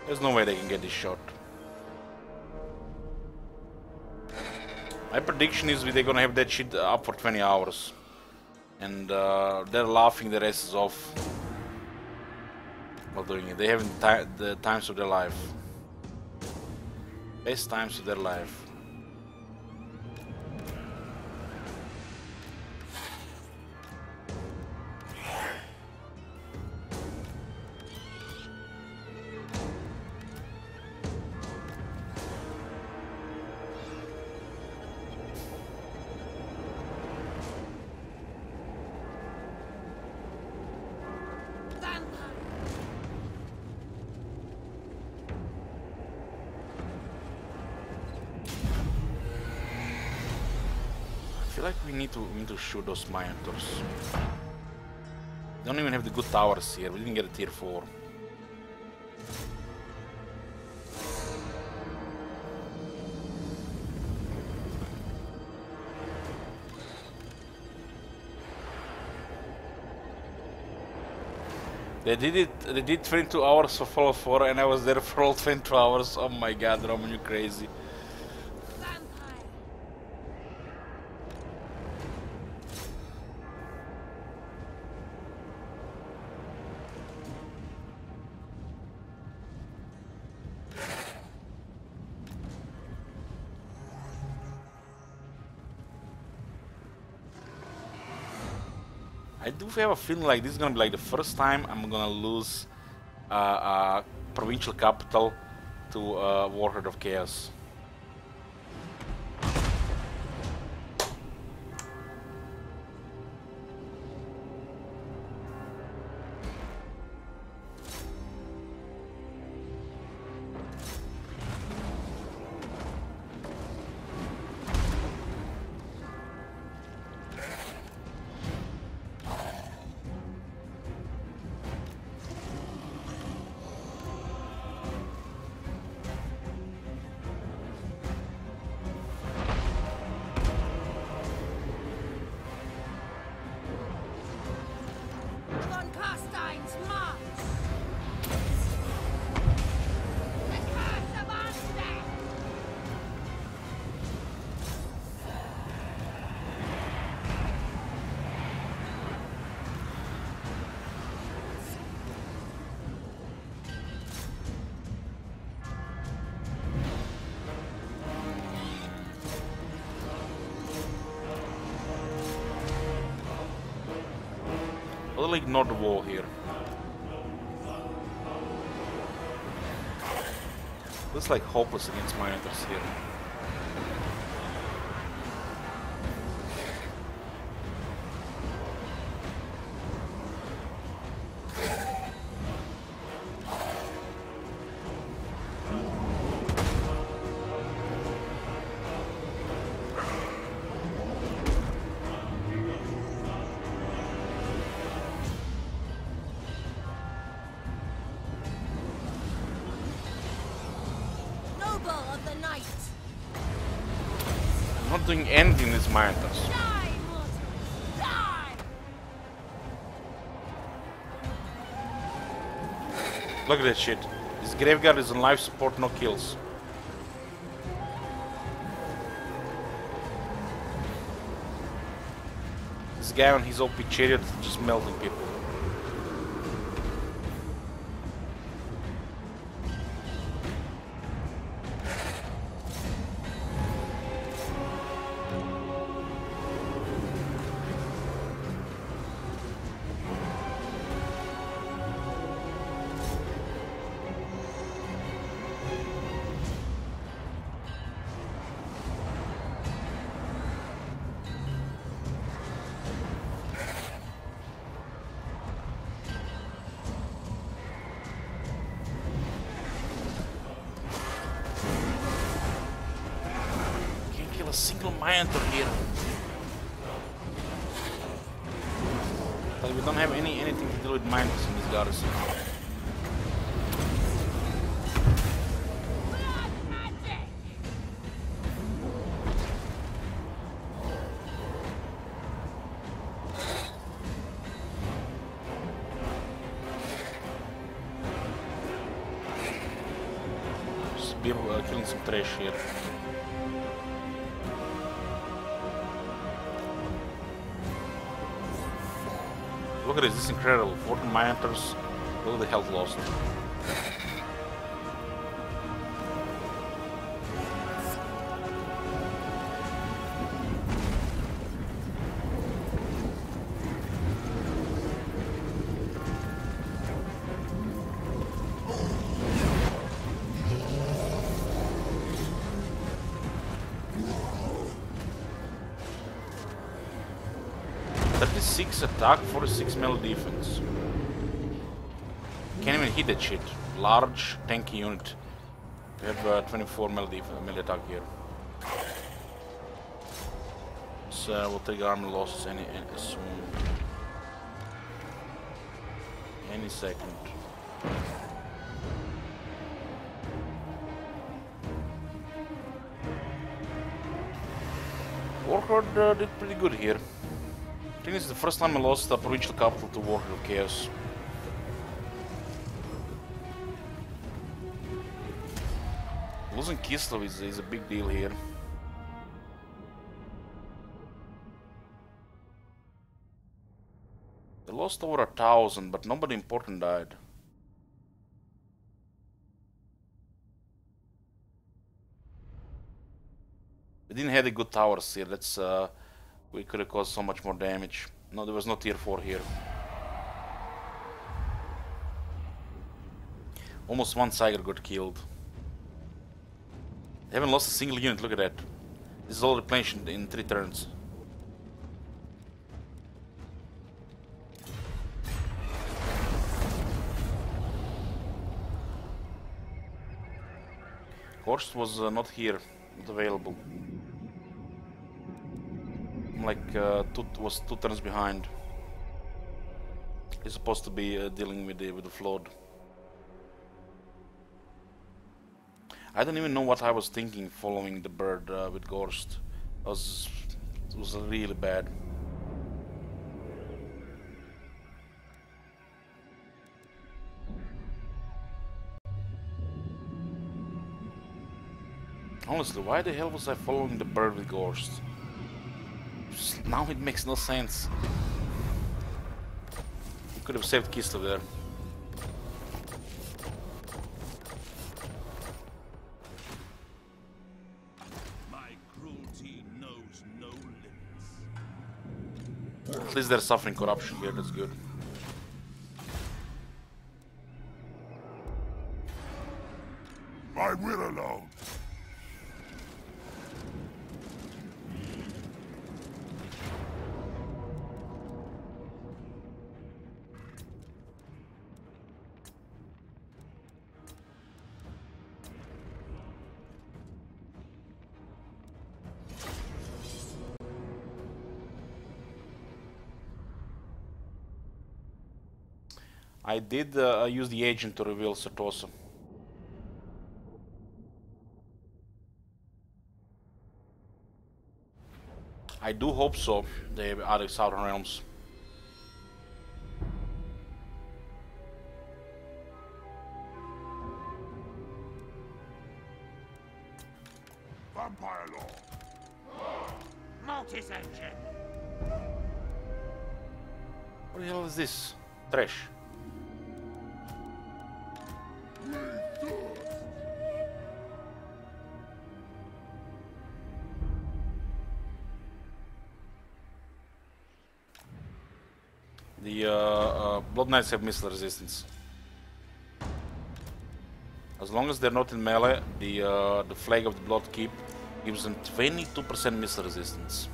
There's no way they can get this shot. My prediction is they're gonna have that shit up for 20 hours. And they're laughing their asses off while doing it. They have the times of their life. Best times of their life. I feel like we need to shoot those Minotaurs. They don't even have the good towers here. We didn't get a tier 4. They did 22 hours for Fallout 4 and I was there for all 22 hours. Oh my god, Roman, you crazy. I do have a feeling like this is gonna be like the first time I'm gonna lose provincial capital to Warhead of Chaos. I'll ignore the wall here. Looks like hopeless against Minotaurs here. I'm not doing anything in these Minotaurs. Look at that shit. This Graveguard is on life support, no kills. This guy on his OP chariot just melting people. A single Minotaur here. Like we don't have anything to do with Minotaurs in this garrison. killing some trash here. Look at this is incredible. 14 miners, look at the health lost. Attack, 46 melee defense. Can't even hit that shit. Large tanky unit. We have 24 melee attack here. So we'll take armor losses any soon. Any second. Warlord did pretty good here. I think this is the first time I lost the provincial capital to Warlord of Chaos. Losing Kislev is a big deal here. They lost over 1,000, but nobody important died. We didn't have the good towers here. That's we could have caused so much more damage. No, there was no tier 4 here. Almost one Saigar got killed. They haven't lost a single unit, look at that. This is all replenished in 3 turns. Horst was not here, not available. I'm like was 2 turns behind. He's supposed to be dealing with the flood. I don't even know what I was thinking following the bird with Gorst. It was really bad. Honestly, why the hell was I following the bird with Gorst? Now it makes no sense. You could have saved Kislev there. My cruelty knows no limits. At least they're suffering corruption here, that's good. My will alone. I did use the agent to reveal Certosa. I do hope so, the other Southern Realms. Vampire Law. Mortis engine. What the hell is this? Trash. The Blood Knights have missile resistance. As long as they're not in melee, the Flag of the Blood Keep gives them 22% missile resistance.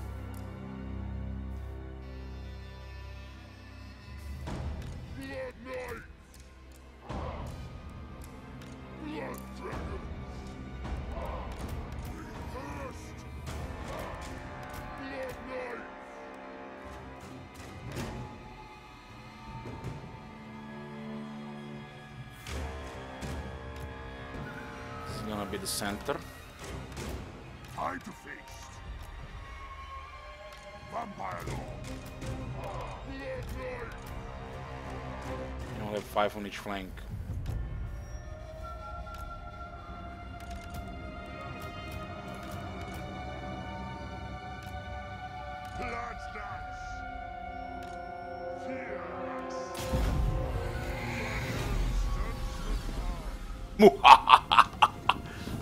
Gonna be the center. Eye to face. Vampire Law. And we'll have 5 on each flank.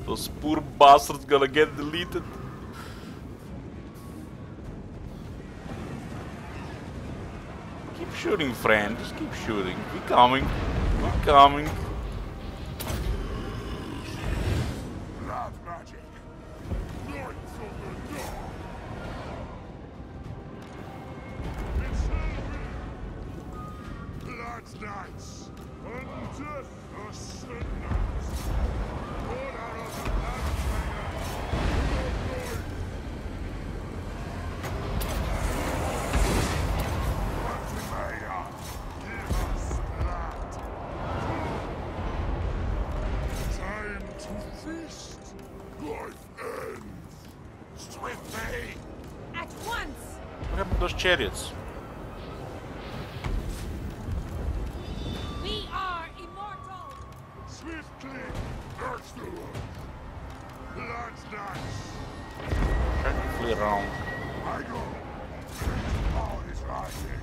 Those poor bastards gonna get deleted. Keep shooting, friend. Just keep shooting. We're coming. We're coming. Blood magic. Knights of the Dark. It's Blood Knights. Unto the sinners. Order of the Blood Time to feast. Life ends. Swiftly. At once! What happened to those chariots? We are immortal! Swiftly. Excellent. Blood Knights. Trying to flee around. I go. All is rising.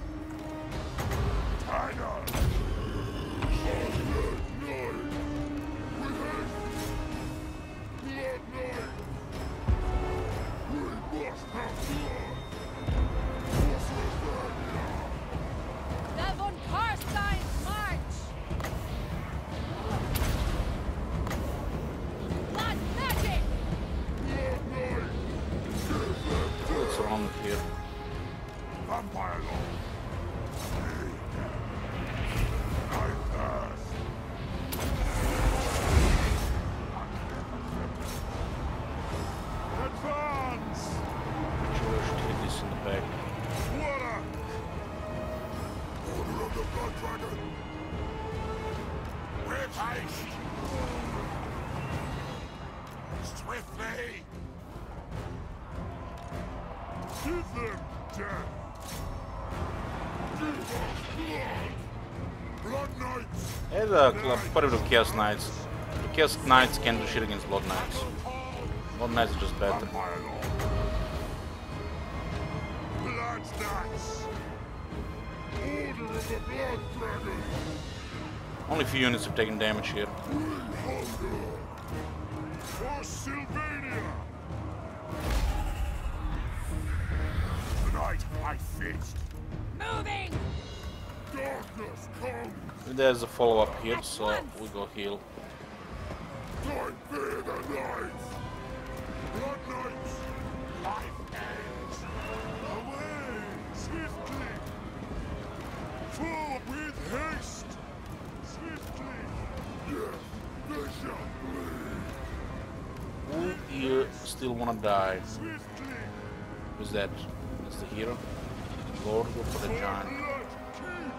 Tidal. Blood Knight. With haste. Blood Knight. We must have blood. The von Karstein's march! Blood magic! Blood Knight. What's wrong here? Vampire Lord. I thirst. Advance! Sure, I should hit this in the back. Water! Order of the Blood Dragon! With haste! Swiftly! Give them death! Give us blood! Blood Knights! There's a quite a bit of Chaos Knights. The Chaos Knights can do shit against Blood Knights. Blood Knights are just better. Vampire Lord! Blood Knights! Order of the Blood Dragon! Only a few units have taken damage here. Hunger! For Sylvania! Tonight I feast! Moving! Darkness comes! There's a follow-up here, so we go heal. Don't fear the night! Blood Knights! Life ends! Away! Swiftly! Full with haste! Swiftly! Yes, they shall bleed! Who here still wanna die? Swiftly! Who's that? That's the hero? Lord, go for the giant. Blood keep!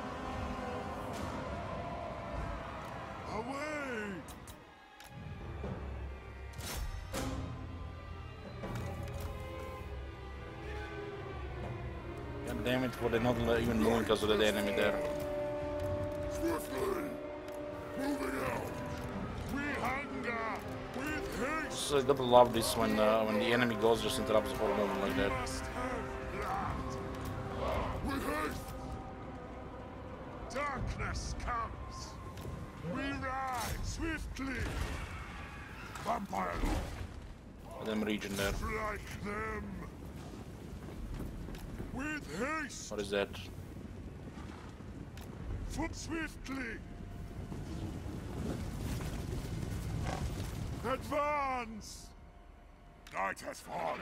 Away! God damn it, were they not even moving because of the enemy there? Swiftly! Moving out! We hunger! With haste! So I gotta love this when the enemy goes just interrupts the whole movement like that. Must have blood! With haste! Darkness comes! We ride swiftly! Vampire Lord! Let them region there. Strike them! With haste! What is that? Foot swiftly! Advance! Night has fallen!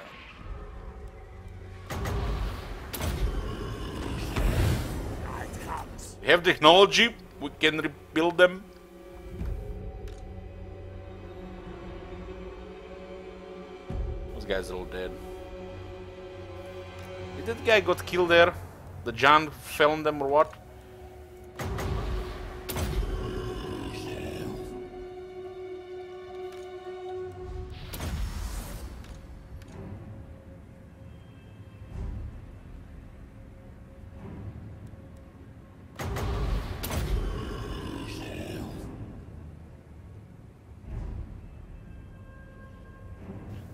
Night comes! We have technology, we can rebuild them. Those guys are all dead. Did that guy got killed there? The giant fell on them or what?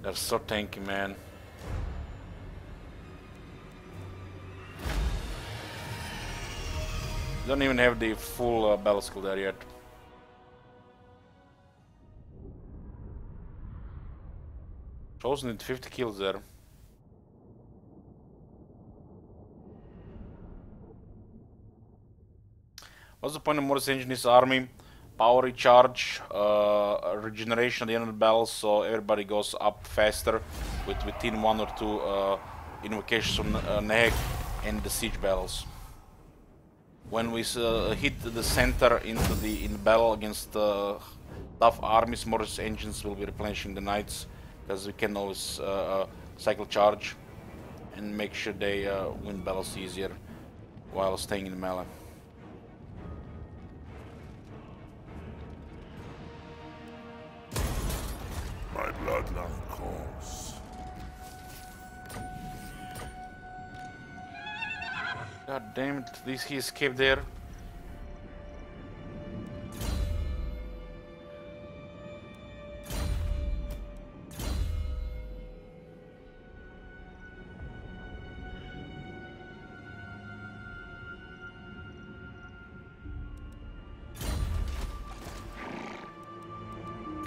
They're so tanky, man. Don't even have the full battle skill there yet. Chosen did 50 kills there. What's the point of Morris Engine's army? Power recharge, regeneration at the end of the battle, so everybody goes up faster within 1 or 2 invocations from Nehek and the siege battles. When we hit the center in the battle against tough armies, Morris engines will be replenishing the knights, because we can always cycle charge and make sure they win battles easier while staying in melee. My bloodline calls. God damn it, he escaped there.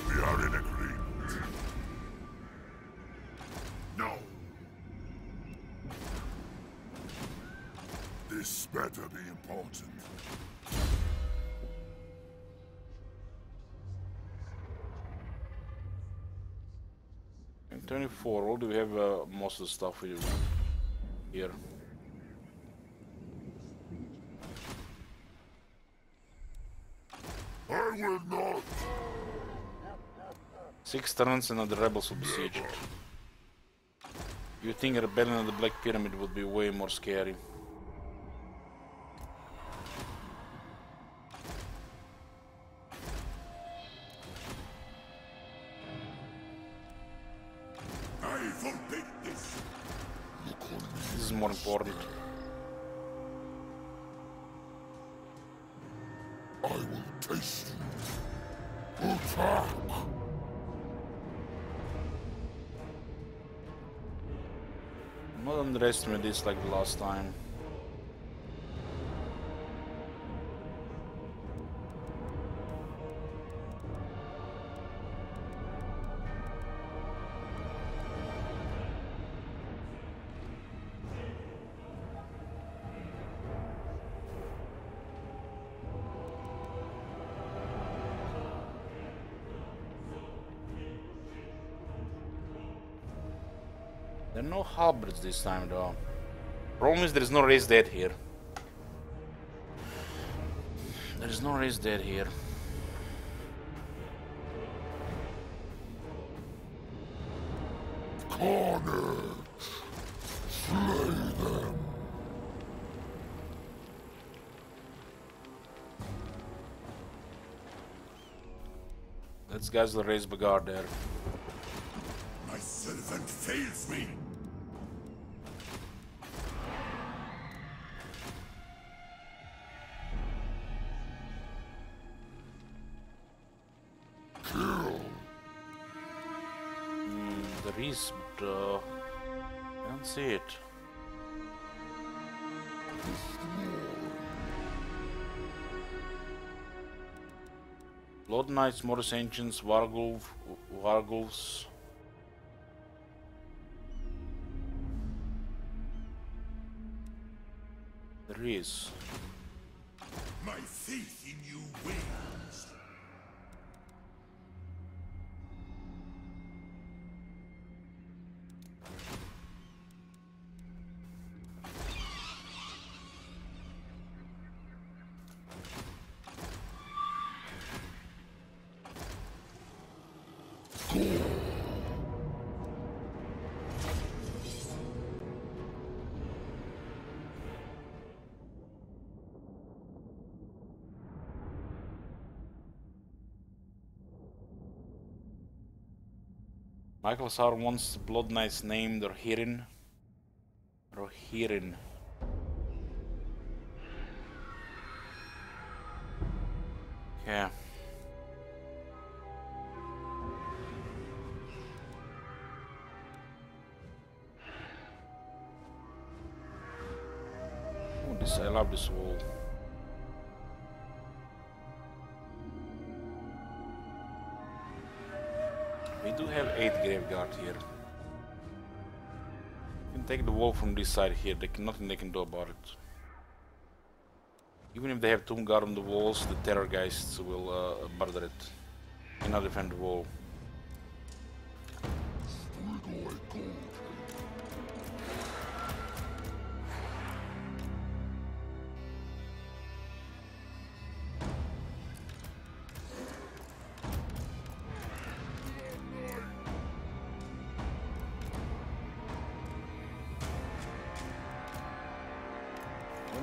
We are in agreement. No. This better be important. In 24, what do we have most of the stuff we do here? I will not. 6 turns and the rebels will besiege it. You think a rebellion of the Black Pyramid would be way more scary. I forbid this. This is more important. I will taste you. Attack. Not underestimate this like the last time. There are no halberds this time though. Problem is there is no raised dead here. There is no raised dead here. Carnage. Slay them. Let's guys will raise Bagard there. My servant fails me. Kill. There is, but I don't see it. Blood Knights, Morris Ancients, Wargulfs. There is. My faith in you wins. Michael Sar wants Blood Knights named Rohirrim. Rohirrim. Yeah. Oh, this I love this wall. We do have 8 Graveguard here. can take the wall from this side here. Nothing they can do about it. Even if they have Tomb Guard on the walls, the Terror Geists will murder it. Cannot defend the wall.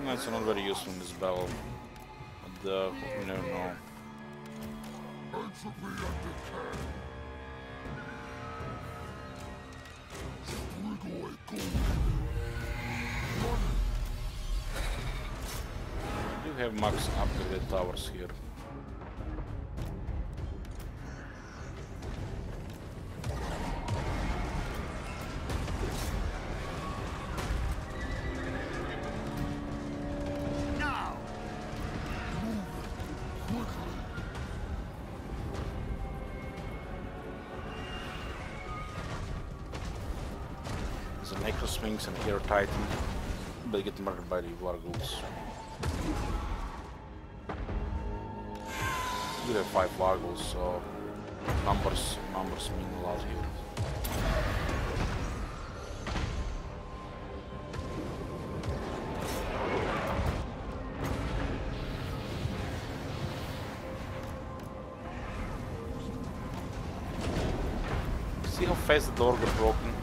Knights are not very useful in this battle, but we never know. We do have max upgraded towers here. There's a Necrosphinx and Hero Titan, but they get murdered by the Varghouls. We have 5 Varghouls, so numbers mean a lot here. See how fast the door got broken?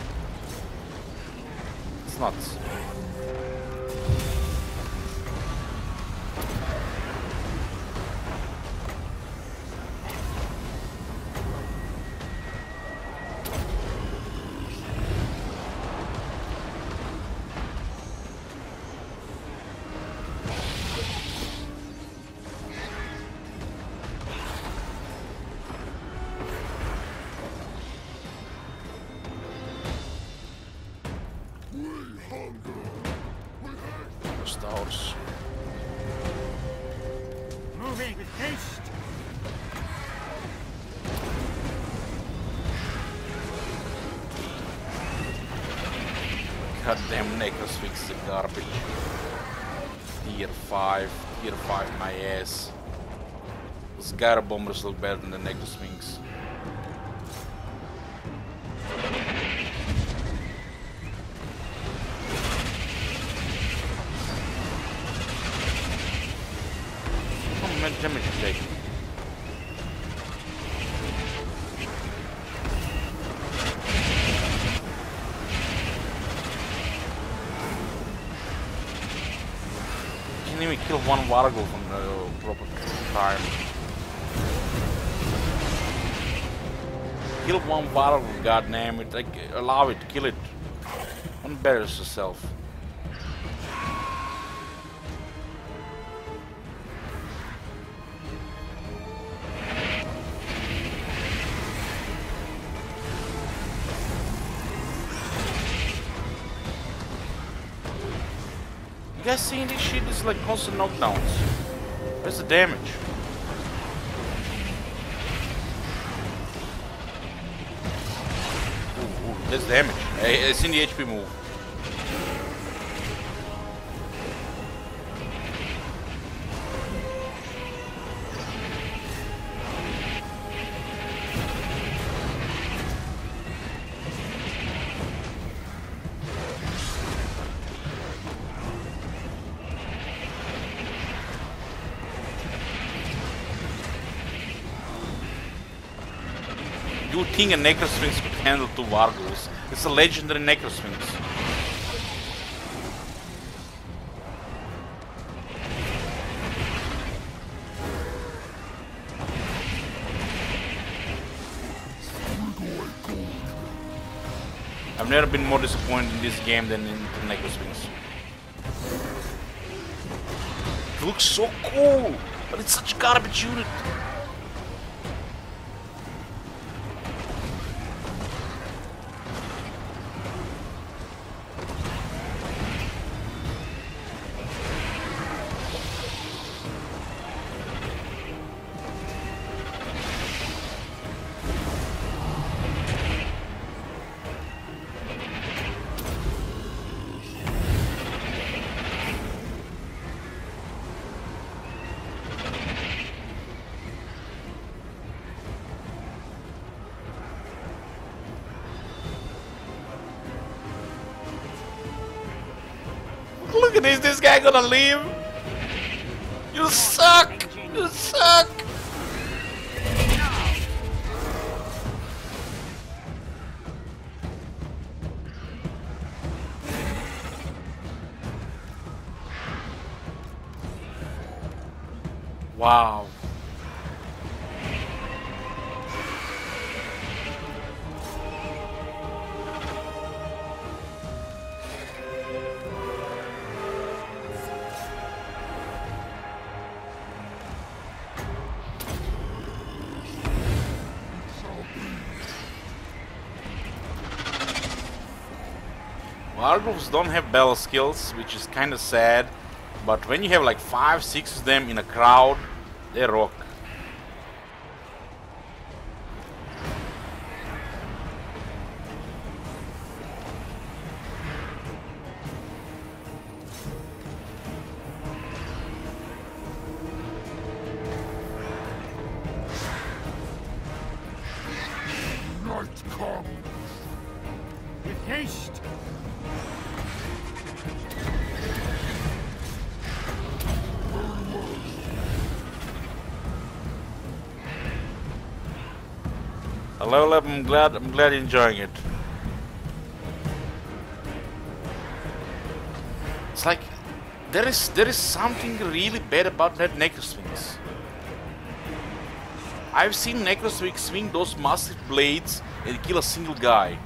It's nuts. Towers. Moving with haste. Goddamn Necrosphinx is a garbage. Tier 5 my ass. Those Gyro Bombers look better than the Necrosphinx. How much damage you take? Can't even kill one Varghoul from the proper time. Kill one Varghoul, goddamn it! Like, allow it, kill it. Embarrass yourself. You guys seeing this shit? It's like constant knockdowns. Where's the damage? Ooh, there's damage. It's in the HP move. You would think a Necrosphinx could handle 2 Varghouls. It's a legendary Necrosphinx. I've never been more disappointed in this game than in the Necrosphinx. It looks so cool, but it's such a garbage unit. Look at this. This guy gonna leave. You suck. You suck. Wow. Varghulfs don't have battle skills, which is kinda sad, but when you have like 5, 6 of them in a crowd, they rock. Night come. With haste. Level up, I'm glad you're enjoying it. It's like there is something really bad about that Necrosphinx. I've seen Necrosphinx swing those massive blades and kill a single guy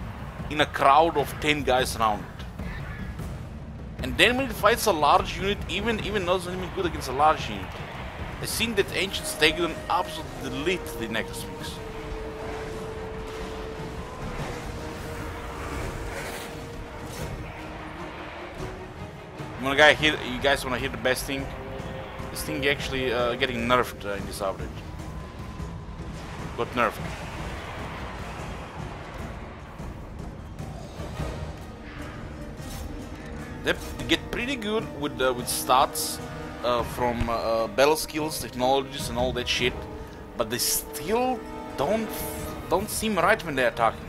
in a crowd of 10 guys around it. And then when it fights a large unit, even doesn't even good against a large unit. I've seen that Ancient Stegadon absolutely delete the Necrosphinx. You guys wanna hear the best thing? This thing actually getting nerfed in this update. Got nerfed. They get pretty good with stats from battle skills, technologies, and all that shit, but they still don't seem right when they're attacking.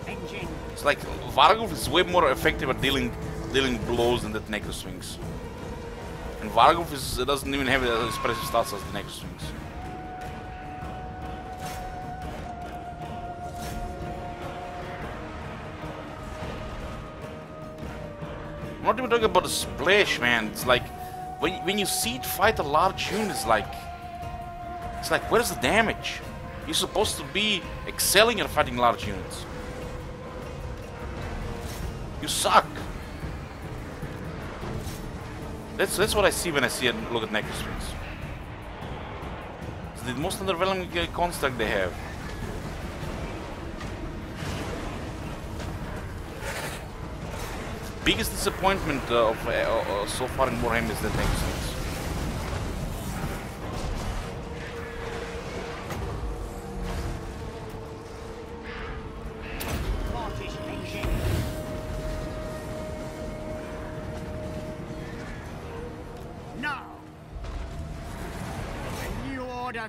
Engine. It's like Varghulf is way more effective at dealing blows than that Necrosphinx. And Varghulf doesn't even have as expressive stats as the Necrosphinx. I'm not even talking about the splash, man. It's like when you see it fight a large unit, it's like where's the damage? You're supposed to be excelling at fighting large units. You suck. That's what I see when I look at Necrosphinx. It's the most underwhelming construct they have. The biggest disappointment so far in Warhammer is that Necrosphinx.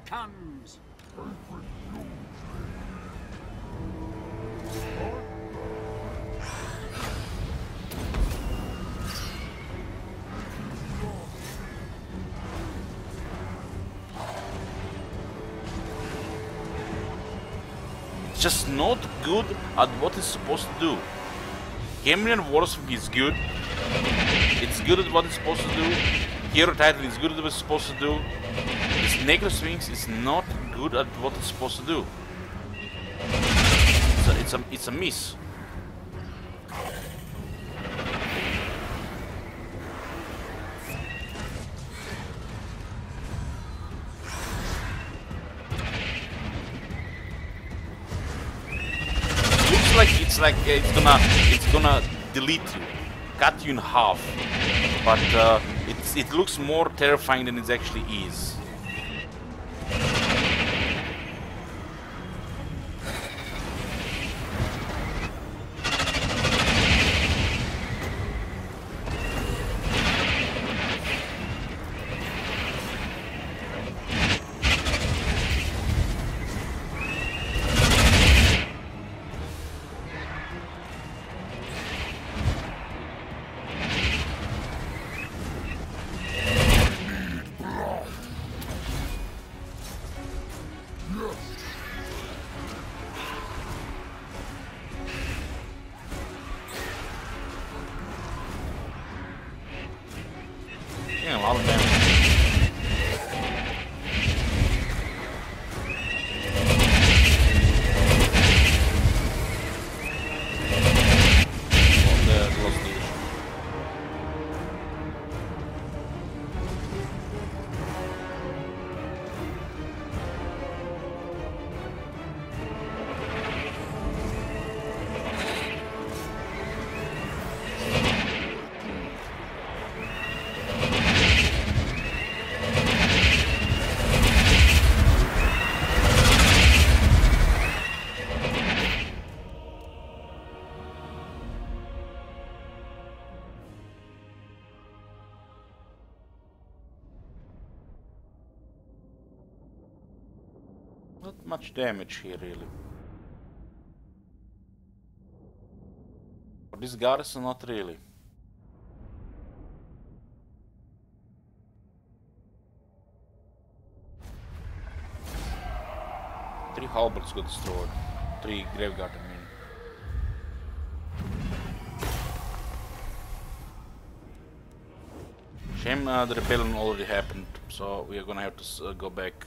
Comes. It's just not good at what it's supposed to do. Cambrian Warsmith is good. It's good at what it's supposed to do. Hero Titan is good at what it's supposed to do. This Necrosphinx is not good at what it's supposed to do. It's a miss. Looks like it's gonna delete you, cut you in half, but it looks more terrifying than it actually is. much damage here really. For this garrison, not really. Three halberds got destroyed. 3 graveguard, I mean. Shame the rebellion already happened, so we are gonna have to go back.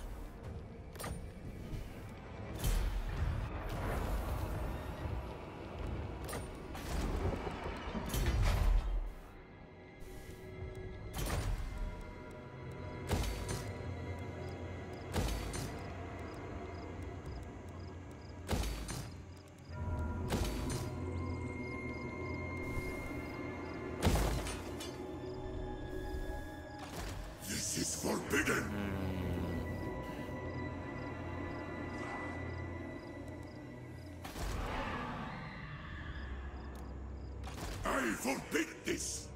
This is forbidden. I forbid this.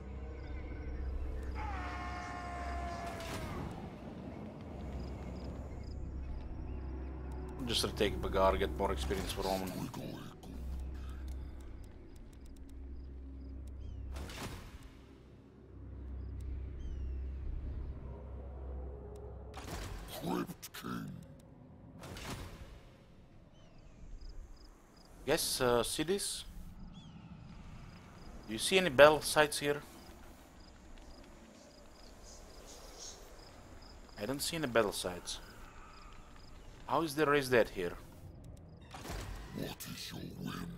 Just retake Bagar, get more experience for Roman. Crypt King. Yes, see this? Do you see any battle sites here? I don't see any battle sites. How is there raised that here? What is your whim?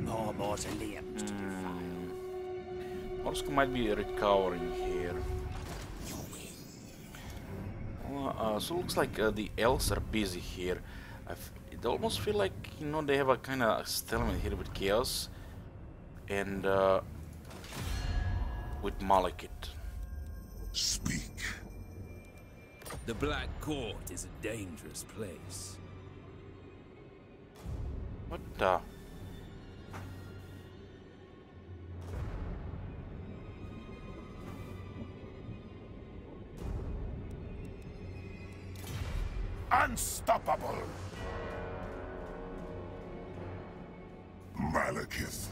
More mausoleums to be found. Moscow might be recovering here. So looks like the elves are busy here. It almost feel like, you know, they have a kind of stalemate here with Chaos and with Malekith. Speak. The Black Court is a dangerous place. What the? Unstoppable. Malekith.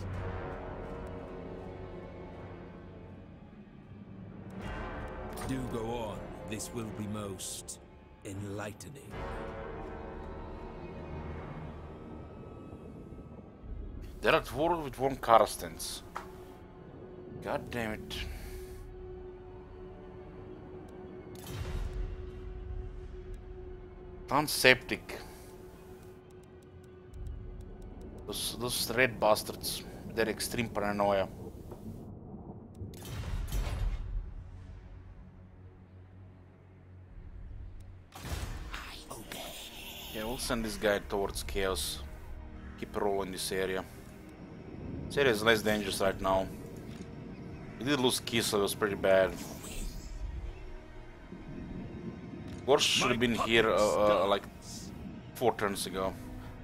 Do go on. This will be most enlightening. They're at war with Von Karstens. God damn it. Unseptic. Those red bastards. Their extreme paranoia. Yeah, we'll send this guy towards Chaos. Keep rolling this area. This area is less dangerous right now. We did lose Kisa, it was pretty bad. Gorsh should have been here like 4 turns ago.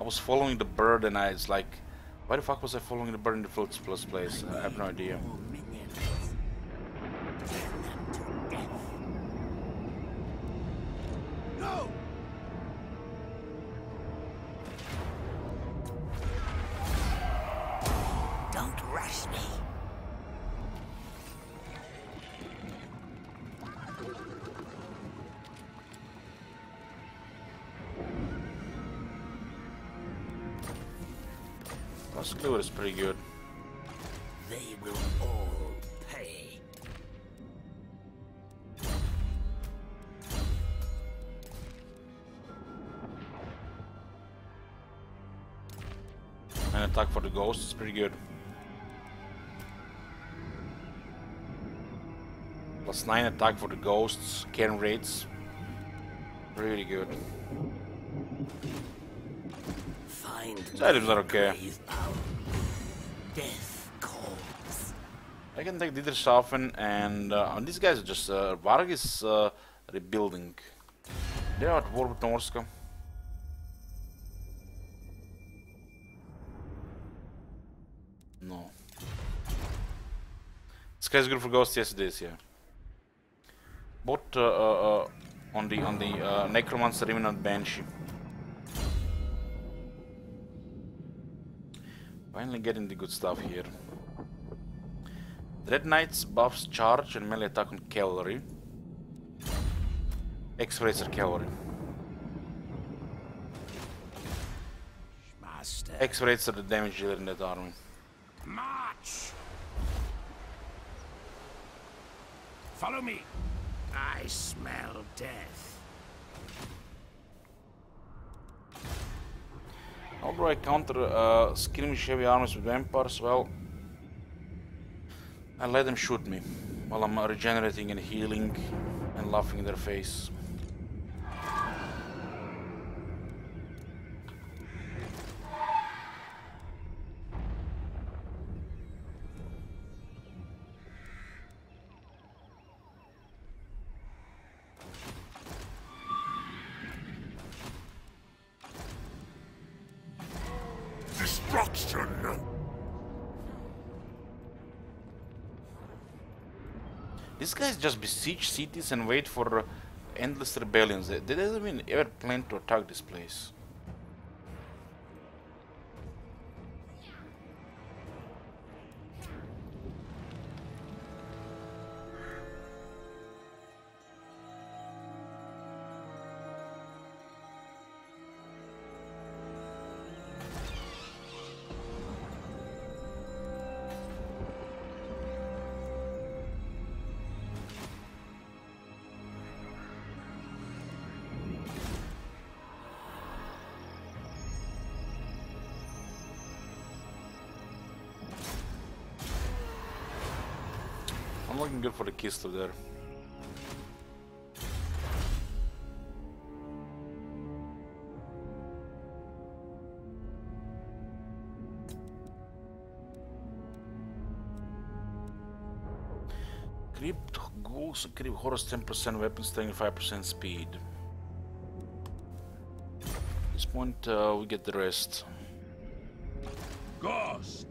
I was following the bird and it's like, why the fuck was I following the bird in the first place? I have no idea. More minions. Burn them to death. No! Don't rush me. Musclear is pretty good. They will all pay. An attack for the ghost is pretty good. +9 attack for the ghosts, Cairn rates. Really good. Find These items are okay. Death calls. I can take Dietershafen and these guys are just Varg is rebuilding. They are at war with Norska. No. This guy's good for ghosts, yes it is, yeah. Both on the Necromancer, Revenant, Banshee. Finally getting the good stuff here. Dread Knights buffs charge and melee attack on cavalry. X-Racer cavalry. Master. X-Racer the damage dealer in that army. March! Follow me. I smell death. How do I counter skirmish heavy armies with vampires? Well, I let them shoot me while I'm regenerating and healing and laughing in their face. Destruction! These guys just besiege cities and wait for endless rebellions. They didn't even ever plan to attack this place. I'm looking good for the Kistler there. Crypt Ghouls and Crypt Horrors 10% weapon strength, 5% speed. At this point we get the rest. Ghost!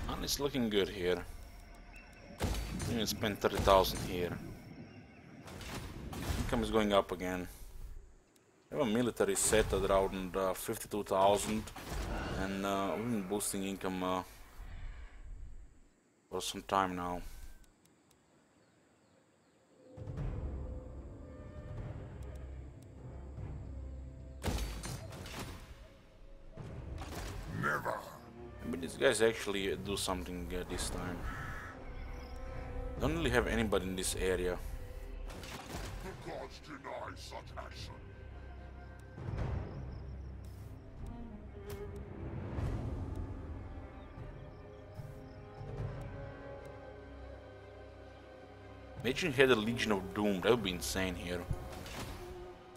And it's looking good here. Even spent 30,000 here. Income is going up again. We have a military set at around 52,000 and we've been boosting income for some time now. Never! I mean, these guys actually do something this time. Don't really have anybody in this area. The gods deny such action. Imagine you had a Legion of Doom, that would be insane here.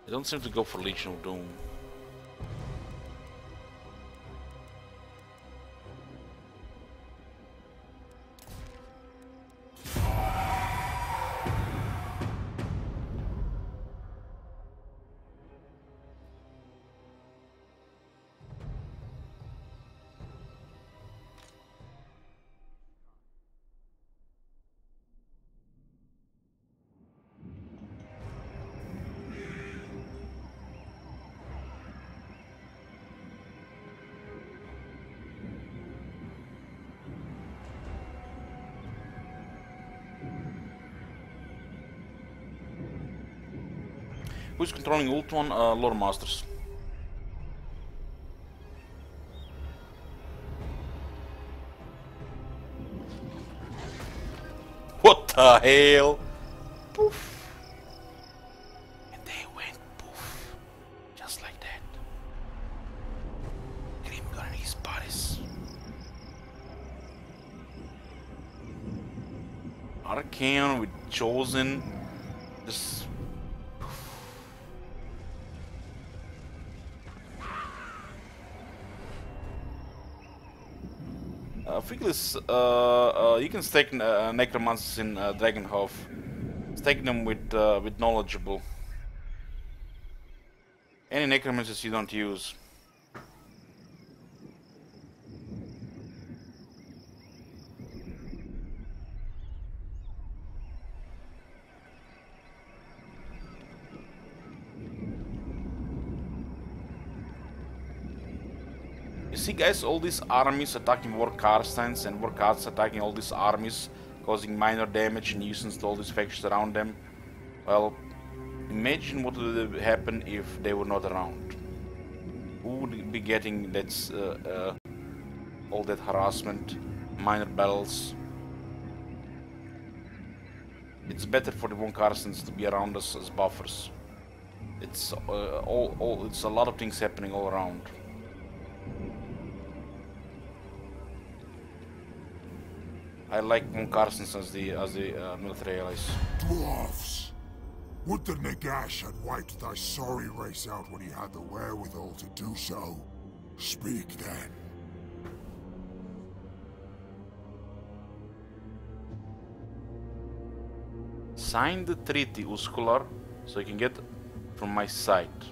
They don't seem to go for Legion of Doom. Who's controlling Ultron? Lore Masters. What the hell? Poof. And they went Archaon with Chosen. Just Figlis, you can stake necromancers in Dragonhof. Stake them with knowledgeable. Any necromancers you don't use. You see, guys, all these armies attacking War Karstens and War Karsts attacking all these armies, causing minor damage and nuisance to all these factions around them. Well, imagine what would happen if they were not around. Who would be getting that all that harassment, minor battles? It's better for the Von Karstens to be around us as buffers. It's it's a lot of things happening all around. I like Von Karstens as the military allies. Dwarfs! Would that Nagash had wiped thy sorry race out when he had the wherewithal to do so. Speak then. Sign the treaty, Uskular, so you can get from my side.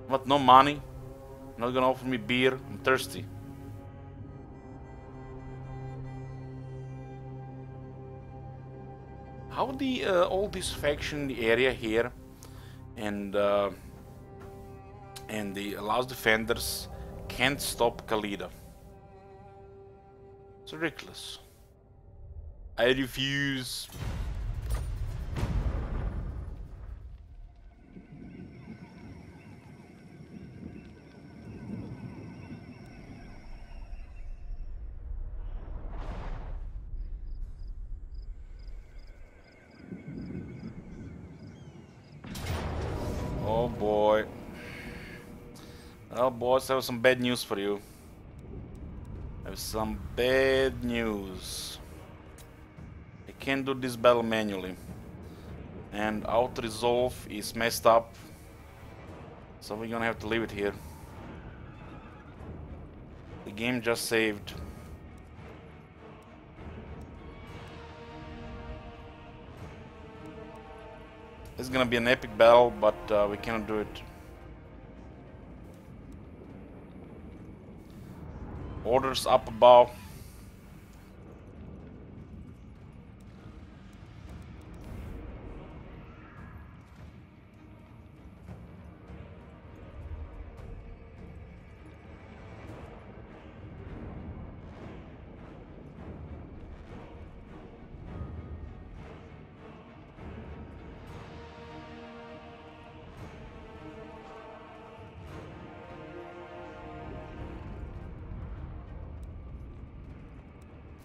What? No money? Not gonna offer me beer? I'm thirsty. How the all this faction in the area here and the Last Defenders can't stop Khalida? It's ridiculous. I refuse. Oh boy. Well, boys, I have some bad news for you. I have some bad news. I can't do this battle manually. And auto resolve is messed up. So we're gonna have to leave it here. The game just saved. It's gonna be an epic battle, but we cannot do it. Orders up above.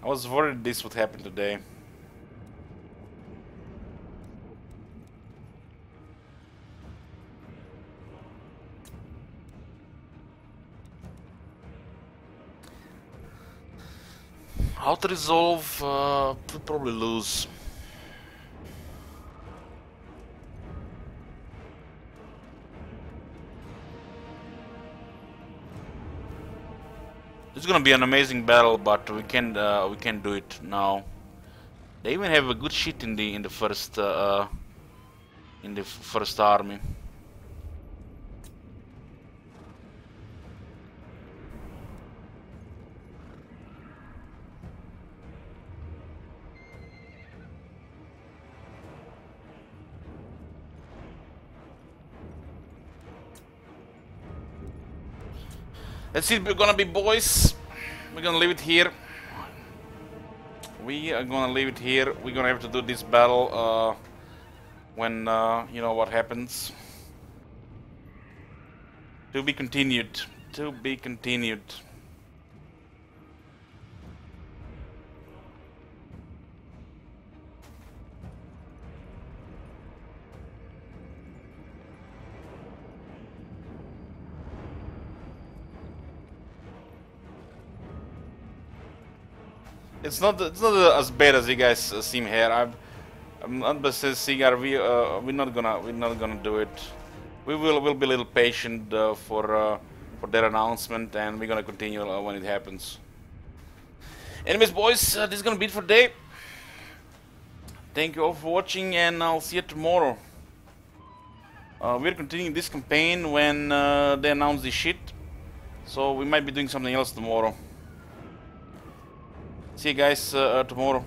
I was worried this would happen today. Auto resolve, we'll probably lose. It's gonna be an amazing battle, but we can't do it now. They even have a good shit in the first army. That's it, we're gonna be boys. We're gonna leave it here. We are gonna leave it here. We're gonna have to do this battle when you know what happens. To be continued. To be continued. It's not as bad as you guys seem here. I'm not saying we're not gonna do it. We'll be a little patient for their announcement, and we're gonna continue when it happens. Anyways, boys, this is gonna be it for today. Thank you all for watching, and I'll see you tomorrow. We're continuing this campaign when they announce this shit, so we might be doing something else tomorrow. See you guys tomorrow.